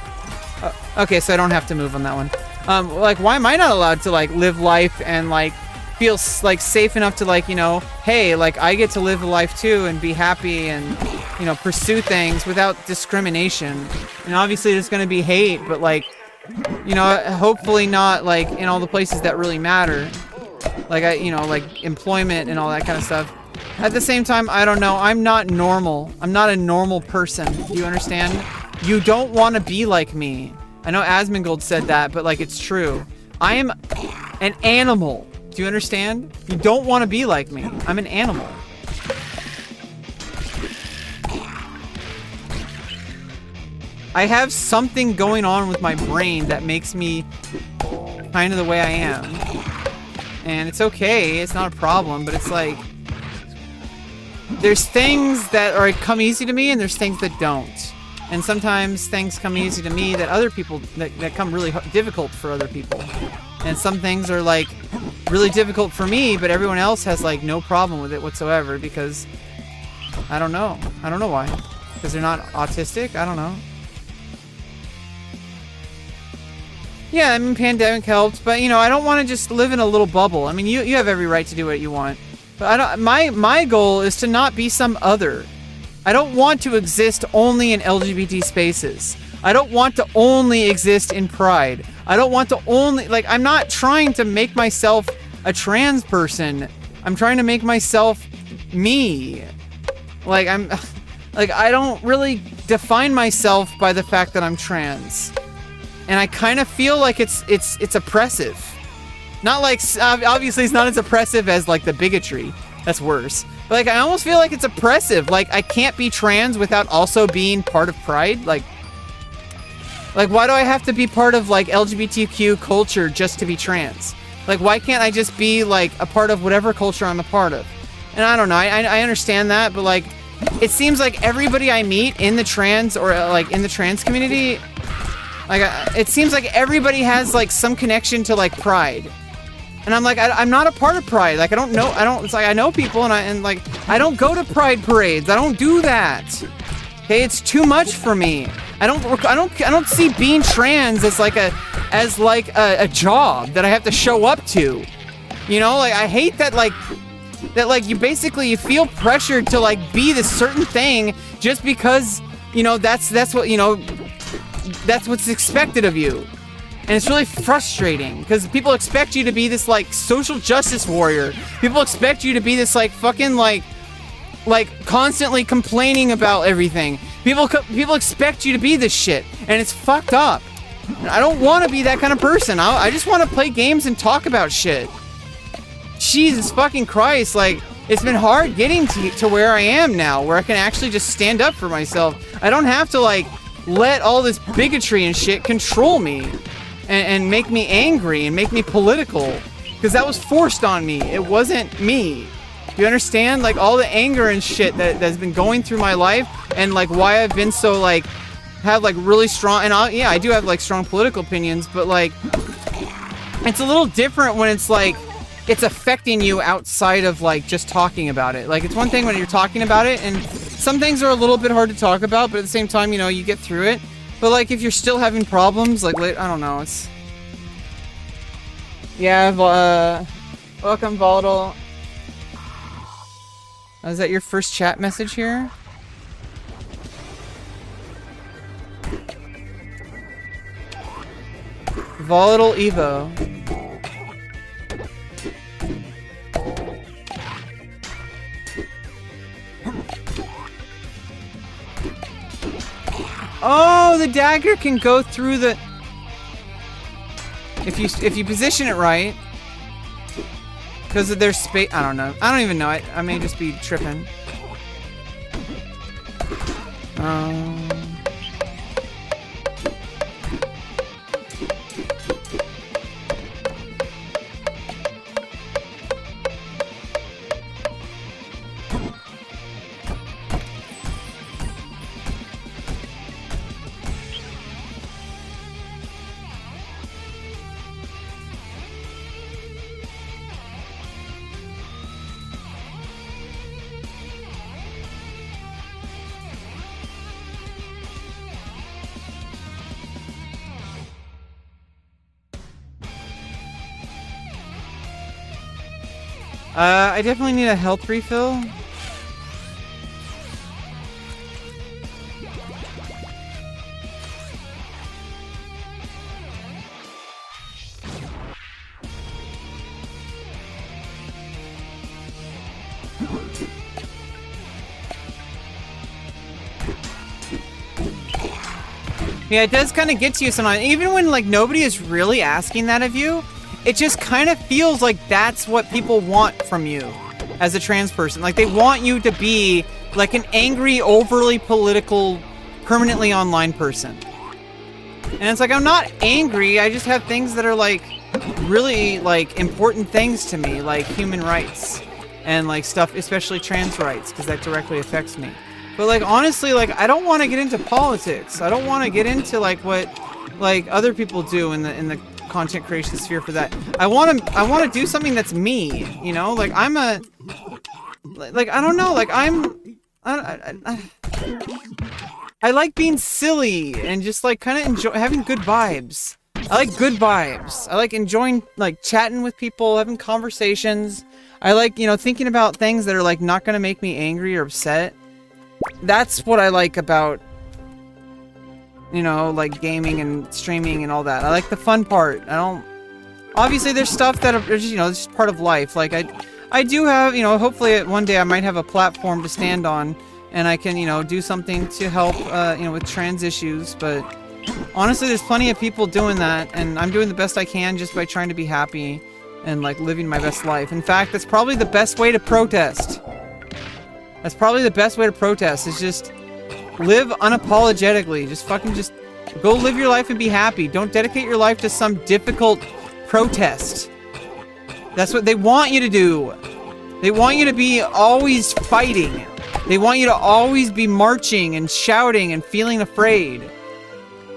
Okay, so I don't have to move on that one. Like, why am I not allowed to like live life and like feel like safe enough to like, you know, hey, like I get to live a life too and be happy and, you know, pursue things without discrimination. And obviously there's gonna be hate, but like, you know, hopefully not like in all the places that really matter. Like you know, like employment and all that kind of stuff. At the same time, I don't know, I'm not normal. I'm not a normal person. Do you understand? You don't want to be like me. I know Asmongold said that, but like it's true. I am an animal. Do you understand? You don't want to be like me. I'm an animal. I have something going on with my brain that makes me kind of the way I am. and it's okay. It's not a problem, but it's like there's things that are come easy to me, and there's things that don't. And sometimes things come easy to me that other people that come really difficult for other people. And some things are like really difficult for me, but everyone else has like no problem with it whatsoever because I don't know. I don't know why. Because they're not autistic? I don't know. Yeah, I mean, pandemic helped, but you know, I don't want to just live in a little bubble. I mean, you have every right to do what you want, but I don't. My goal is to not be some other. I don't want to exist only in LGBT spaces. I don't want to only exist in Pride. I don't want to only like. I'm not trying to make myself a trans person. I'm trying to make myself me. Like I don't really define myself by the fact that I'm trans. And I kind of feel like it's oppressive. Not like, obviously it's not as oppressive as like the bigotry. That's worse. But like, I almost feel like it's oppressive. Like, I can't be trans without also being part of Pride. Like why do I have to be part of like LGBTQ culture just to be trans? Like, why can't I just be like a part of whatever culture I'm a part of? And I don't know, I understand that, but like, it seems like everybody I meet in the trans or like in the trans community, like it seems like everybody has like some connection to like Pride. And I'm like, I'm not a part of Pride. Like, it's like I know people and like, I don't go to Pride parades. I don't do that. Okay, it's too much for me. I don't see being trans as like a job that I have to show up to. You know, like I hate that like you feel pressured to like be this certain thing just because, you know, that's what, you know, that's what's expected of you. And it's really frustrating because people expect you to be this like social justice warrior. People expect you to be this like fucking like constantly complaining about everything. People expect you to be this shit, and it's fucked up. And I don't want to be that kind of person. I just want to play games and talk about shit. Jesus fucking Christ, like, it's been hard getting to where I am now, where I can actually just stand up for myself. I don't have to like let all this bigotry and shit control me and make me angry and make me political, because that was forced on me. It wasn't me. You understand? Like, all the anger and shit that's been going through my life, and like why I've been so like have like really strong, and I do have like strong political opinions, but like it's a little different when it's like it's affecting you outside of like just talking about it. Like, it's one thing when you're talking about it, and some things are a little bit hard to talk about, but at the same time, you know, you get through it. But like, if you're still having problems, like, I don't know, it's... Yeah, welcome, Volatile. Is that your first chat message here? Volatile Evo. Oh, the dagger can go through the... If you position it right, because of their space. I don't know. I don't even know. I may just be tripping. I definitely need a health refill. Yeah, it does kind of get to you sometimes. Even when like nobody is really asking that of you, it just kind of feels like that's what people want from you as a trans person. Like, they want you to be like an angry, overly political, permanently online person. And it's like, I'm not angry. I just have things that are like really like important things to me, like human rights and like stuff, especially trans rights, because that directly affects me. But like honestly, like I don't want to get into politics. I don't want to get into like what like other people do in the content creation sphere for that. I want to do something that's me, you know? Like I'm a like I don't know, like I like being silly and just like kind of enjoy having good vibes. I like good vibes. I like enjoying like chatting with people, having conversations. I like, you know, thinking about things that are like not gonna make me angry or upset. That's what I like about, you know, like gaming and streaming and all that. I like the fun part. I don't. Obviously, there's stuff that are just, you know, it's just part of life. Like I do have, you know, hopefully one day I might have a platform to stand on, and I can, you know, do something to help, you know, with trans issues. But honestly, there's plenty of people doing that, and I'm doing the best I can just by trying to be happy and like living my best life. In fact, that's probably the best way to protest. That's probably the best way to protest, is just live unapologetically. Just fucking just go live your life and be happy. Don't dedicate your life to some difficult protest. That's what they want you to do. They want you to be always fighting. They want you to always be marching and shouting and feeling afraid.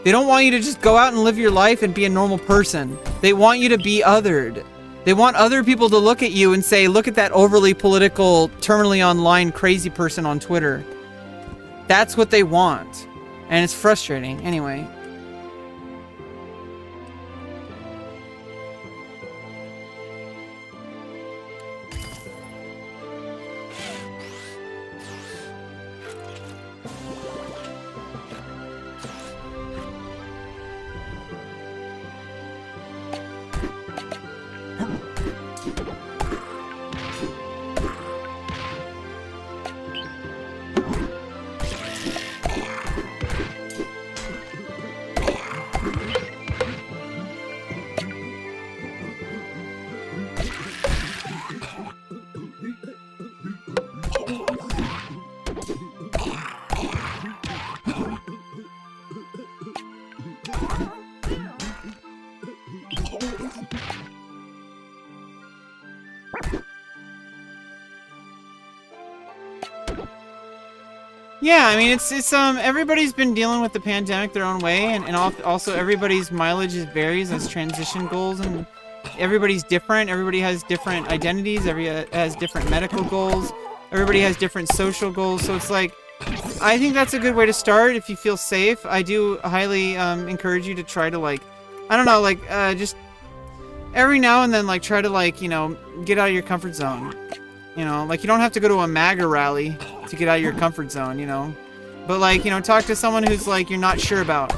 They don't want you to just go out and live your life and be a normal person. They want you to be othered. They want other people to look at you and say, look at that overly political, terminally online crazy person on Twitter. That's what they want. And it's frustrating. Anyway. Yeah, I mean, it's everybody's been dealing with the pandemic their own way, and also everybody's mileage varies as transition goals, and everybody's different. Everybody has different identities. Everybody has different medical goals. Everybody has different social goals. So it's like, I think that's a good way to start if you feel safe. I do highly encourage you to try to, like, I don't know, like, just every now and then, like, try to, like, you know, get out of your comfort zone. You know, like, you don't have to go to a MAGA rally to get out of your comfort zone, you know. But, like, you know, talk to someone who's, like, you're not sure about.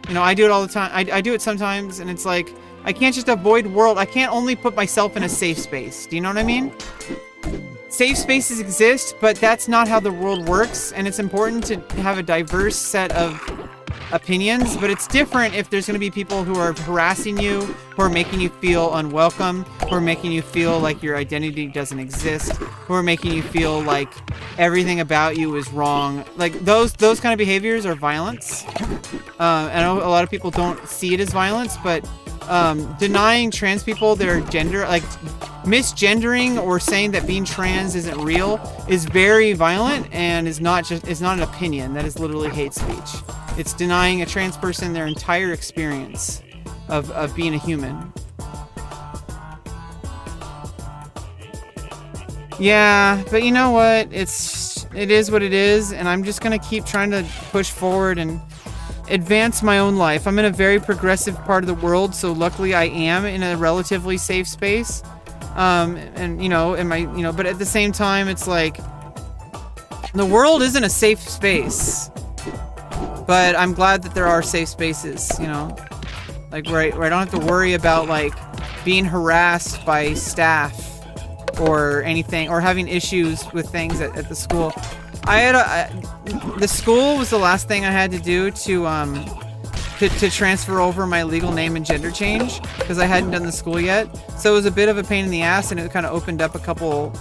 You know, I do it all the time. I do it sometimes, and it's like, I can't just avoid world. I can't only put myself in a safe space. Do you know what I mean? Safe spaces exist, but that's not how the world works, and it's important to have a diverse set of opinions, but it's different if there's going to be people who are harassing you, who are making you feel unwelcome, who are making you feel like your identity doesn't exist, who are making you feel like everything about you is wrong. Like, those kind of behaviors are violence. I know a lot of people don't see it as violence, but denying trans people their gender, like misgendering or saying that being trans isn't real, is very violent and is not an opinion. That is literally hate speech. It's denying a trans person their entire experience of being a human. Yeah, but you know what? It is what it is, and I'm just gonna keep trying to push forward and advance my own life. I'm in a very progressive part of the world, so luckily I am in a relatively safe space. And you know, but at the same time, it's like the world isn't a safe space. But I'm glad that there are safe spaces, you know, like where I don't have to worry about like being harassed by staff or anything, or having issues with things at the school. The school was the last thing I had to do to transfer over my legal name and gender change, because I hadn't done the school yet. So it was a bit of a pain in the ass, and it kind of opened up a couple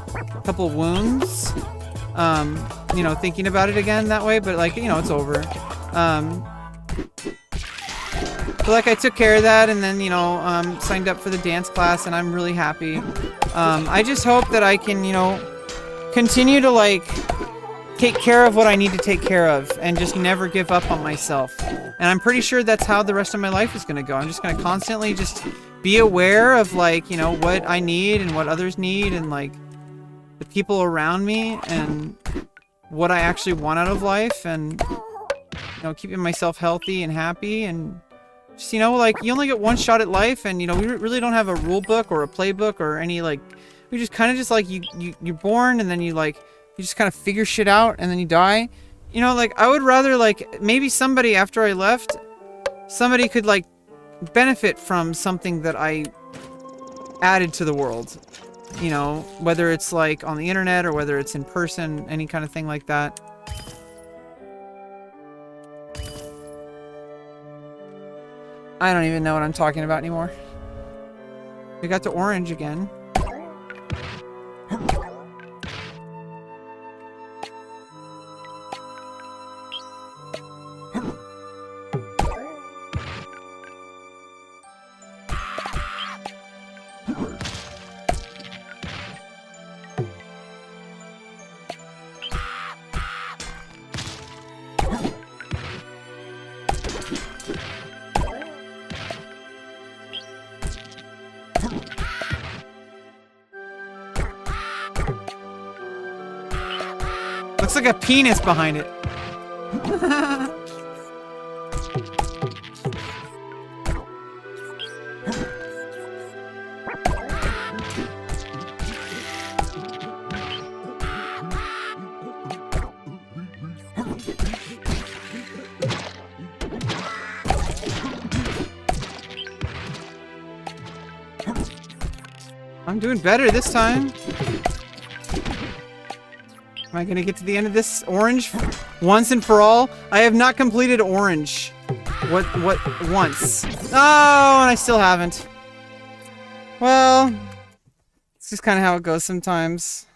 wounds. You know, thinking about it again that way, but like, you know, it's over. But feel like I took care of that, and then, you know, signed up for the dance class, and I'm really happy. I just hope that I can, you know, continue to, like, take care of what I need to take care of, and just never give up on myself. And I'm pretty sure that's how the rest of my life is gonna go. I'm just gonna constantly just be aware of, like, you know, what I need and what others need, and, like, the people around me, and what I actually want out of life, and, you know, keeping myself healthy and happy, and just, you know, like, you only get one shot at life, and, you know, we really don't have a rule book or a playbook or any, like, we just kind of just, like, you're born, and then you, like, you just kind of figure shit out, and then you die. You know, like, I would rather, like, maybe somebody after I left, somebody could, like, benefit from something that I added to the world. You know, whether it's, like, on the internet or whether it's in person, any kind of thing like that. I don't even know what I'm talking about anymore. We got to orange again. Looks like a penis behind it. I'm doing better this time. Am I gonna get to the end of this orange once and for all? I have not completed orange. Once? Oh, and I still haven't. Well, it's just kind of how it goes sometimes.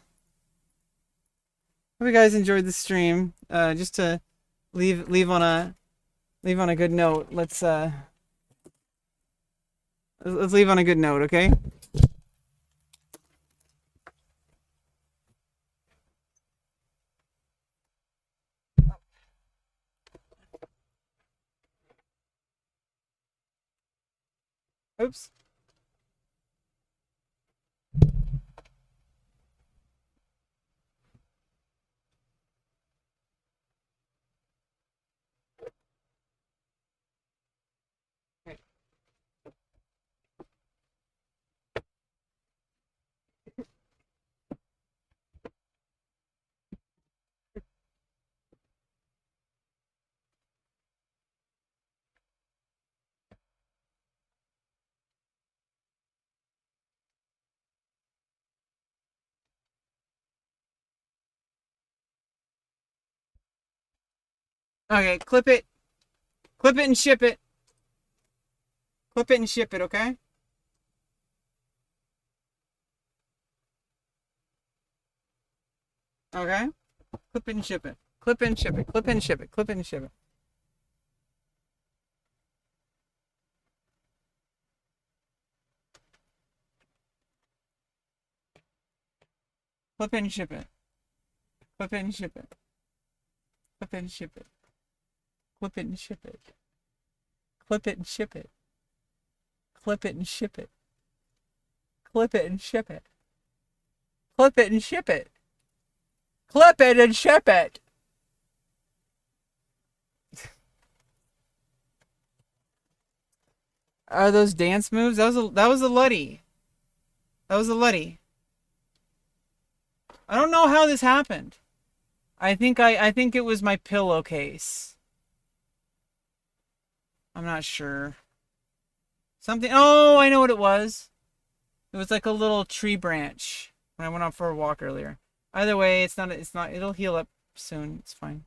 Hope you guys enjoyed the stream. Just to leave on a good note. Let's leave on a good note, okay? Oops. Okay, clip it. Clip it and ship it. Clip it and ship it, okay? Okay? Clip it and ship it. Clip it and ship it. Clip it and ship it. Clip it and ship it. Clip it and ship it. Clip it and ship it. Clip it and ship it. Clip it and ship it. Clip it and ship it. Clip it and ship it. Clip it and ship it. Clip it and ship it. Clip it and ship it. Are those dance moves? That was a Luddy. That was a Luddy. I don't know how this happened. I think it was my pillowcase. I'm not sure. Something. Oh, I know what it was. It was like a little tree branch when I went out for a walk earlier. Either way, it's not. It'll heal up soon. It's fine.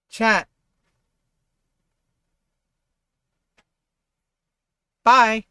Chat. Bye.